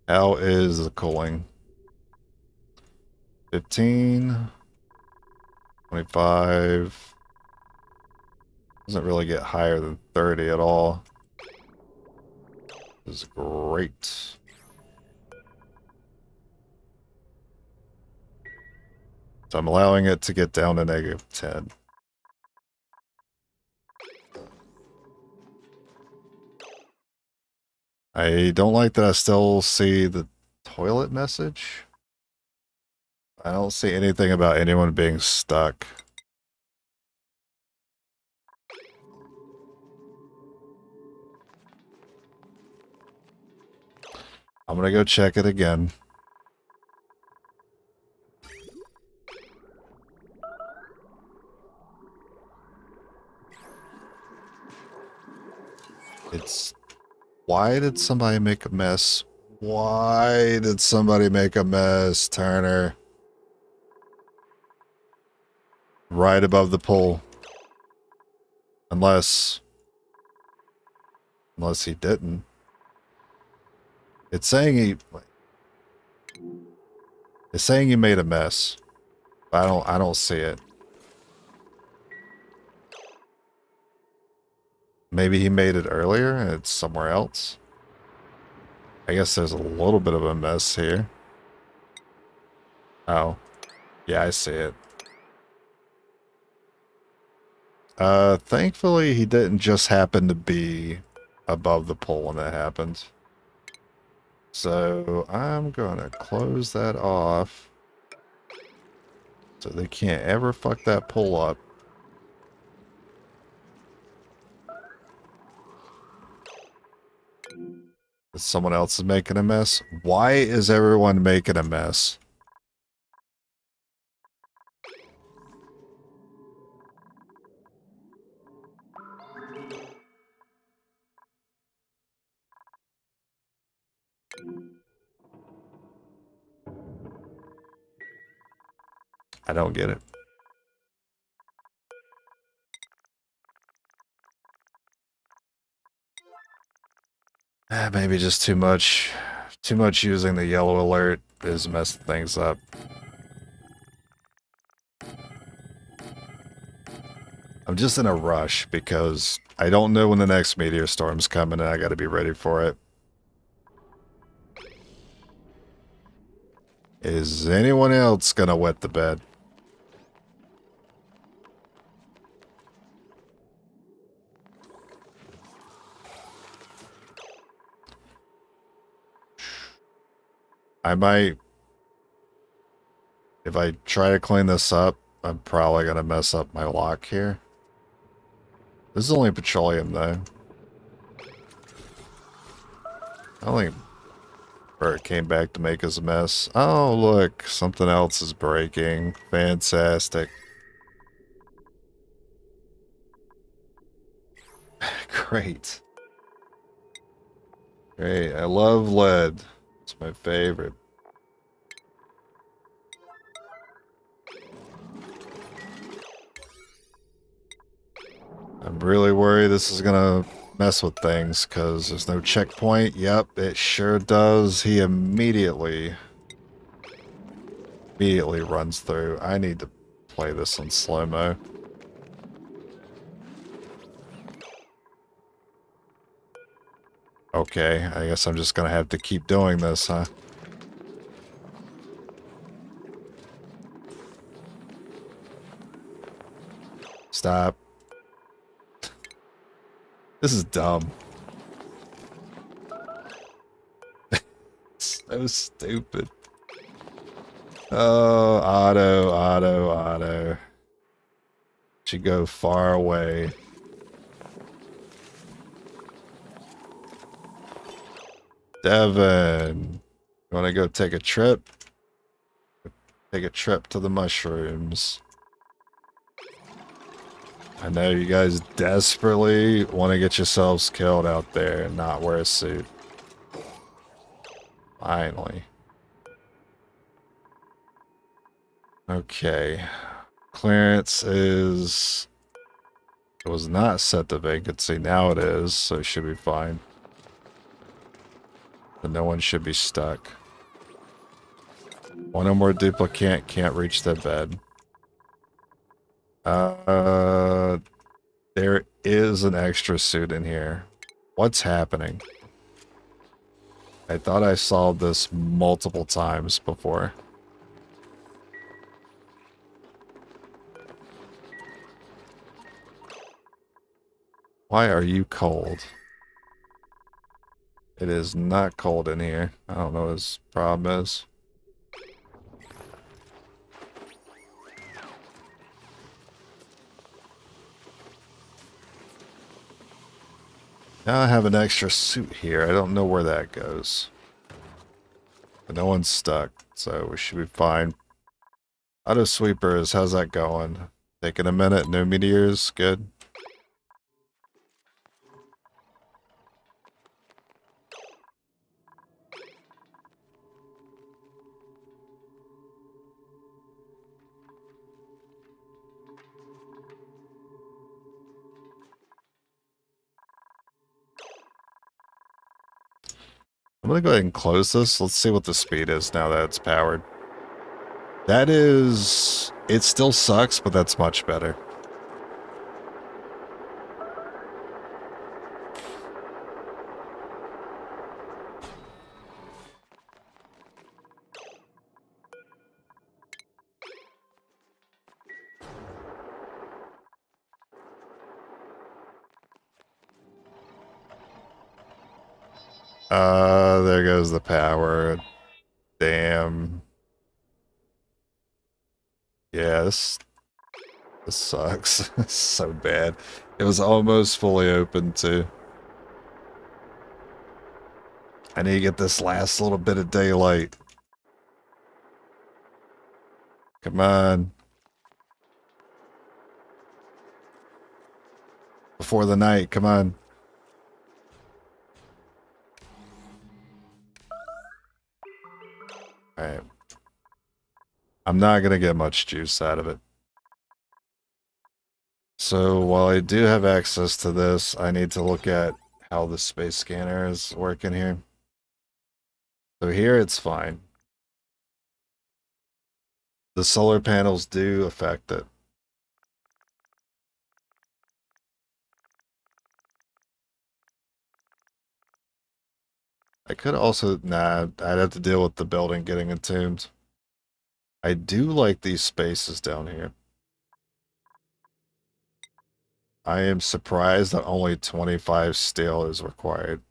How is the cooling? 15. 25. Doesn't really get higher than 30 at all. This is great. So I'm allowing it to get down to -10. I don't like that I still see the toilet message. I don't see anything about anyone being stuck. I'm gonna go check it again. It's... Why did somebody make a mess? Why did somebody make a mess, Turner? Right above the pole. Unless he didn't. It's saying he made a mess. But I don't see it. Maybe he made it earlier and it's somewhere else. I guess there's a little bit of a mess here. Oh. Yeah, I see it. Thankfully he didn't just happen to be above the pole when that happened. So I'm gonna close that off. So they can't ever fuck that pole up. Someone else is making a mess. Why is everyone making a mess? I don't get it. Maybe just too much. Too much using the yellow alert is messing things up. I'm just in a rush because I don't know when the next meteor storm's coming and I gotta be ready for it. Is anyone else gonna wet the bed? I might... If I try to clean this up, I'm probably gonna mess up my lock here. This is only petroleum, though. I don't think Bert came back to make us a mess. Oh, look. Something else is breaking. Fantastic. Great. Great. I love lead. It's my favorite. I'm really worried this is gonna mess with things because there's no checkpoint. Yep, it sure does. He immediately runs through. I need to play this on slow-mo. Okay, I guess I'm just gonna have to keep doing this, huh? Stop. This is dumb. So stupid. Oh, auto. Should go far away. Devin, you want to go take a trip? Take a trip to the mushrooms. I know you guys desperately want to get yourselves killed out there and not wear a suit. Finally. Okay. Clearance is... It was not set to vacancy. Now it is, so it should be fine. But no one should be stuck. One or more duplicant can't reach their bed. There is an extra suit in here. What's happening? I thought I saw this multiple times before. Why are you cold? It is not cold in here. I don't know what his problem is. Now I have an extra suit here. I don't know where that goes. But no one's stuck, so we should be fine. Auto sweepers, how's that going? Taking a minute, no meteors, good. I'm gonna go ahead and close this. Let's see what the speed is now that it's powered. That is... It still sucks, but that's much better. There goes the power. Damn. Yeah, this sucks. It's so bad. It was almost fully open, too. I need to get this last little bit of daylight. Come on. Before the night, come on. Alright. I'm not gonna get much juice out of it. So while I do have access to this, I need to look at how the space scanner is working here. So here it's fine. The solar panels do affect it. I could also, nah, I'd have to deal with the building getting entombed. I do like these spaces down here. I am surprised that only 25 steel is required.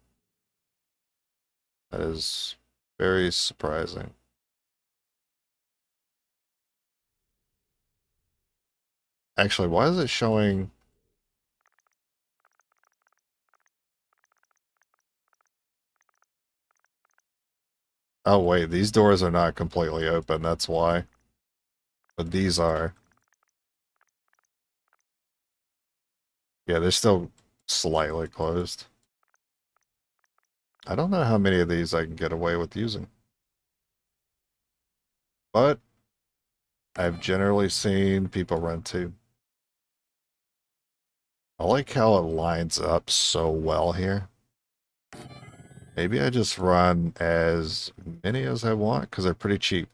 That is very surprising. Actually, why is it showing... Oh, wait, these doors are not completely open, that's why. But these are. Yeah, they're still slightly closed. I don't know how many of these I can get away with using. But I've generally seen people run two. I like how it lines up so well here. Maybe I just run as many as I want because they're pretty cheap.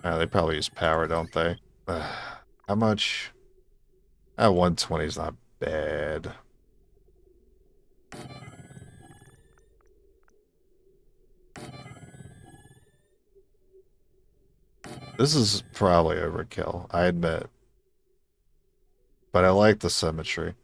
They probably use power, don't they? How much? 120 is not bad. This is probably overkill, I admit. But I like the symmetry.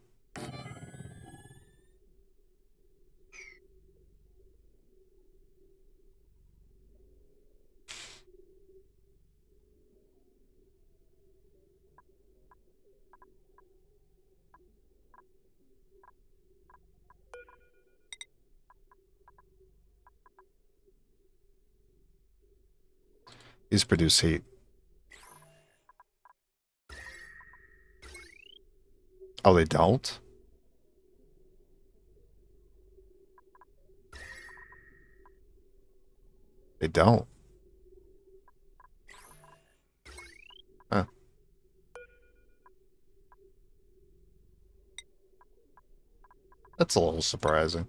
These produce heat. Oh, they don't? They don't. Huh. That's a little surprising.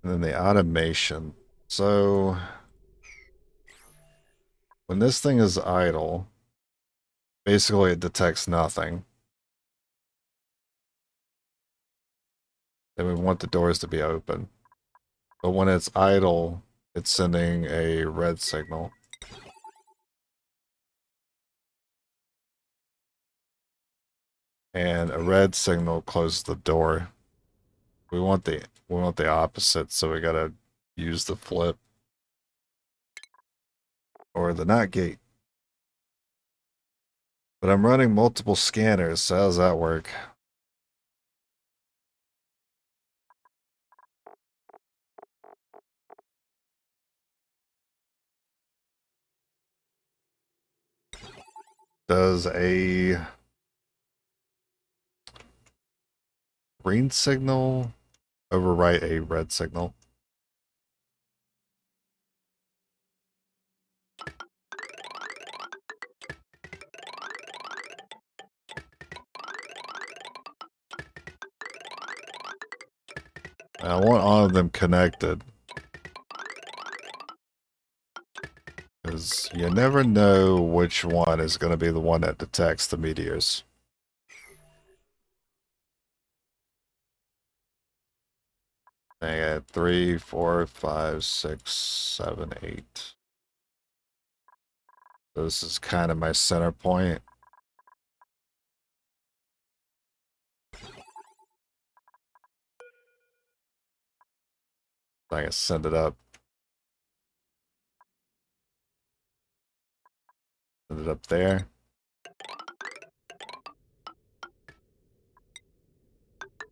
And then the automation. So when this thing is idle, basically it detects nothing. Then we want the doors to be open. But when it's idle, it's sending a red signal. And a red signal closes the door. We want the opposite, so we gotta use the flip. Or the NOT gate. But I'm running multiple scanners, so how does that work? Does a green signal overwrite a red signal? I want all of them connected. Because you never know which one is going to be the one that detects the meteors. I got 3, 4, 5, 6, 7, 8. So this is kind of my center point. I can send it up. Send it up there.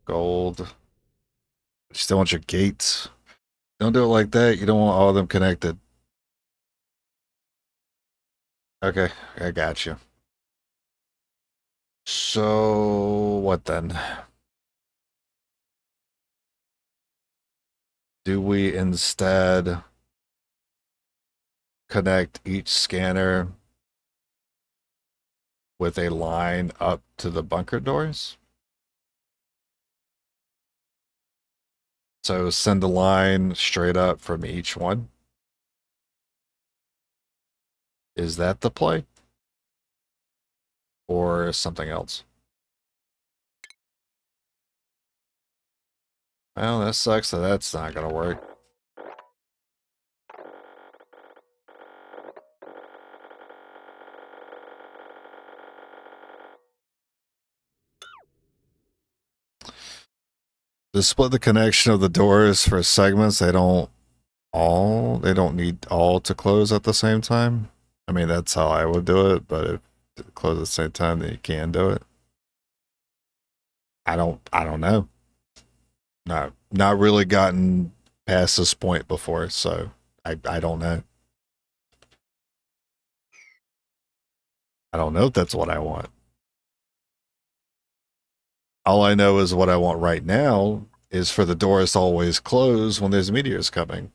Gold. You still want your gates. Don't do it like that. You don't want all of them connected. Okay, I got you. So, what then? Do we instead connect each scanner with a line up to the bunker doors? So send a line straight up from each one? Is that the play? Or something else? Well, that sucks that that's not going to work. To split the connection of the doors for segments, they don't need all to close at the same time. I mean, that's how I would do it, but if it close at the same time, then you can do it. I don't know. Not really gotten past this point before, so I don't know. I don't know if that's what I want. All I know is what I want right now is for the doors to always close when there's meteors coming.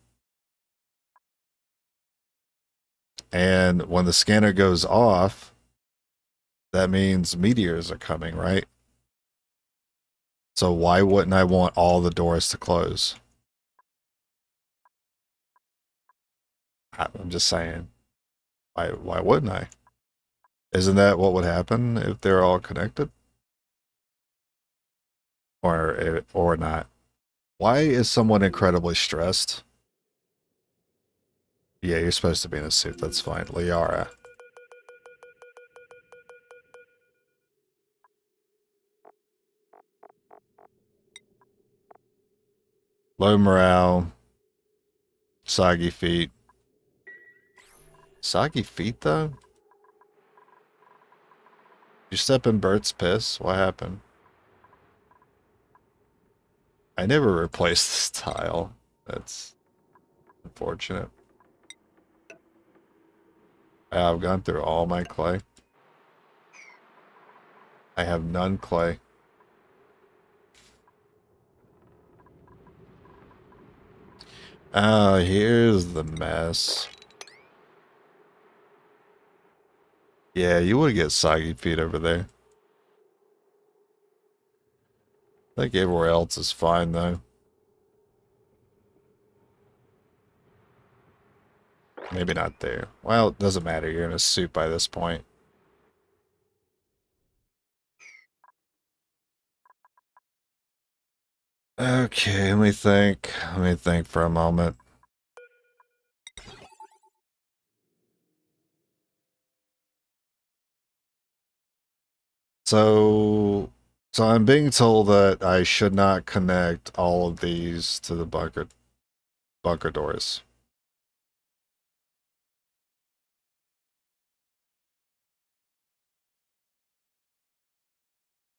And when the scanner goes off, that means meteors are coming, right? So why wouldn't I want all the doors to close? I'm just saying. Why wouldn't I? Isn't that what would happen if they're all connected? Or not? Why is someone incredibly stressed? Yeah, you're supposed to be in a suit. That's fine. Liara. Low morale. Soggy feet. Soggy feet, though? You step in Bert's piss? What happened? I never replaced this tile. That's unfortunate. I've gone through all my clay. I have none clay. Here's the mess. Yeah, you would get soggy feet over there. I think everywhere else is fine, though. Maybe not there. Well, it doesn't matter. You're in a suit by this point. Okay, let me think. Let me think for a moment. So, so I'm being told that I should not connect all of these to the bunker doors.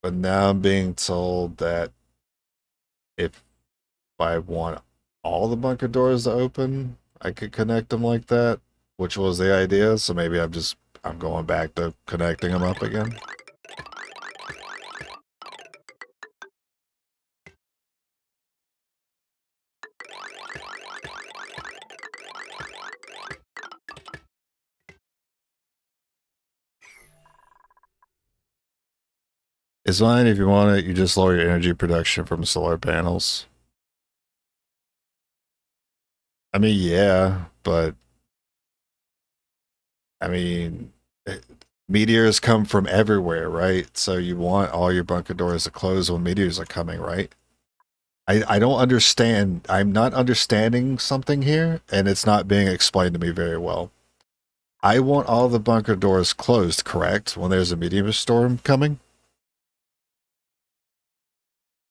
But now I'm being told that if I want all the bunker doors to open, I could connect them like that, which was the idea. So maybe I'm going back to connecting them up again. It's fine if you want it. You just lower your energy production from solar panels. I mean, yeah, but I mean, meteors come from everywhere, right? So you want all your bunker doors to close when meteors are coming, right? I don't understand. I'm not understanding something here, and it's not being explained to me very well. I want all the bunker doors closed, correct? When there's a meteor storm coming?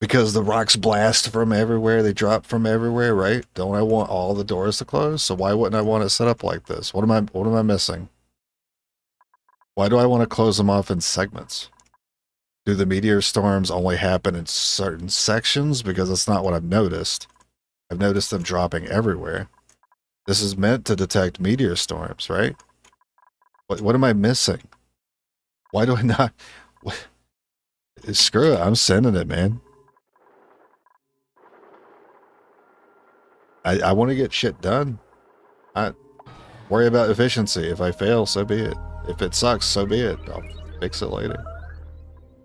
Because the rocks blast from everywhere, they drop from everywhere, right? Don't I want all the doors to close? So why wouldn't I want it set up like this? What am I missing? Why do I want to close them off in segments? Do the meteor storms only happen in certain sections? Because that's not what I've noticed. I've noticed them dropping everywhere. This is meant to detect meteor storms, right? What am I missing? Why do I not? What? Screw it. I'm sending it, man. I want to get shit done. I worry about efficiency. If I fail, so be it. If it sucks, so be it. I'll fix it later.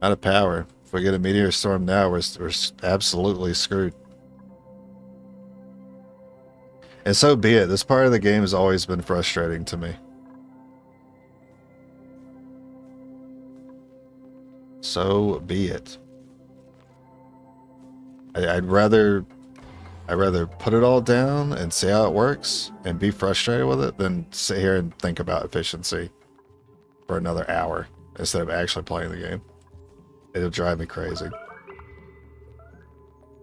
Out of power. If we get a meteor storm now, we're absolutely screwed. And so be it. This part of the game has always been frustrating to me. So be it. I'd rather put it all down and see how it works and be frustrated with it than sit here and think about efficiency for another hour instead of actually playing the game. It'll drive me crazy.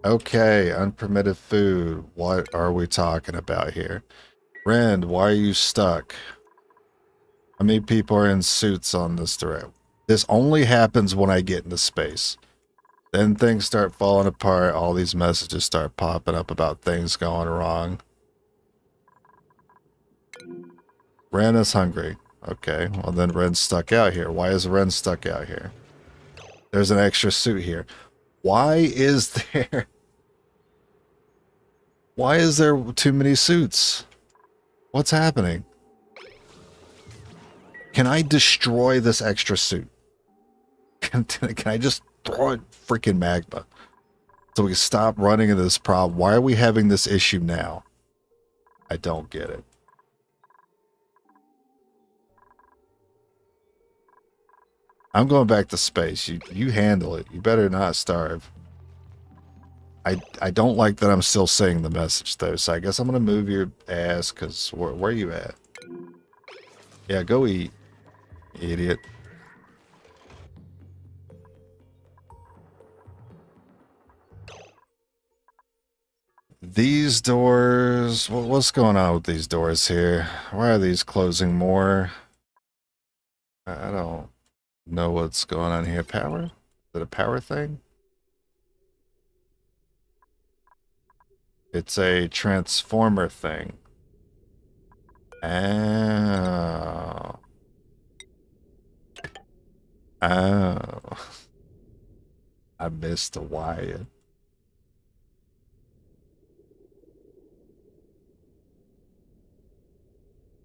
Okay, unpermitted food. What are we talking about here? Rend, why are you stuck? How many people are in suits on this direct? This only happens when I get into space. Then things start falling apart. All these messages start popping up about things going wrong. Ren is hungry. Okay, well then Ren's stuck out here. Why is Ren stuck out here? There's an extra suit here. Why is there... Why is there too many suits? What's happening? Can I destroy this extra suit? Can I just throw it freaking magma so we can stop running into this problem? Why are we having this issue now? I don't get it. I'm going back to space. You handle it. You better not starve. I don't like that I'm still saying the message though, so I guess I'm gonna move your ass because where are you at? Yeah, go eat, idiot. These doors, what's going on with these doors here? Why are these closing more? I don't know what's going on here. Power? Is it a power thing? It's a transformer thing. Oh. Oh. I missed a wire.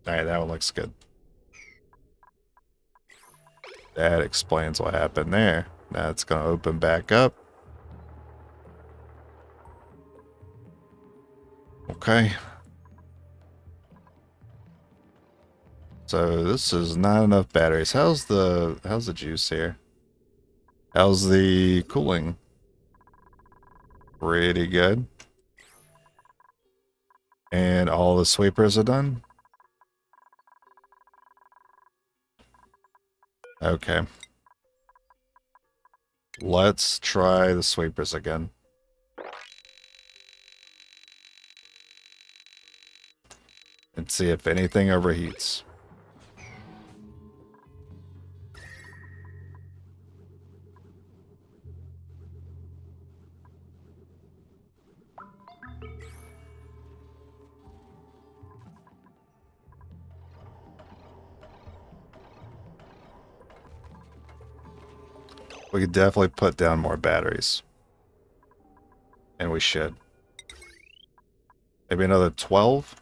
Alright, that one looks good. That explains what happened there. Now it's going to open back up. Okay. So this is not enough batteries. How's the juice here? How's the cooling? Pretty good. And all the sweepers are done? Okay. Let's try the sweepers again. And see if anything overheats. We could definitely put down more batteries. And we should. Maybe another 12?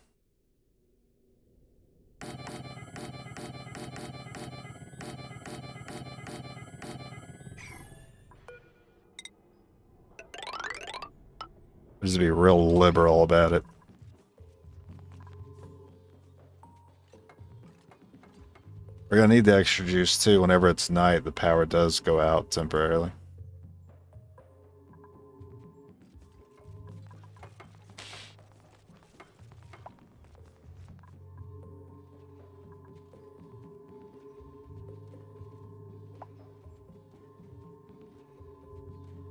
Just be real liberal about it. We're gonna need the extra juice too. Whenever it's night, the power does go out temporarily.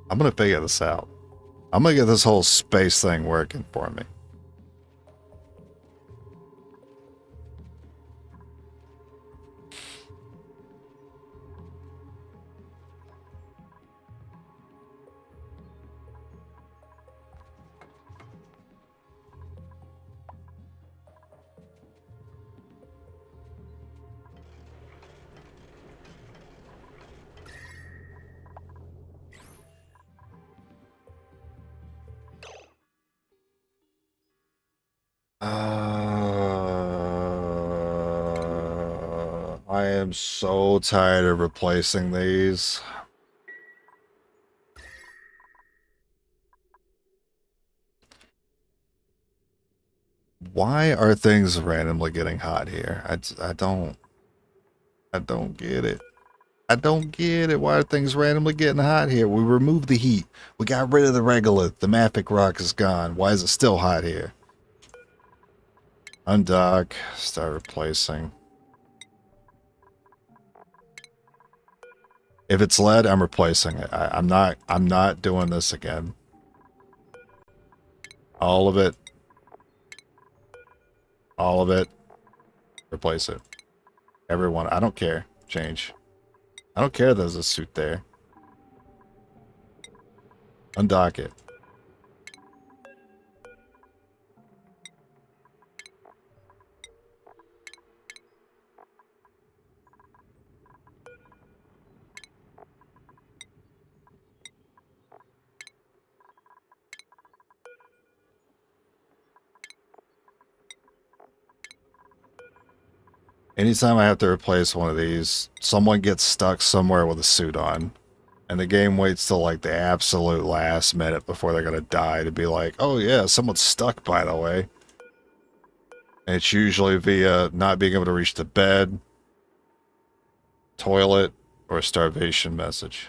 I'm gonna figure this out. I'm gonna get this whole space thing working for me. I'm so tired of replacing these. Why are things randomly getting hot here? I don't get it. I don't get it. Why are things randomly getting hot here? We removed the heat. We got rid of the regolith. The mafic rock is gone. Why is it still hot here? Undock. Start replacing. If it's lead, I'm replacing it. I'm not doing this again. All of it. All of it. Replace it. Everyone. I don't care. Change. I don't care there's a suit there. Undock it. Anytime I have to replace one of these, someone gets stuck somewhere with a suit on. And the game waits till like the absolute last minute before they're going to die to be like, oh yeah, someone's stuck, by the way. And it's usually via not being able to reach the bed, toilet, or a starvation message.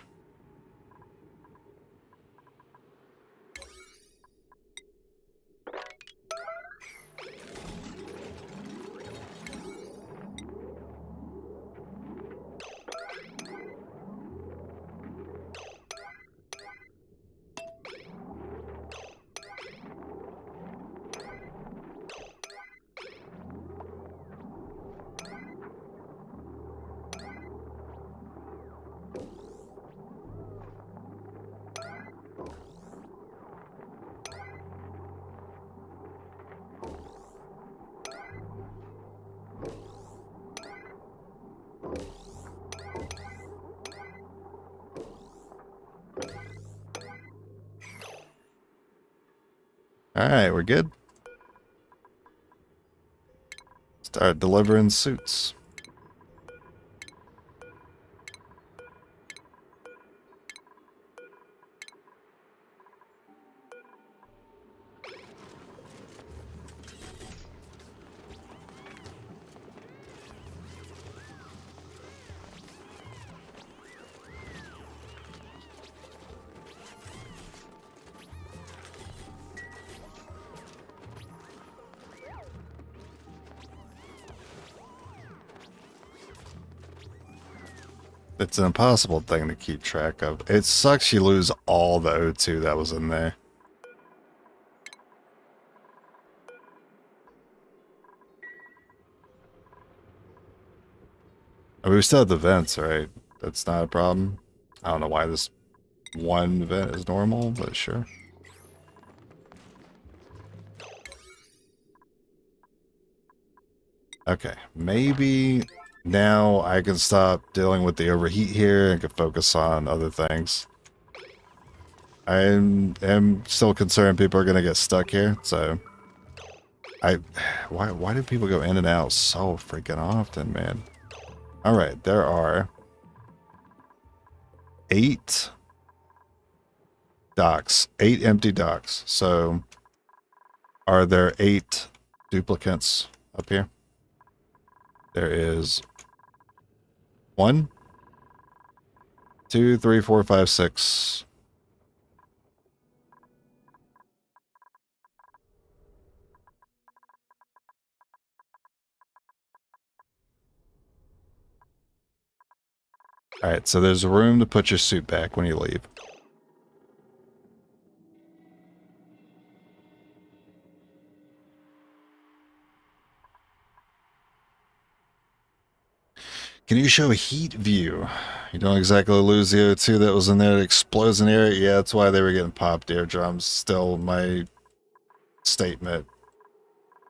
Alright, we're good. Start delivering suits. It's an impossible thing to keep track of. It sucks you lose all the O2 that was in there. I mean, we still have the vents, right? That's not a problem. I don't know why this one vent is normal, but sure. Okay, maybe now I can stop dealing with the overheat here and can focus on other things. I am still concerned people are going to get stuck here, so... Why do people go in and out so freaking often, man? Alright, there are 8 docks. 8 empty docks. So, are there 8 duplicates up here? There is 1, 2, 3, 4, 5, 6. Alright, so there's room to put your suit back when you leave. Can you show a heat view? You don't exactly lose the O2 that was in there. It explodes in the air. Yeah, that's why they were getting popped eardrums. Still, my statement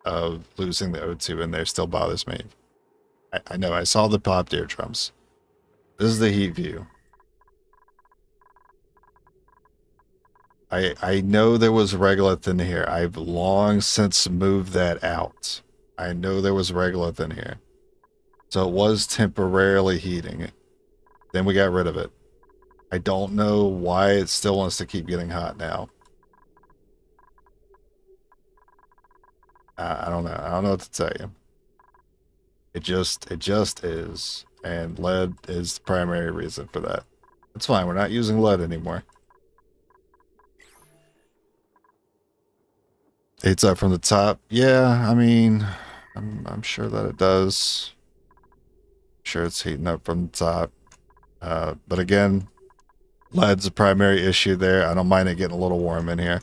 of losing the O2 in there still bothers me. I know, I saw the popped eardrums. This is the heat view. I know there was regolith in here. I've long since moved that out. I know there was regolith in here. So it was temporarily heating it. Then we got rid of it. I don't know why it still wants to keep getting hot now. I don't know. I don't know what to tell you. It just is. And lead is the primary reason for that. It's fine. We're not using lead anymore. Heats up from the top. Yeah, I mean, I'm sure that it does. I'm sure it's heating up from the top. But again, lead's a primary issue there. I don't mind it getting a little warm in here.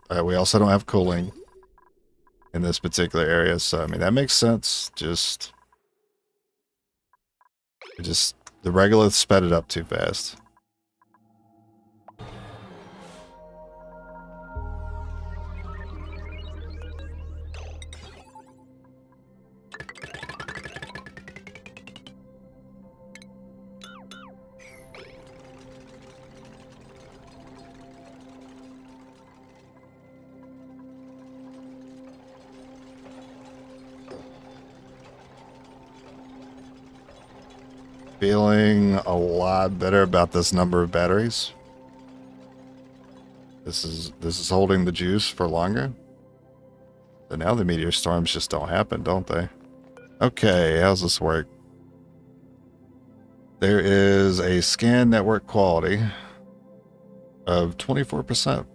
We also don't have cooling in this particular area, so I mean that makes sense. Just the regolith sped it up too fast. Feeling a lot better about this number of batteries. This is holding the juice for longer. But now the meteor storms just don't happen, don't they? Okay, how's this work? There is a scan network quality of 24%.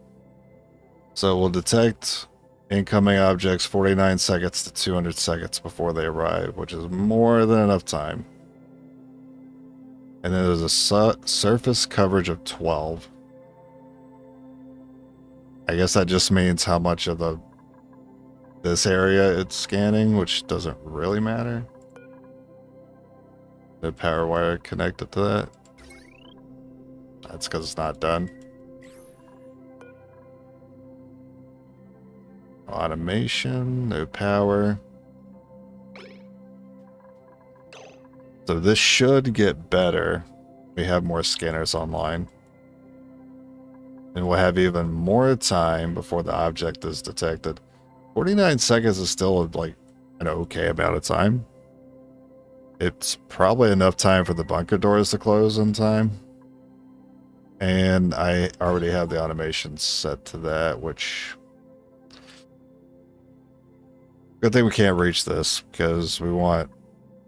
So it will detect incoming objects 49 seconds to 200 seconds before they arrive, which is more than enough time. And then there's a surface coverage of 12. I guess that just means how much of this area it's scanning, which doesn't really matter. The power wire connected to that. That's because it's not done. Automation, no power. So this should get better. We have more scanners online. And we'll have even more time before the object is detected. 49 seconds is still like an okay amount of time. It's probably enough time for the bunker doors to close in time. And I already have the automation set to that, which... Good thing we can't reach this, because we want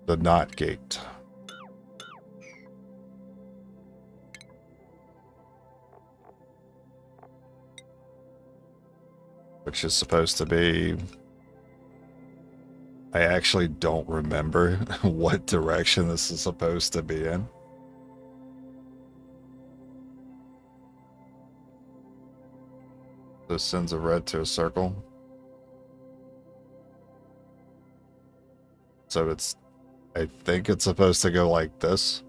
the not gate. Which is supposed to be... I actually don't remember what direction this is supposed to be in. This sends a red to a circle. So it's... I think it's supposed to go like this.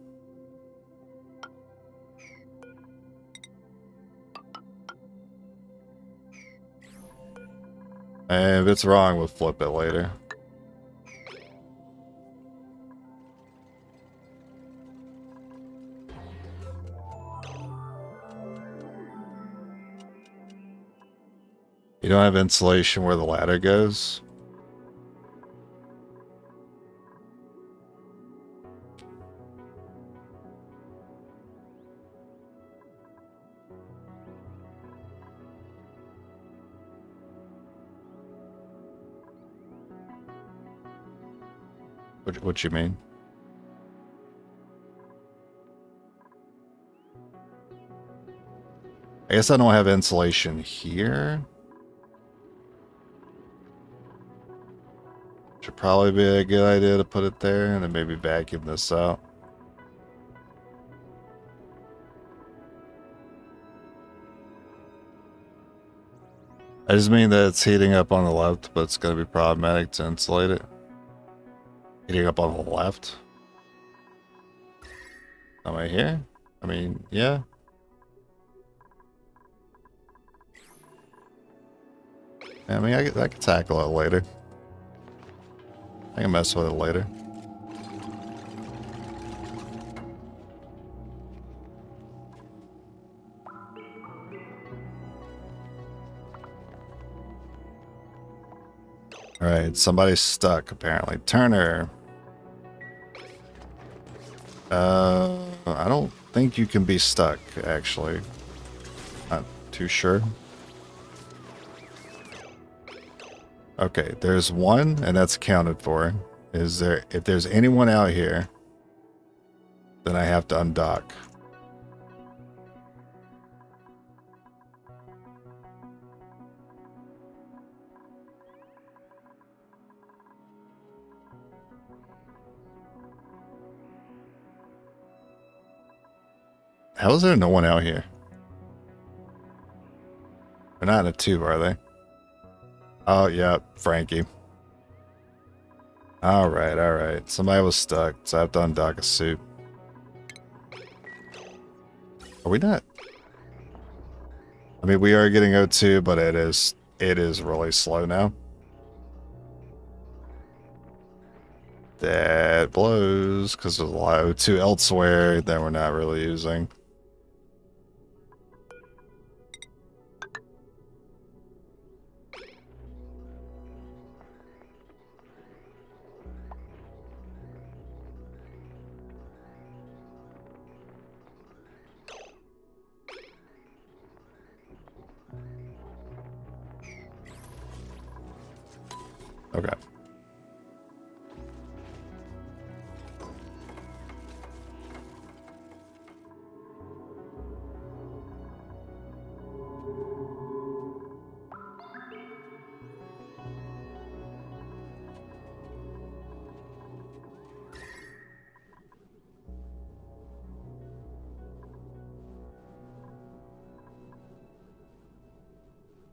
And if it's wrong, we'll flip it later. You don't have insulation where the ladder goes? What you mean? I guess I don't have insulation here. Should probably be a good idea to put it there and then maybe vacuum this out. I just mean that it's heating up on the left, but it's going to be problematic to insulate it. Heating up on the left? Am I here? I mean, yeah. I mean, I can tackle it later. I can mess with it later. Alright, somebody's stuck apparently. Turner. I don't think you can be stuck, actually. Not too sure. Okay, there's one, and that's accounted for. Is there, if there's anyone out here, then I have to undock. How is there no one out here? They're not in a tube, are they? Oh, yeah, Frankie. Alright, alright. Somebody was stuck, so I have to undock a suit. Are we not? I mean, we are getting O2, but it is really slow now. That blows, because there's a lot of O2 elsewhere that we're not really using. Okay.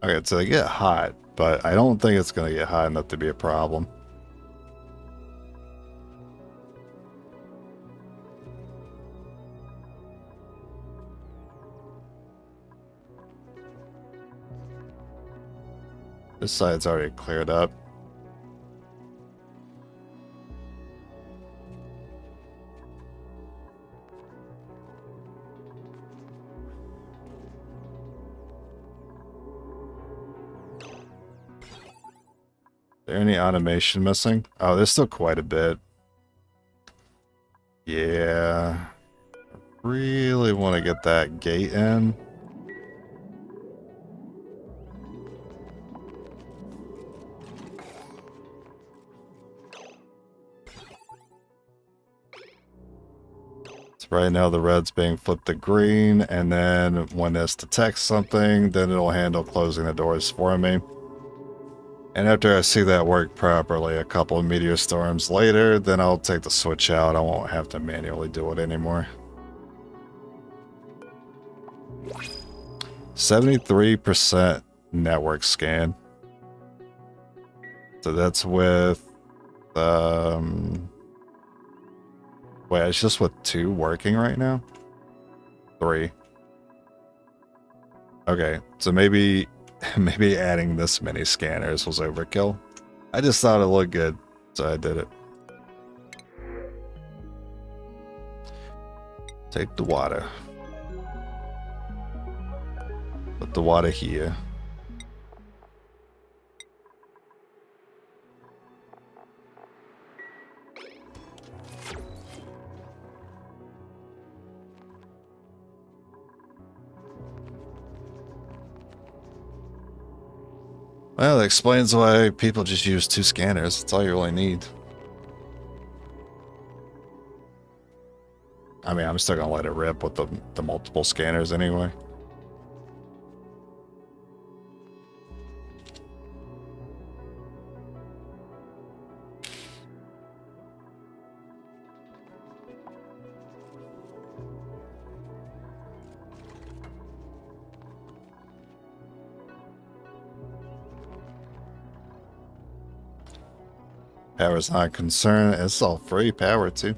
Okay, so they get hot, but I don't think it's going to get hot enough to be a problem. This side's already cleared up. Is there any automation missing? Oh, there's still quite a bit. Yeah. I really want to get that gate in. So right now the red's being flipped to green, and then when this detects something, then it'll handle closing the doors for me. And after I see that work properly a couple of meteor storms later, then I'll take the switch out. I won't have to manually do it anymore. 73% network scan. So that's with... wait, it's just with 2 working right now? 3. Okay, so maybe adding this many scanners was overkill. I just thought it looked good, so I did it. Take the water. Put the water here. Well, that explains why people just use 2 scanners. That's all you really need. I mean, I'm still gonna let it rip with the multiple scanners anyway. Power's not a concern. It's all free power too.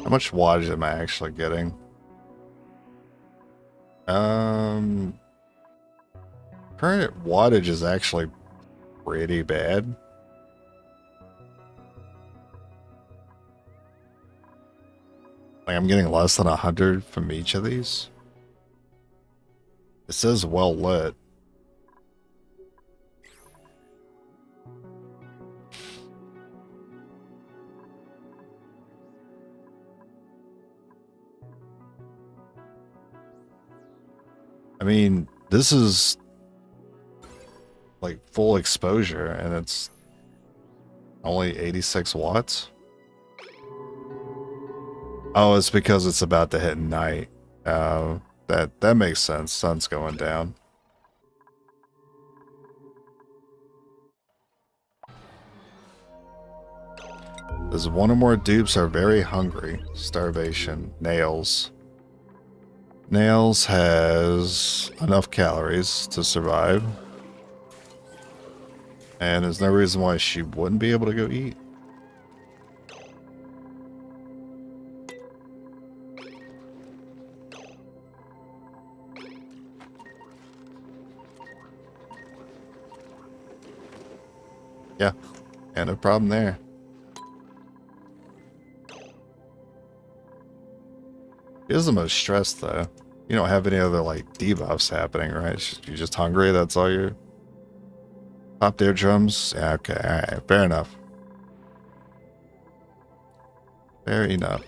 How much wattage am I actually getting? Current wattage is actually pretty bad. Like, I'm getting less than 100 from each of these. It says well lit. mean, this is like full exposure and it's only 86 watts. Oh, it's because it's about to hit night. That makes sense. Sun's going down. There's one or more dupes are very hungry. Starvation. Nails. Nails has enough calories to survive. And there's no reason why she wouldn't be able to go eat. Yeah, no problem there. He is the most stressed, though. You don't have any other, like, debuffs happening, right? You're just hungry, that's all you're... Pop their drums? Yeah, okay, alright, fair enough. Fair enough.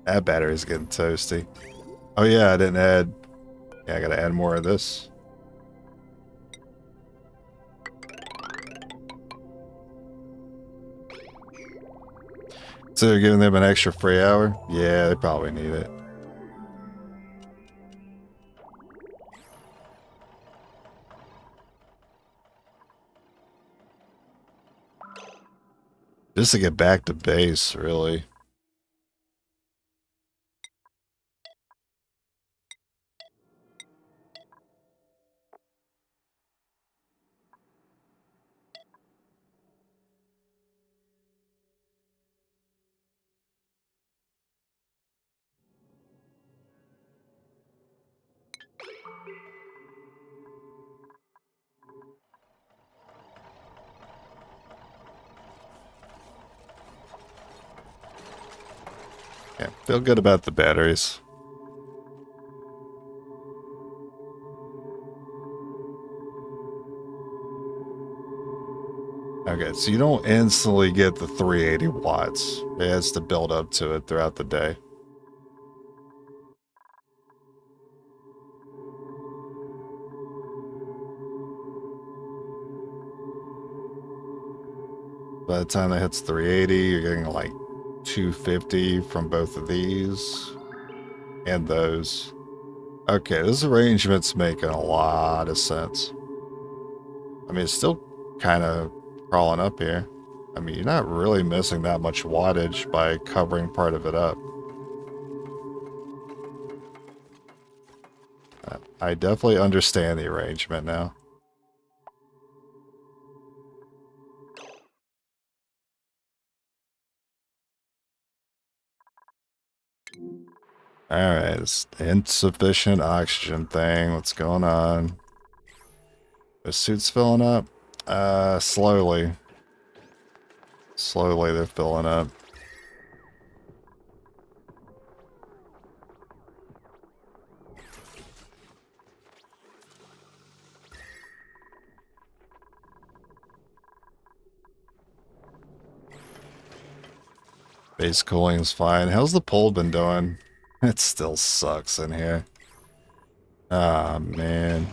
That battery's getting toasty. Oh yeah, I didn't add... Yeah, I gotta add more of this. So they're giving them an extra free hour? Yeah, they probably need it. Just to get back to base, really. Yeah, feel good about the batteries. Okay, so you don't instantly get the 380 watts. It has to build up to it throughout the day. By the time that hits 380, you're getting like 250 from both of these and those. Okay, this arrangement's making a lot of sense. I mean, it's still kind of crawling up here. I mean, you're not really missing that much wattage by covering part of it up. I definitely understand the arrangement now. Alright, this insufficient oxygen thing. What's going on? The suit's filling up? Slowly. Slowly they're filling up. Base cooling's fine. How's the pole been doing? It still sucks in here. Ah, man.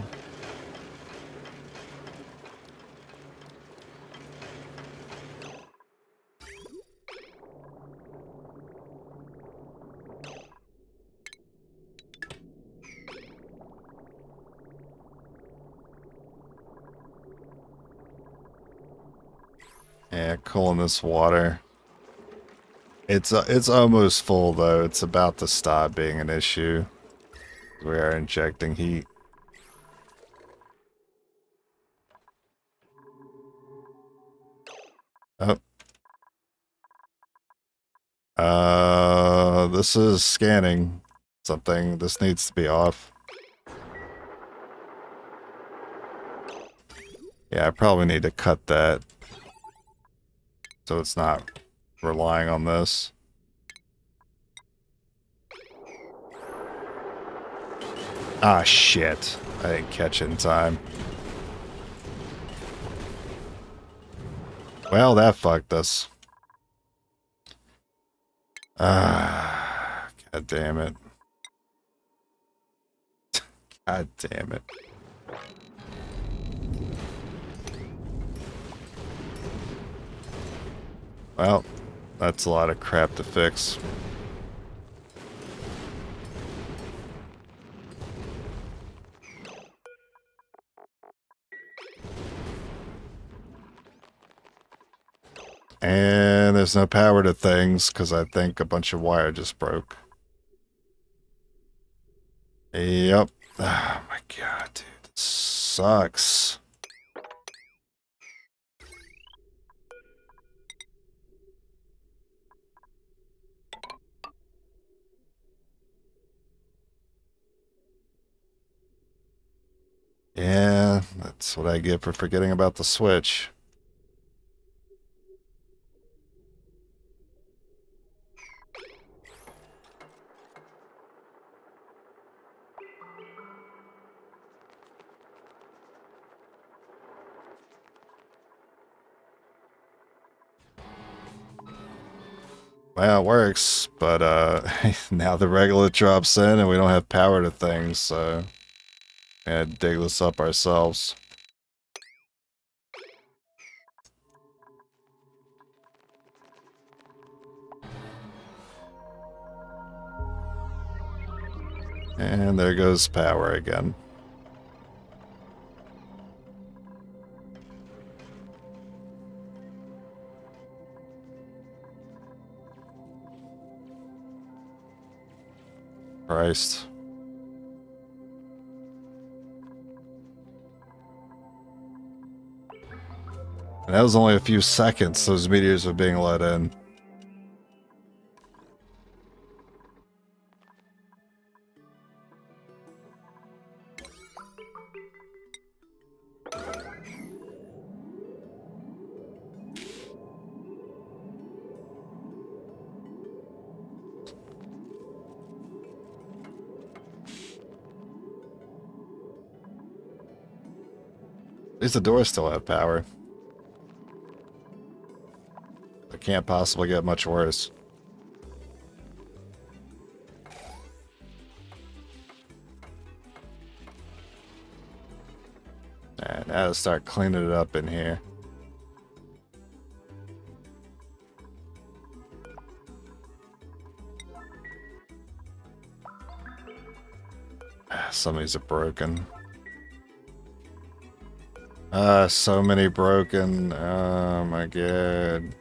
Yeah, cooling this water. It's almost full though. It's about to stop being an issue. We are injecting heat. Oh. This is scanning something. This needs to be off. Yeah, I probably need to cut that so it's not relying on this. Ah, shit. I didn't catch it in time. Well, that fucked us. Ah, god damn it. God damn it. Well, that's a lot of crap to fix. And there's no power to things because I think a bunch of wire just broke. Yep. Oh my god, dude. This sucks. Yeah, that's what I get for forgetting about the switch. Well, it works, but now the regolith drops in and we don't have power to things, so we had to dig this up ourselves. And there goes power again. Christ. And that was only a few seconds those meteors were being let in. At least the doors still have power. It can't possibly get much worse. Alright, now let's start cleaning it up in here. Some of these are broken. So many broken. Oh my god.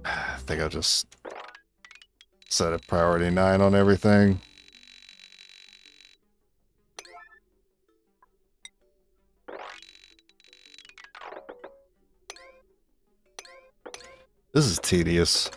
I think I'll just set a priority 9 on everything. This is tedious.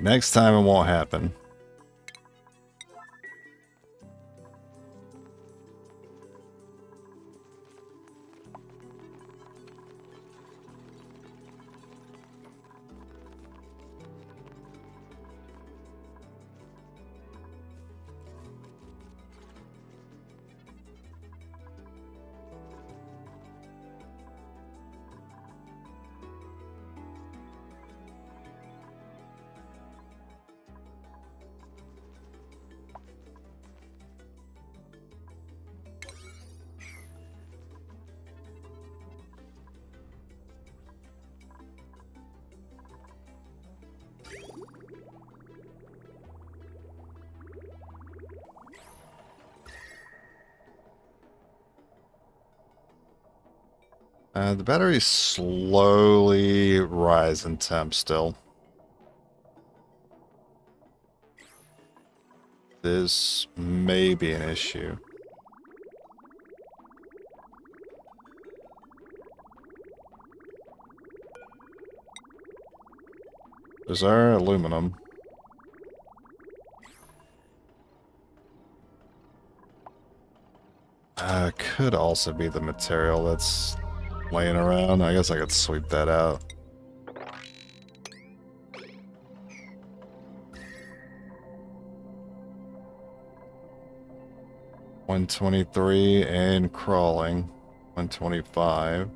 Next time it won't happen. The batteries slowly rise in temp still. This may be an issue. There's our aluminum. Could also be the material that's laying around. I guess I could sweep that out. $123 and crawling. $125.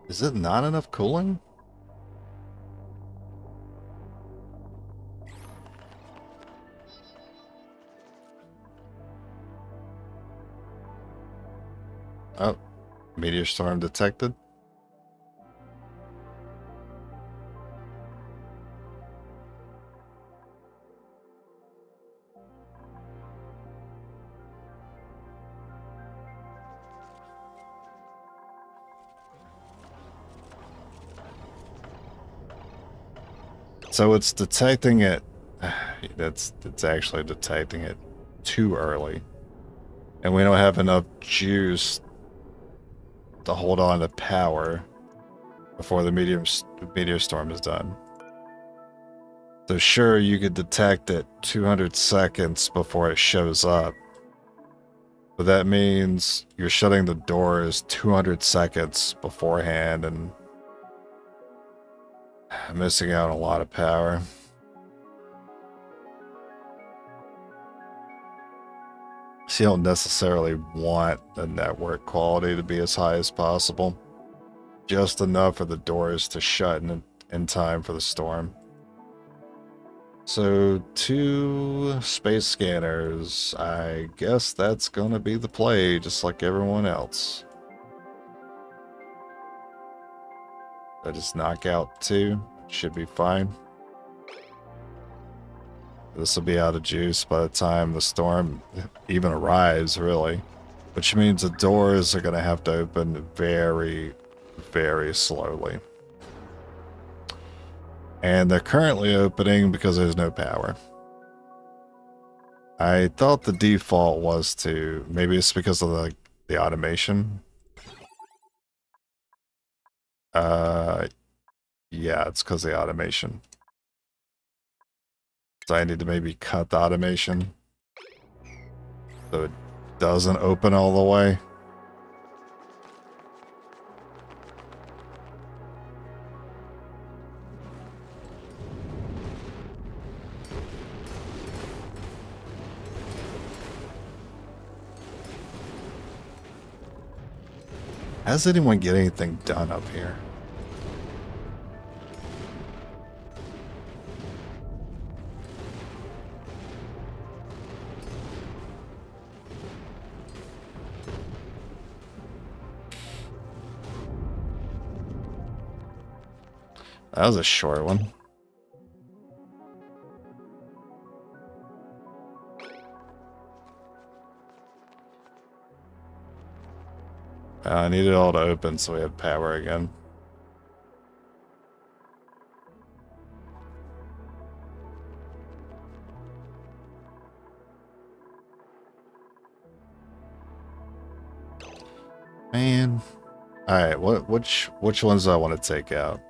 Is it not enough cooling? Oh, meteor storm detected. So it's detecting it. It's actually detecting it too early. And we don't have enough juice to hold on to power before the meteor storm is done. So sure, you could detect it 200 seconds before it shows up. But that means you're shutting the doors 200 seconds beforehand and missing out on a lot of power. So you don't necessarily want the network quality to be as high as possible. Just enough for the doors to shut in time for the storm. So 2 space scanners. I guess that's gonna be the play, just like everyone else. I just knock out 2. Should be fine. This will be out of juice by the time the storm even arrives, really. Which means the doors are going to have to open very, very slowly. And they're currently opening because there's no power. I thought the default was to... Maybe it's because of the automation. Yeah, it's because of the automation. So I need to maybe cut the automation so it doesn't open all the way. How does anyone get anything done up here? That was a short one. I need it all to open so we have power again. Man. Alright, which ones do I want to take out?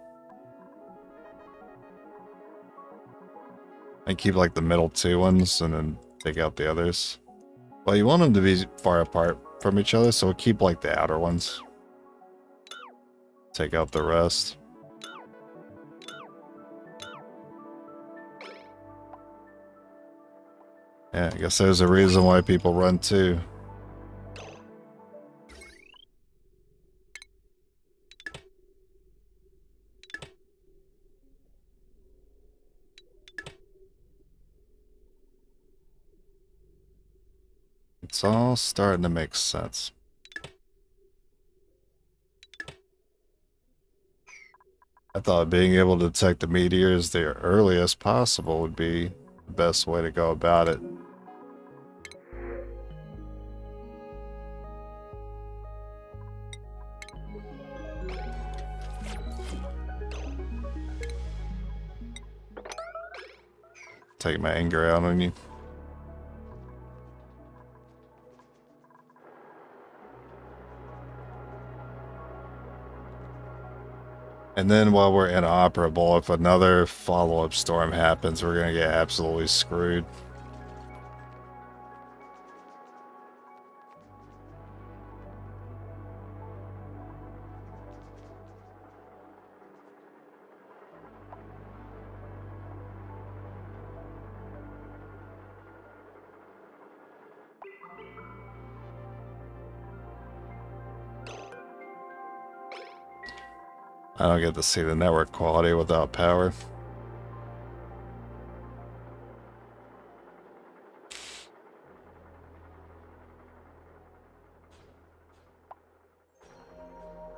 I keep like the middle 2 ones and then take out the others. Well, you want them to be far apart from each other, so we'll keep like the outer ones. Take out the rest. Yeah, I guess there's a reason why people run too. It's all starting to make sense. I thought being able to detect the meteors the earliest possible would be the best way to go about it. Take my anger out on you. And then while we're inoperable, if another follow-up storm happens, we're gonna get absolutely screwed. I don't get to see the network quality without power.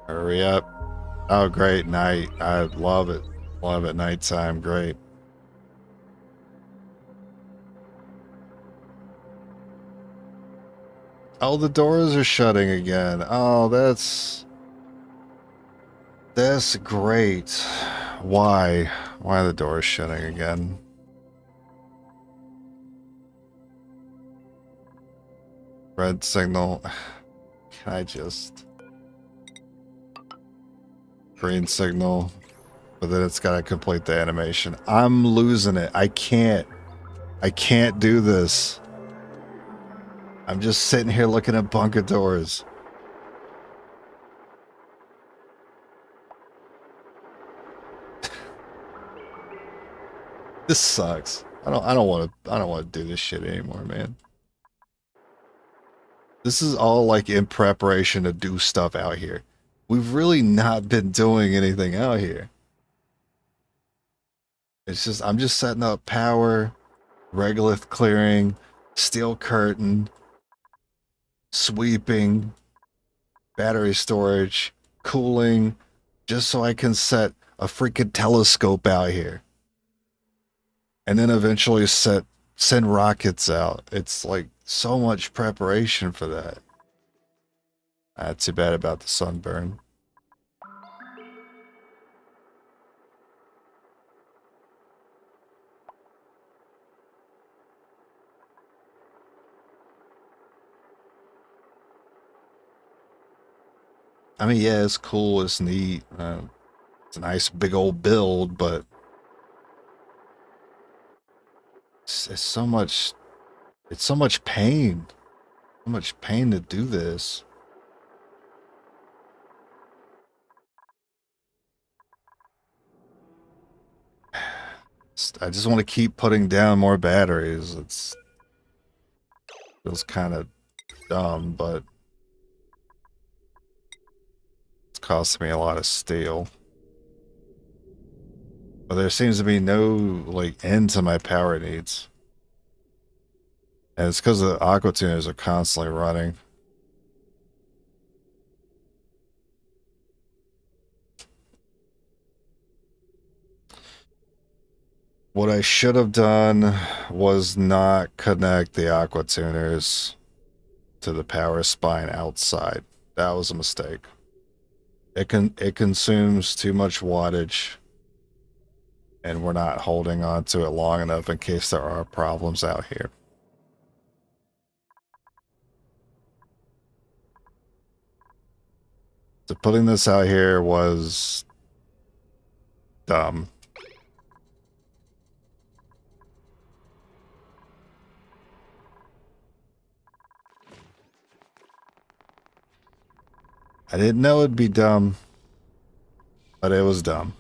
Hurry up. Oh, great night. I love it. Love it. Nighttime. Great. Oh, the doors are shutting again. Oh, that's great. Why? Why are the doors shutting again? Red signal. Can I just... Green signal. But then it's got to complete the animation. I'm losing it. I can't do this. I'm just sitting here looking at bunker doors. This sucks. I don't want to do this shit anymore, man. This is all like in preparation to do stuff out here. We've really not been doing anything out here. It's just I'm just setting up power, regolith clearing, steel curtain, sweeping, battery storage, cooling, just so I can set a freaking telescope out here. And then eventually send rockets out. It's like so much preparation for that. Not too bad about the sunburn. I mean, yeah, it's cool, it's neat. It's a nice big old build, but it's so much pain. So much pain to do this. I just want to keep putting down more batteries. Feels kind of dumb, but it's costing me a lot of steel. But there seems to be no like end to my power needs. And it's because the aqua tuners are constantly running. What I should have done was not connect the aqua tuners to the power spine outside. That was a mistake. It consumes too much wattage, and we're not holding on to it long enough in case there are problems out here. So putting this out here was dumb. I didn't know it'd be dumb, but it was dumb.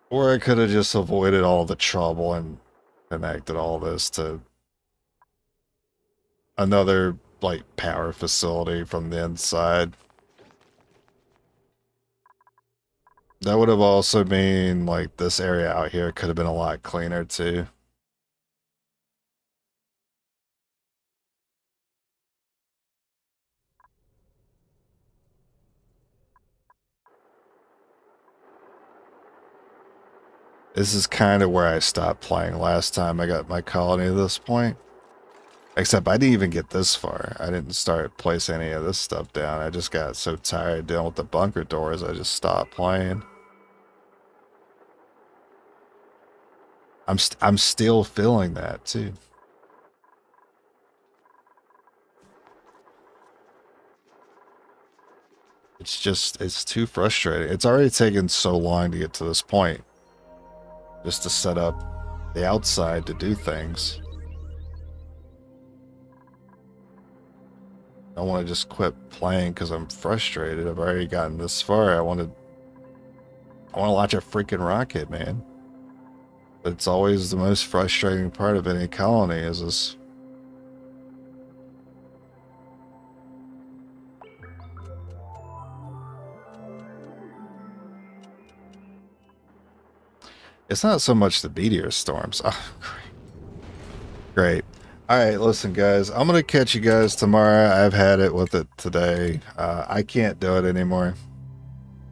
Or I could have just avoided all the trouble and connected all this to another like power facility from the inside. That would have also mean like this area out here could have been a lot cleaner too. This is kind of where I stopped playing last time I got my colony at this point. Except I didn't even get this far. I didn't start placing any of this stuff down. I just got so tired dealing with the bunker doors, I just stopped playing. I'm still feeling that too. It's too frustrating. It's already taken so long to get to this point. Just to set up the outside to do things. I want to just quit playing because I'm frustrated. I've already gotten this far. I want to launch a freaking rocket, man. But it's always the most frustrating part of any colony is this. It's not so much the meteor storms. Oh, great. All right, listen, guys. I'm going to catch you guys tomorrow. I've had it with it today. I can't do it anymore.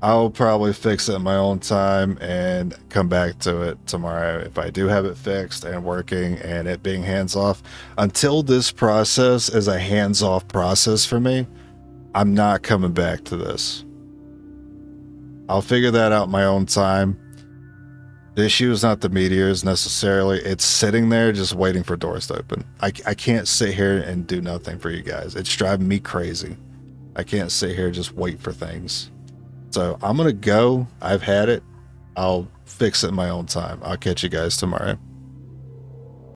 I'll probably fix it in my own time and come back to it tomorrow if I do have it fixed and working and it being hands-off. Until this process is a hands-off process for me, I'm not coming back to this. I'll figure that out in my own time. The issue is not the meteors necessarily. It's sitting there just waiting for doors to open. I can't sit here and do nothing for you guys. It's driving me crazy. I can't sit here and just wait for things. So I'm going to go. I've had it. I'll fix it in my own time. I'll catch you guys tomorrow.